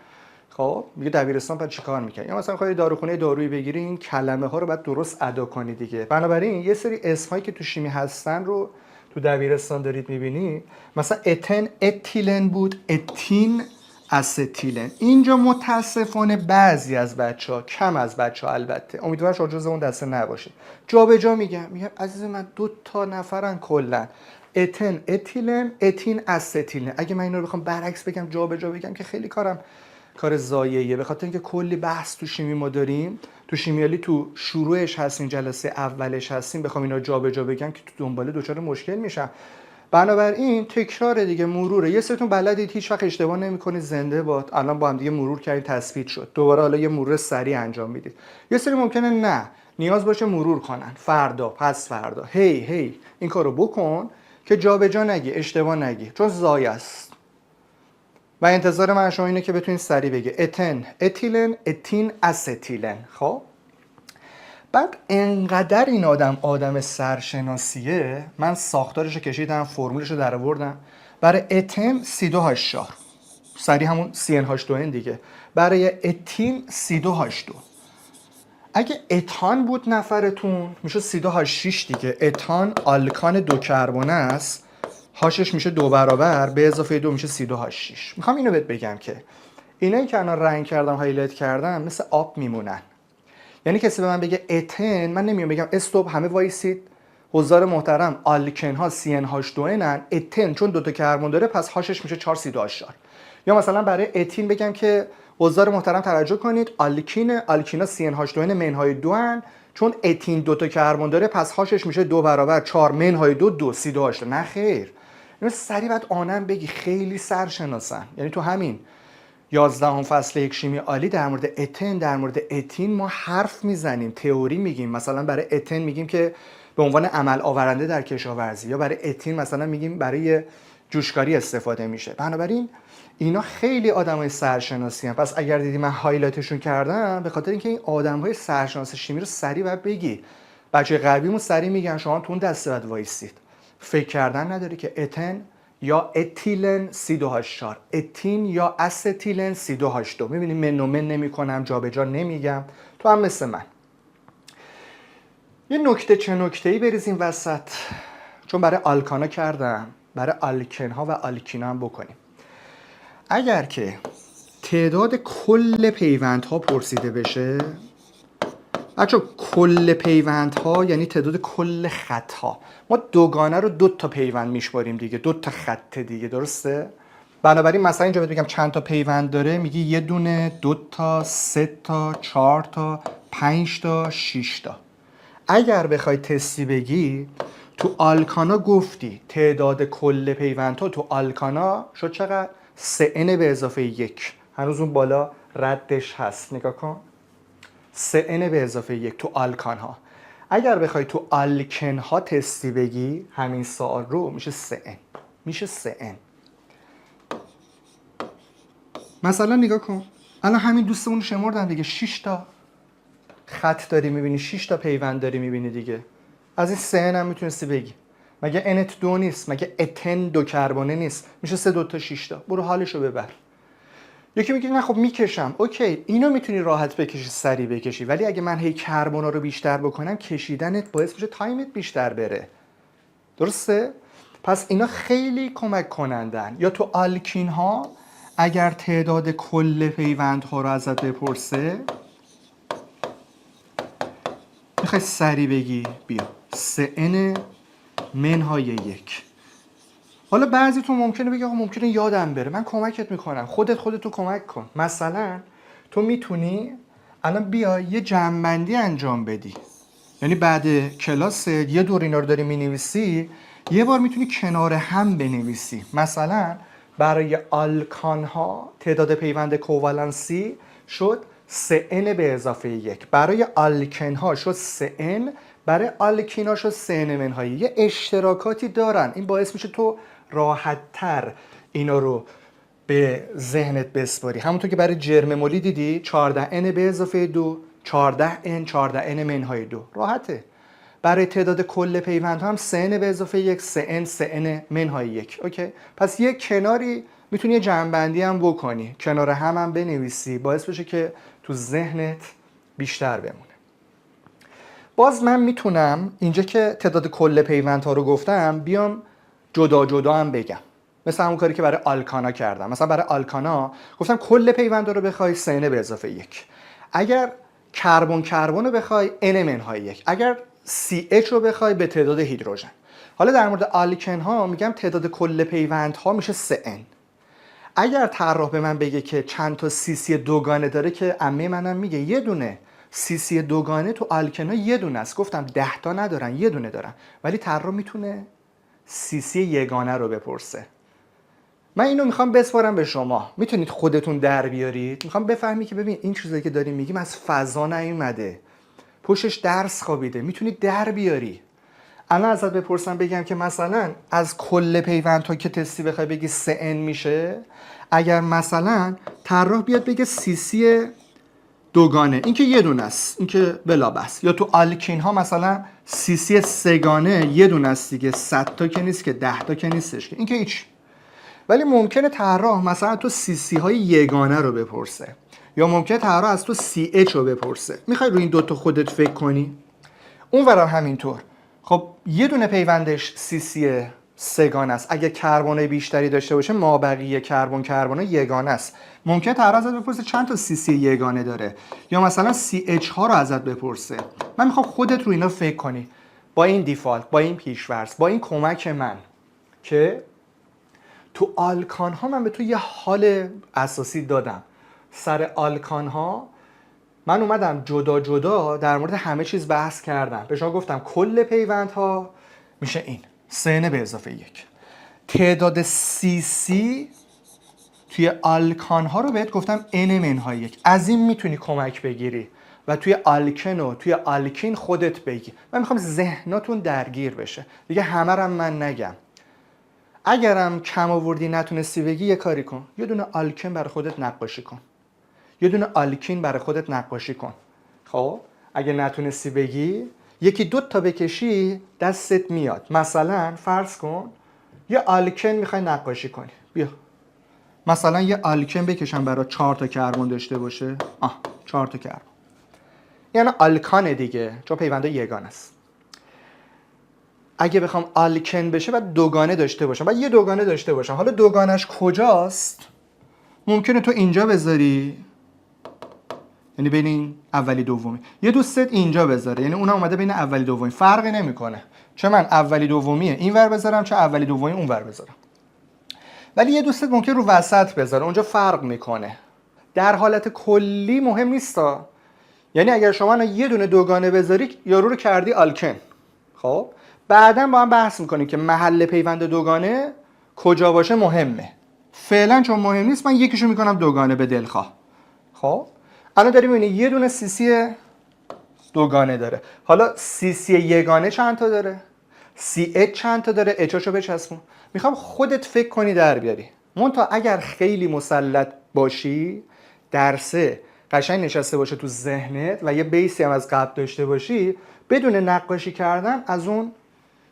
خب میگه دبیرستان بعد چیکار میکنی؟ یا مثلا خواهی داروخونه دارویی بگیری، این کلمه ها رو باید درست ادا کنی دیگه. بنابراین یه سری اسم هایی که تو شیمی هستن رو تو دبیرستان دارید میبینید، مثلا اتن اتیلن بود، اتین استیلن. اینجا متاسفانه بعضی از بچه‌ها، کم از بچه‌ها البته، امیدوارم شما جزو اون دسته نباشید، جابجا میگم عزیز من 2 تا نفرن کلا، اتن اتیلن، اتین استیلن. اگه من اینا رو بخوام برعکس بگم، جابجا بگم، که خیلی کار ضایعیه، به خاطر اینکه کلی بحث تو شیمی ما داریم. تو شیمیالی تو شروعش هستیم، جلسه اولش هستیم، بخوام اینا جابجا بگم که تو دنباله دچار مشکل میشم. بنابراین تکرار دیگه، مروره. یه سریتون بلدید هیچ وقت اشتباه نمی‌کنید، زنده باد. الان با هم دیگه مرور کردید، تثبیت شد. دوباره حالا یه مرور سریع انجام میدید. یه سری ممکنه نه نیاز باشه مرور کنن، فردا، پس فردا، هی این کارو بکن که جابجا نگی، اشتباه نگی، چون ضایع است. و انتظار من شما اینه که بتونید سریع بگی اتن اتیلن، اتین استیلن. خب بعد انقدر این آدم سرشناسیه، من ساختارش رو کشیدم، فرمولش رو در آوردم. برای اتن C2H4، سریع همون CnH2n دیگه. برای اتین C2H2. اگه اتان بود نفرتون میشه C2H6 دیگه. اتان آلکان دو کربن است، هاشش میشه 2 برابر به اضافه 2 میشه C2H6. میخوام اینو بهت بگم که اینایی که الان رنگ کردم هایلایت کردم مثل آب میمونن. یعنی کسی به من بگه اتن، من نمیام بگم استوب همه وایسید حضار محترم آلکن ها CnH2 نن، اتن چون دو تا کربن داره پس هاشش میشه 4C2H4. یا مثلا برای اتین بگم که حضار محترم توجه کنید آلکینا CnH2 منهای 2 ان، چون اتین دو تا کربن داره پس هاشش میشه 2 برابر 4 منهای 2 2C2H4. نه خیر، اینو سریع باید آنم بگی، خیلی سرشناسن. یعنی تو همین 11 فصل یک شیمی عالی در مورد اتن، در مورد اتین ما حرف میزنیم، تئوری میگیم. مثلا برای اتن میگیم که به عنوان عمل آورنده در کشاورزی، یا برای اتین مثلا میگیم برای جوشکاری استفاده میشه. بنابراین اینا خیلی آدمای سرشناسی هستن. پس اگر دیدی من هایلایتشون کردم به خاطر اینکه این آدمای سرشناس شیمی رو سریع باید بگی. بچه غربیمون سریع میگن شما تو اون دسته باید وایسید. فکر کردن نداره که اتن یا اتیلن C2H4، اتین یا استیلن C2H2. میبینی من و من نمی کنم، جابجا نمیگم. تو هم مثل من. یه نکته چه نکته‌ای بریزیم وسط، چون برای آلکانا کردم، برای آلکن ها و آلکینا هم بکنیم. اگر که تعداد کل پیوندها پرسیده بشه، بچه کل پیوندها یعنی تعداد کل خطها. ما دوگانه رو 2 تا پیوند میشماریم دیگه، 2 تا خط دیگه، درسته؟ بنابراین مثلا اینجا بهت بگم چند تا پیوند داره، میگی یه دونه، 2 تا، 3 تا، 4 تا، 5 تا، 6 تا. اگر بخوای تستی بگی تو آلکانا گفتی تعداد کل پیوندها تو آلکانا شد چقدر؟ 3n به اضافه 1. هنوز اون بالا ردش هست، نگاه کن. 3n به اضافه 1 تو آلکان ها. اگر بخوای تو آلکن ها تستی بگی همین سوال رو، میشه 3n. میشه 3n. مثلا نگاه کن، الان همین دوستمون شمردن دیگه، 6 تا خط داری میبینی، 6 تا پیوند داری میبینی دیگه. از این 3n هم میتونستی بگی. مگه nت 2 نیست؟ مگه اتن 2 کربونه نیست؟ میشه 3 2 تا 6 تا. برو حالشو ببر. یکی میگه نه خب میکشم. اوکی، اینو میتونی راحت بکشی، سریع بکشی، ولی اگه من هی کربونا رو بیشتر بکنم کشیدنت باعث میشه تایمت بیشتر بره. درسته؟ پس اینا خیلی کمک کنندن. یا تو آلکین ها اگر تعداد کل پیوندها رو ازت بپرسه، میخوای سریع بگی بیا 3n منهای 1. حالا بعضیتون ممکنه بگی آقا ممکنه یادم بره، من کمکت میکنم، خودتو کمک کن. مثلا تو میتونی الان بیا یه جمع‌بندی انجام بدی، یعنی بعد کلاس یه دور اینا رو داری مینویسی، یه بار میتونی کنار هم بنویسی. مثلا برای آلکان ها تعداد پیوند کووالنسی شد 3n به اضافه 1، برای آلکن ها شد 3n، برای آلکینا شد 3n منهای. یه اشتراکاتی دارن، این باعث میشه تو راحت‌تر اینا رو به ذهنت بسپاری. همونطور که برای جرم مولی دیدی 14n به اضافه 2، 14n منهای 2 راحته. برای تعداد کل پیوند هم 3n به اضافه 1، 3n منهای 1. اوکی، پس یک کناری میتونی یه جمع‌بندی هم بکنی، کنار هم بنویسی، باعث بشه که تو ذهنت بیشتر بمونه. باز من میتونم اینجا که تعداد کل پیوندها رو گفتم بیام جدا جدا هم بگم، مثل همون کاری که برای آلکانا کردم. مثلا برای آلکانا گفتم کل پیوند رو بخوای 3n به اضافه 1، اگر کربن رو بخوای n منهای 1، اگر CH رو بخوای به تعداد هیدروژن. حالا در مورد آلکن ها میگم تعداد کل پیوندها میشه 3n. اگر طراح به من بگه که چند تا CC دوگانه داره، که عمه منم میگه یه دونه CC دوگانه تو آلکن ها یه دونه است، گفتم 10 تا ندارن، یه دونه دارن، ولی طراح میتونه CC یگانه رو بپرسه. من اینو میخوام بسپارم به شما، میتونید خودتون در بیارید. میخوام بفهمی که ببین این چیزایی که داریم میگیم از فضا نیومده، پشتش درس خوابیده، میتونی در بیاری. الان ازت بپرسم بگم که مثلا از کل پیوندها که تستی بخوای بگی 3n میشه، اگر مثلا طراح بیاد بگه CC دوگانه، این که یه دونه است، این که بلا بس. یا تو آلکین ها مثلا CC سگانه یه دونه است دیگه، 100 تا که نیست که، 10 تا که نیستش که، این که هیچ. ولی ممکنه طراح مثلا تو CC های یگانه رو بپرسه، یا ممکنه طرح از تو CH رو بپرسه. میخوای روی این دوتا خودت فکر کنی؟ اون ورم همینطور. خب یه دونه پیوندش CC سگانه است. اگه کربن بیشتری داشته باشه مابقی کربن یگانه است. ممکنه طرح ازت بپرسه چند تا CC یگانه داره یا مثلا CH ها رو ازت بپرسه. من میخوام خودت رو اینا فکر کنی با این دیفالت، با این پیش‌فرض، با این کمک من که تو آلکان ها من به تو یه حال اساسی دادم. سر آلکان ها من اومدم جدا جدا در مورد همه چیز بحث کردم. به شما گفتم کل پیوند ها میشه این سن به اضافه 1. تعداد CC توی آلکان ها رو بهت گفتم n منهای 1. از این میتونی کمک بگیری و توی آلکن و توی آلکین خودت بگی. من میخوام ذهناتون درگیر بشه دیگه، همه رو من نگم. اگرم کم آوردی نتونستی بگی یه کاری کن، یه دونه آلکن برای خودت نقاشی کن، یه دونه آلکین برای خودت نقاشی کن. خب اگه نتونستی بگی یکی دو تا بکشی دستت میاد. مثلا فرض کن یه آلکن میخوای نقاشی کنی، بیا مثلا یه آلکن بکشم برای 4 تا کربن داشته باشه. 4 تا کربن یعنی آلکان دیگه، چون پیونده یگانه است. اگه بخوام آلکن بشه باید دوگانه داشته باشم، باید یه دوگانه داشته باشم. حالا دوگانش کجاست؟ ممکنه تو اینجا بذاری، یعنی بین این اولی دومی. یه دوستت اینجا بذاره، یعنی اونم اومده بین اولی دومی. فرقی نمیکنه چه من اولی دومیه این ور بذارم چه اولی دومی اون ور بذارم. ولی یه دوستت ممکن رو وسط بذاره، اونجا فرق میکنه. در حالت کلی مهم نیستا. یعنی اگر شما یه دونه دوگانه بذاری یارو رو کردی آلکن. خب بعداً با هم بحث میکنیم که محل پیوند دوگانه کجا باشه مهمه. فعلا چون مهم نیست من یکیشو میکنم دوگانه به دلخواه. خب الان داریم میبینی یه دونه CC دوگانه داره. حالا CC یگانه چند تا داره؟ CH چند تا داره؟ اچاشو بچسبون. میخوام خودت فکر کنی در بیاری. منتها اگر خیلی مسلط باشی، درسه قشنگ نشسته باشه تو ذهنت و یه بیسی هم از قبل داشته باشی، بدون نقاشی کردن از اون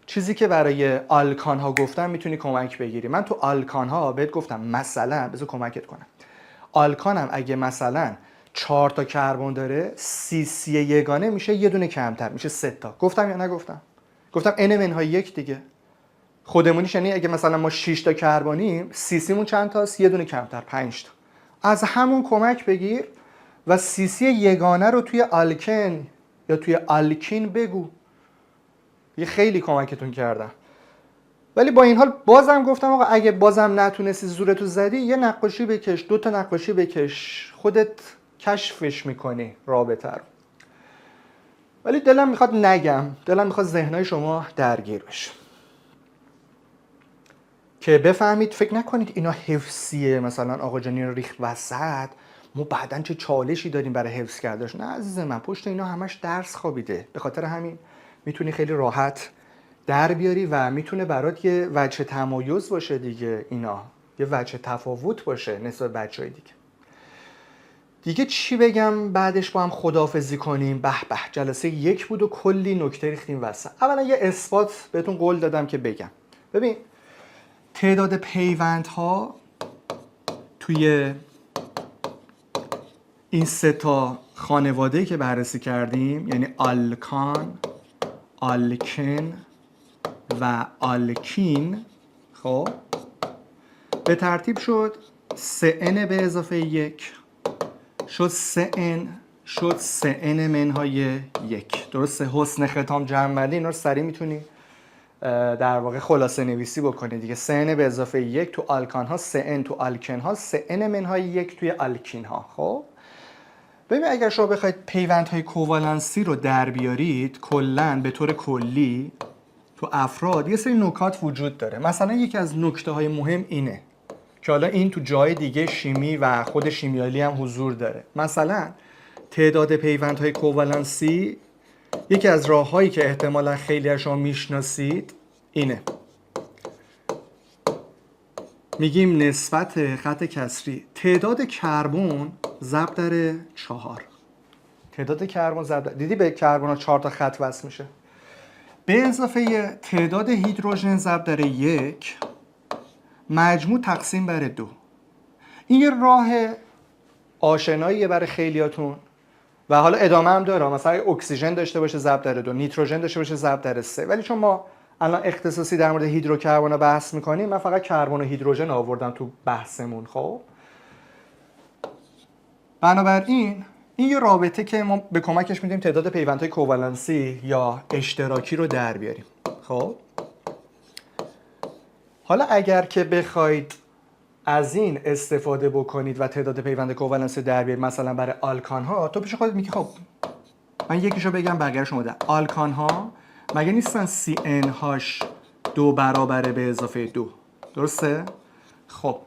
چیزی که برای آلکان ها گفتم میتونی کمک بگیری. من تو آلکان ها بهت گفتم مثلا بذار کمکت کنم. آلکانم اگه مثلا 4 تا کربن داره، CC یگانه میشه یه دونه کمتر، میشه 3 تا. گفتم یا نگفتم؟ گفتم n منهای 1 دیگه. خودمونیش یعنی اگه مثلا ما 6 تا کربنیم، CC مون چند تاست؟ یه دونه کمتر، 5 تا. از همون کمک بگیر و CC یگانه رو توی آلکن یا توی آلکین بگو. یه خیلی کمکتون کردم. ولی با این حال بازم گفتم آقا اگه بازم نتونستی زورتو زدی یه نقاشی بکش، 2 تا نقاشی بکش، خودت کشفش میکنی رابطه رو. ولی دلم میخواد نگم، دلم میخواد ذهنای شما درگیر بشه که بفهمید. فکر نکنید اینا حفظیه، مثلا آقا جانی رو ریخت وسط ما بعدن چه چالشی داریم برای حفظ کردنش. نه عزیز من، پشت اینا همش درس خوابیده. به خاطر همین میتونی خیلی راحت در بیاری و میتونه برات یه وجه تمایز باشه دیگه، اینا یه وجه تفاوت باشه نسبت به بچهای دیگه چی بگم بعدش با هم خداحافظی کنیم؟ به به جلسه 1 بود و کلی نکته ریختیم وسط. اولا یه اثبات بهتون قول دادم که بگم. ببین تعداد پیوندها توی این 3 تا خانواده‌ای که بررسی کردیم، یعنی آلکان، آلکن و آلکین، خب به ترتیب شد 3n به اضافه 1 شد 3n شد 3n منهای 1. درسته؟ حسن ختام جمع بندی اینا رو سریع میتونی در واقع خلاصه نویسی بکنی دیگه. 3n به اضافه 1 تو آلکان ها، 3n تو آلکن ها، 3n منهای 1 توی آلکین ها. خب ببین اگر شما بخواید پیوندهای کووالنسی رو در بیارید کلاً به طور کلی تو افراد یه سری نکات وجود داره. مثلا یکی از نکته های مهم اینه که حالا این تو جای دیگه شیمی و خود شیمیایی هم حضور داره. مثلا تعداد پیوندهای کووالنسی یکی از راه‌هایی که احتمالا خیلی از شما میشناسید اینه. میگیم نسبت خط کسری تعداد کربن ضرب در 4. تعداد کربن ضرب دیدی به کربن ها 4 تا خط وصل میشه. به اضافه تعداد هیدروژن ضرب در 1 مجموع تقسیم بر 2. این یه راه آشناییه برای خیلیاتون و حالا ادامه هم داره. مثلا اکسیژن داشته باشه ضرب در 2، نیتروژن داشته باشه ضرب در 3. ولی چون ما الان اختصاصی در مورد هیدروکربن بحث میکنیم، من فقط کربن و هیدروژن آوردم تو بحثمون. خب بنابراین این یه رابطه که ما به کمکش میتونیم تعداد پیوندهای کوالنسی یا اشتراکی رو در بیاریم. خب حالا اگر که بخواید از این استفاده بکنید و تعداد پیوند کوالنسی در بیارید، مثلا برای آلکان ها، تو پیش خودت میگی خب من یکیشو بگم بقیه شما ده. آلکان ها مگه نیستن CNH2 برابر به اضافه 2؟ درسته؟ خب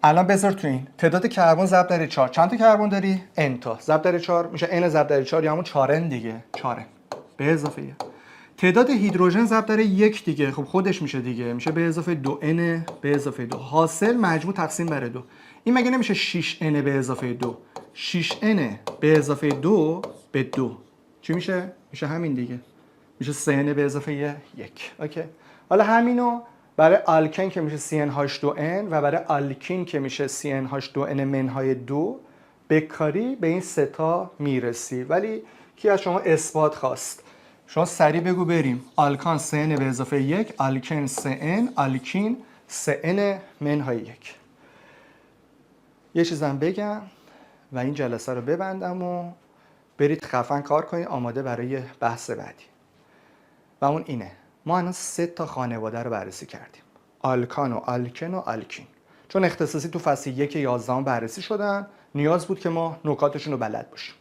الان بذار تو این تعداد کربن ضرب در 4. چند تا کربن داری؟ n تا. ضرب در 4 میشه n ضرب در 4 یا همون 4n دیگه. 4n به اضافه 1. تعداد هیدروژن ضرب در 1 دیگه. خب خودش میشه دیگه. میشه به اضافه 2n به اضافه 2. حاصل مجموع تقسیم بر 2. این مگه نمیشه 6n به اضافه 2؟ 6n به اضافه 2 به 2 چی میشه؟ میشه همین دیگه. میشه 3n به اضافه 1. اوکی. حالا همینو برای آلکن که میشه CnH2n و برای آلکین که میشه CnH2n منهای 2 بکاری به این سه تا میرسی. ولی کی از شما اثبات خواست؟ شما سریع بگو بریم. آلکان 3n به اضافه 1، آلکن 3n، آلکین 3n منهای 1. یه چیزم بگم و این جلسه رو ببندم و برید خفن کار کنید آماده برای بحث بعدی. و اون اینه، ما الان 3 تا خانواده رو بررسی کردیم: آلکان و آلکن و آلکین. چون اختصاصی تو فصل 1 11 بررسی شدن، نیاز بود که ما نکاتشون رو بلد باشیم.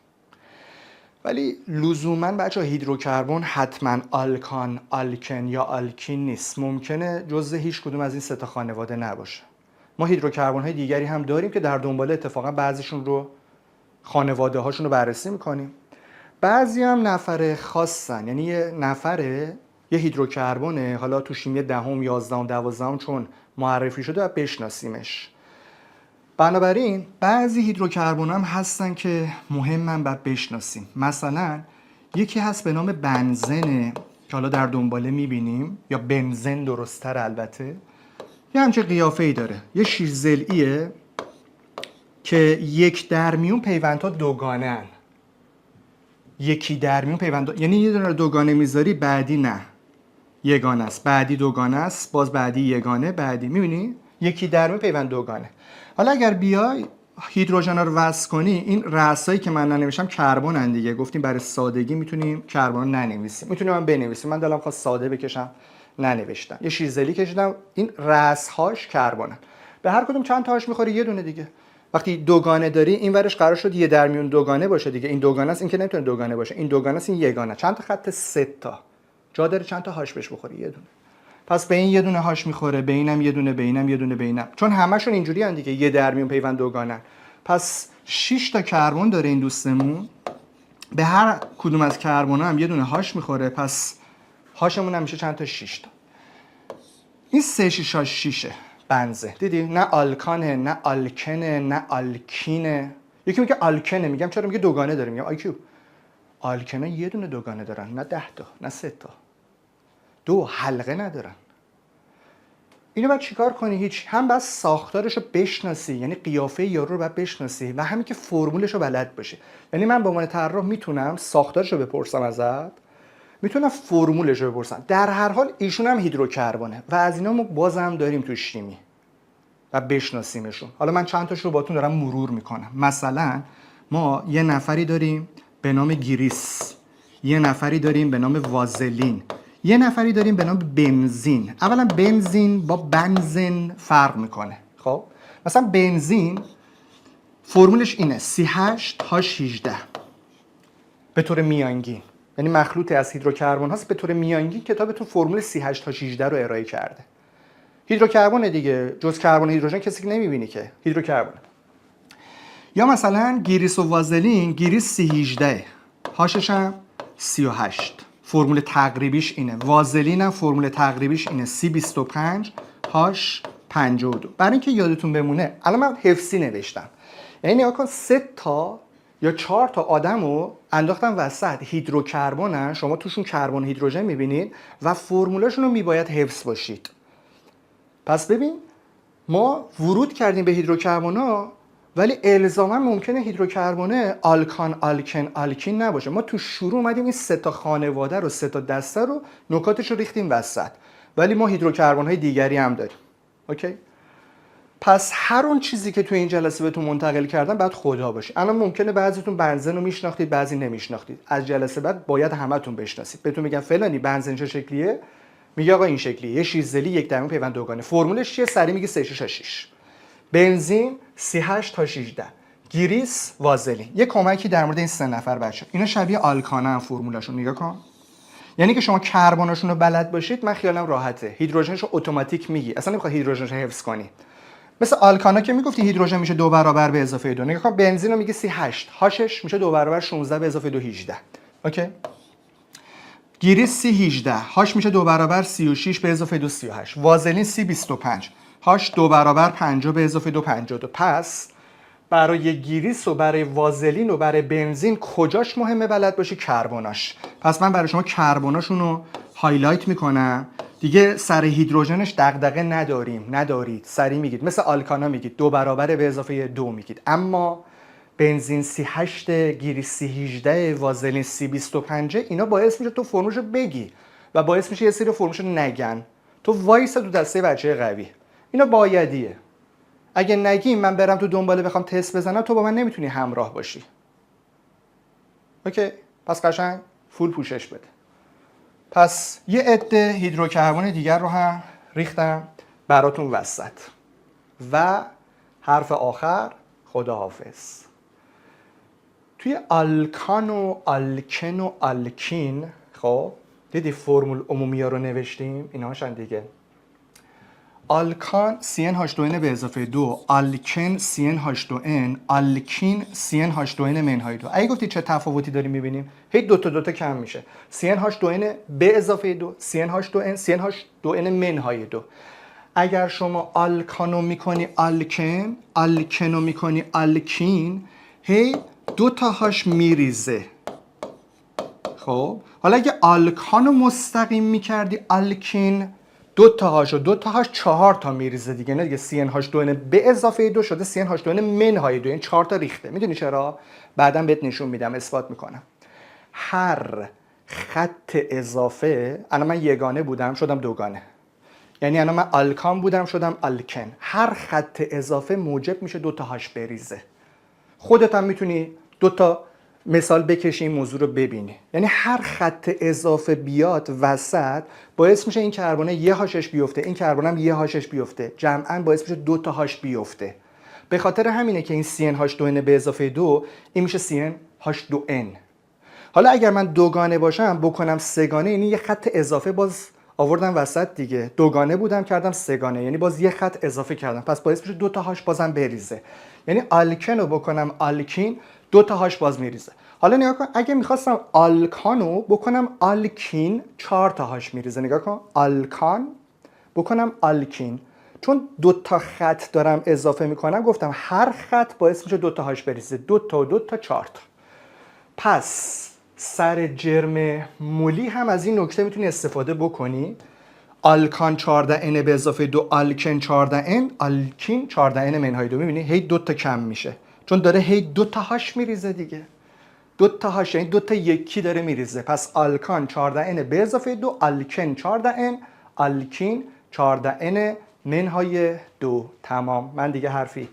ولی لزوما بچه‌ها هیدروکربن حتما آلکان، آلکن یا آلکین نیست. ممکنه جزء هیچ کدوم از این 3 تا خانواده نباشه. ما هیدروکربن های دیگری هم داریم که در دنبال اتفاقا بعضیشون رو خانواده هاشون رو بررسی میکنیم. بعضی هم نفر خاصن، یعنی یه نفره یه هیدروکربونه، حالا تو شیمی 10م 11م 12م چون معرفی شده و بشناسیمش. بنابراین بعضی هیدروکربن هم هستن که مهمن باید بشناسیم. مثلا یکی هست به نام بنزن که حالا در دنباله میبینیم، یا بنزن درست‌تر البته. یه همچه قیافه‌ای داره، یه شیش ضلعیه که یک در میون پیوندها دوگانه هن. یکی در میون پیوند، یعنی یه دونه دوگانه میذاری بعدی نه یگانه است، بعدی دوگانه است، باز بعدی یگانه، بعدی میبینی یکی در میون پیوند دوگانه. حالا اگر بیای هیدروژن رو وصل کنی، این رأسایی که من ننوشتم کربنن دیگه. گفتیم برای سادگی میتونیم کربن ننویسیم، میتونیم من بنویسیم. من دلم خواست ساده بکشم ننوشتم، یه شیزلی کشیدم، این رأس‌هاش کربنن. به هر کدوم چند تاش میخوره؟ یه دونه دیگه. وقتی دوگانه داری این ورش قرار شد یه در میون دوگانه باشه دیگه. این دوگانه است، این که نمیتونه دوگانه باشه. این دوگانه است، این یگانه. چند تا خط؟ 3 تا. جا داره چند تا هاش بهش بخوره؟ یه دونه. پس به این یه دونه هاش میخوره، به اینم یه دونه، به اینم یه دونه، به اینم. چون همشون اینجوری ان دیگه، یه در میون پیوند دوگانه. پس 6 تا کربن داره این دوستمون. به هر کدوم از کربن‌ها هم یه دونه هاش میخوره. پس هاشمون هم میشه چند تا؟ 6 تا. این 3 6 6 بنزه. دیدی؟ نه آلکانه، نه آلکنه، نه آلکینه. یکی میگه آلکنه، میگم چرا؟ میگه دوگانه داره. میگم آیکیو. آلکنه یه دونه دوگانه دارن، نه 10 تا، نه 3 تا. 2 حلقه ندارن. اینو باید چیکار کنی؟ هیچ. هم باید ساختارشو بشناسی، یعنی قیافه یارو رو باید بشناسی، و همین که فرمولشو بلد باشی. یعنی من به عنوان طراح میتونم ساختارشو بپرسم ازت، میتونم فرمولشو بپرسم. در هر حال ایشون هم هیدروکربونه و از اینا ما بازم داریم تو شیمی و بشناسیمشون. حالا من چند تاش رو باتون دارم مرور میکنم. مثلا ما یه نفری داریم به نام گریس، یه نفری داریم به نام وازلین، یه نفری داریم به نام بنزین. اولا بنزین با بنزین فرق میکنه. خب مثلا بنزین فرمولش اینه C8H18 به طور میانگین، یعنی مخلوط از هیدروکربن هاست. به طور میانگین کتابتون فرمول C8H18 رو ارائه کرده. هیدروکربن دیگه، جز کربن و هیدروژن کسی که نمیبینی که هیدروکربن. یا مثلا گریس و وازلین، گریس C18 هاشش هم 38. فرمول تقریبیش اینه. وازلین هم فرمول تقریبیش اینه C25 هاش 52. برای اینکه یادتون بمونه الان من حفظی نوشتم، یعنی نگاه کن 3 تا یا 4 تا آدمو انداختم وسط، هیدروکربنن، شما توشون کربن و هیدروژن میبینید و فرمولاشون رو میباید حفظ باشید. پس ببین ما ورود کردیم به هیدروکربن‌ها، ولی الزاما ممکنه هیدروکربن آلکان آلکن آلکین نباشه. ما تو شروع اومدیم این 3 تا خانواده رو 3 تا دسته رو نکاتش رو ریختیم وسط، ولی ما هیدروکربن های دیگری هم داریم. اوکی؟ پس هر اون چیزی که تو این جلسه بهتون منتقل کردم بعد خدا باشه. الان ممکنه بعضیتون بنزین رو میشناختید، بعضی نمیشناختید. از جلسه بعد باید همتون بشناسید. بهتون میگم فلانی بنزین چه شکلیه، میگه آقا این شکلیه، یه شیزدلی 1 درهم پیوند دوگانه. فرمولش چیه؟ سری میگه 36. بنزین 38 تا 16. گریس وازلین. یه کمکی در مورد این 3 نفر بچه. اینا شبیه آلکانا هم فرمولاشون، نگاه کن. یعنی که شما کربناشون رو بلد باشید، من خیالم راحته. هیدروژنش رو اتوماتیک میگی. اصلا نمیخواد هیدروژنش رو حفظ کنی. مثل آلکانا که میگفتی هیدروژن میشه 2 برابر به اضافه 2. نگاه کن بنزین رو میگی 38. هاشش میشه 2 برابر 16 به اضافه 2 18. اوکی؟ گریس 30 18. هاش میشه 2 برابر 36 به اضافه 2 38. وازلین 30 25. هاش 2 برابر 50 به اضافه 2 52. پس برای گریس و برای وازلین و برای بنزین کجاش مهمه بلد باشی؟ کربناش. پس من برای شما کربناشون رو هایلایت میکنم. دیگه سر هیدروژنش دغدغه ندارید. سری میگید. مثل آلکانا میگید 2 برابر به اضافه 2 میگید. اما بنزین 38، گریس 18، وازلین 25، اینا باعث میشه تو فرمولشو بگی و باعث میشه یه سری فرمولشو نگن. تو وایسا تو دسته بچه قوی. اینا بایدیه. اگه نگیم من برم تو دنباله بخوام تست بزنم، تو با من نمیتونی همراه باشی. اوکی؟ پس قشنگ فول پوشش بده. پس یه عده هیدروکربن دیگر رو هم ریختم براتون وسط. و حرف آخر خداحافظ. توی آلکان و آلکن و آلکین، خب دیدی فرمول عمومی ها رو نوشتیم، اینا هاشن دیگه. آلکان CnH2n به اضافه 2، آلکن CnH2n، آلکین CnH2n منهای 2. اگه گفتی چه تفاوتی داریم میبینیم، هی دوتا کم میشه. CnH2n به اضافه 2، CnH2n منهای 2. اگر شما آلکانو میکنی آلکن، آلکنو میکنی آلکین، هی 2 تا هاش میریزه. خب حالا اگه آلکانو مستقیم میکردی آلکین، 2 تا هاش 4 تا میریزه دیگه. نه دیگه CnH2n به اضافه 2 شده CnH2n منهای 2. این 4 تا ریخته. میدونی چرا؟ بعداً بهت نشون میدم، اثبات میکنم. هر خط اضافه، الان من یگانه بودم شدم دوگانه، یعنی الان من آلکان بودم شدم آلکن. هر خط اضافه موجب میشه 2 تا هاش بریزه. خودت هم میتونی 2 تا مثال بکشی این موضوع رو ببینی. یعنی هر خط اضافه بیاد وسط باعث میشه این کربن یه هاشش بیفته، این کربن هم یه هاشش بیفته، جمعاً باعث میشه 2 تا هاش بیفته. به خاطر همینه که این CnH2n به اضافه 2 این میشه CnH2n. حالا اگر من دوگانه باشم بکنم سگانه، یعنی یه خط اضافه باز آوردم وسط دیگه. دوگانه بودم کردم سگانه، یعنی باز یه خط اضافه کردم، پس باعث میشه 2 تا هاش بازم بریزه. یعنی آلکن رو بکنم آلکین، 2 تا هاش باز میریزه. حالا نگاه کن اگه میخواستم آلکانو بکنم آلکین، 4 تا هاش میریزه. نگاه کن آلکان بکنم آلکین، چون 2 تا خط دارم اضافه میکنم گفتم هر خط باعث میشه 2 تا هاش بریزه. 2 تا و 2 تا 4 تا. پس سر جرم مولی هم از این نکته میتونی استفاده بکنی. آلکان 14N به اضافه 2، آلکن 14N، آلکین 14N منهای 2. میبینی هی 2 تا کم میشه، چون داره هی 2 تا هاش میریزه دیگه. 2 تا هاش یعنی 2 تا یکی داره میریزه. پس آلکان 14N به اضافه 2، آلکن 14N، آلکین 14N منهای 2. تمام. من دیگه حرفی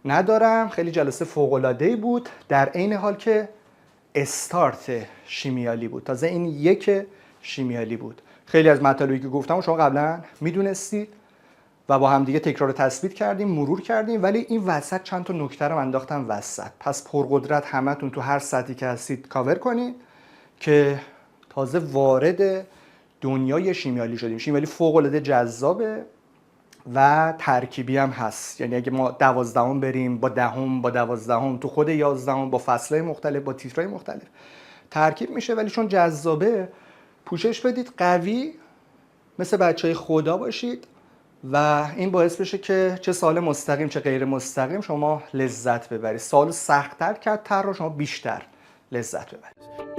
ندارم. خیلی جلسه فوق‌العاده‌ای بود، در عین حال که استارت شیمیالی بود. تازه این یک شیمیالی بود. خیلی از مطالبی که گفتم شما قبلا میدونستید و با هم دیگه تکرار و تثبیت کردیم، مرور کردیم، ولی این وسط چند تا نکته رو انداختم وسط. پس پرقدرت همتون تو هر سطحی که هستید کاور کنید که تازه وارد دنیای شیمیالی شدیم. شیمیالی فوق‌العاده جذابه و ترکیبی هم هست. یعنی اگه ما 12 بریم با 10 با 12 تو خود 11 با فصلهای مختلف با تیترهای مختلف ترکیب میشه، ولی چون جذابه پوشش بدید، قوی مثل بچهای خدا باشید و این باعث بشه که چه سال مستقیم چه غیر مستقیم شما لذت ببرید. سال سخت‌تر کرد تر رو شما بیشتر لذت ببرید.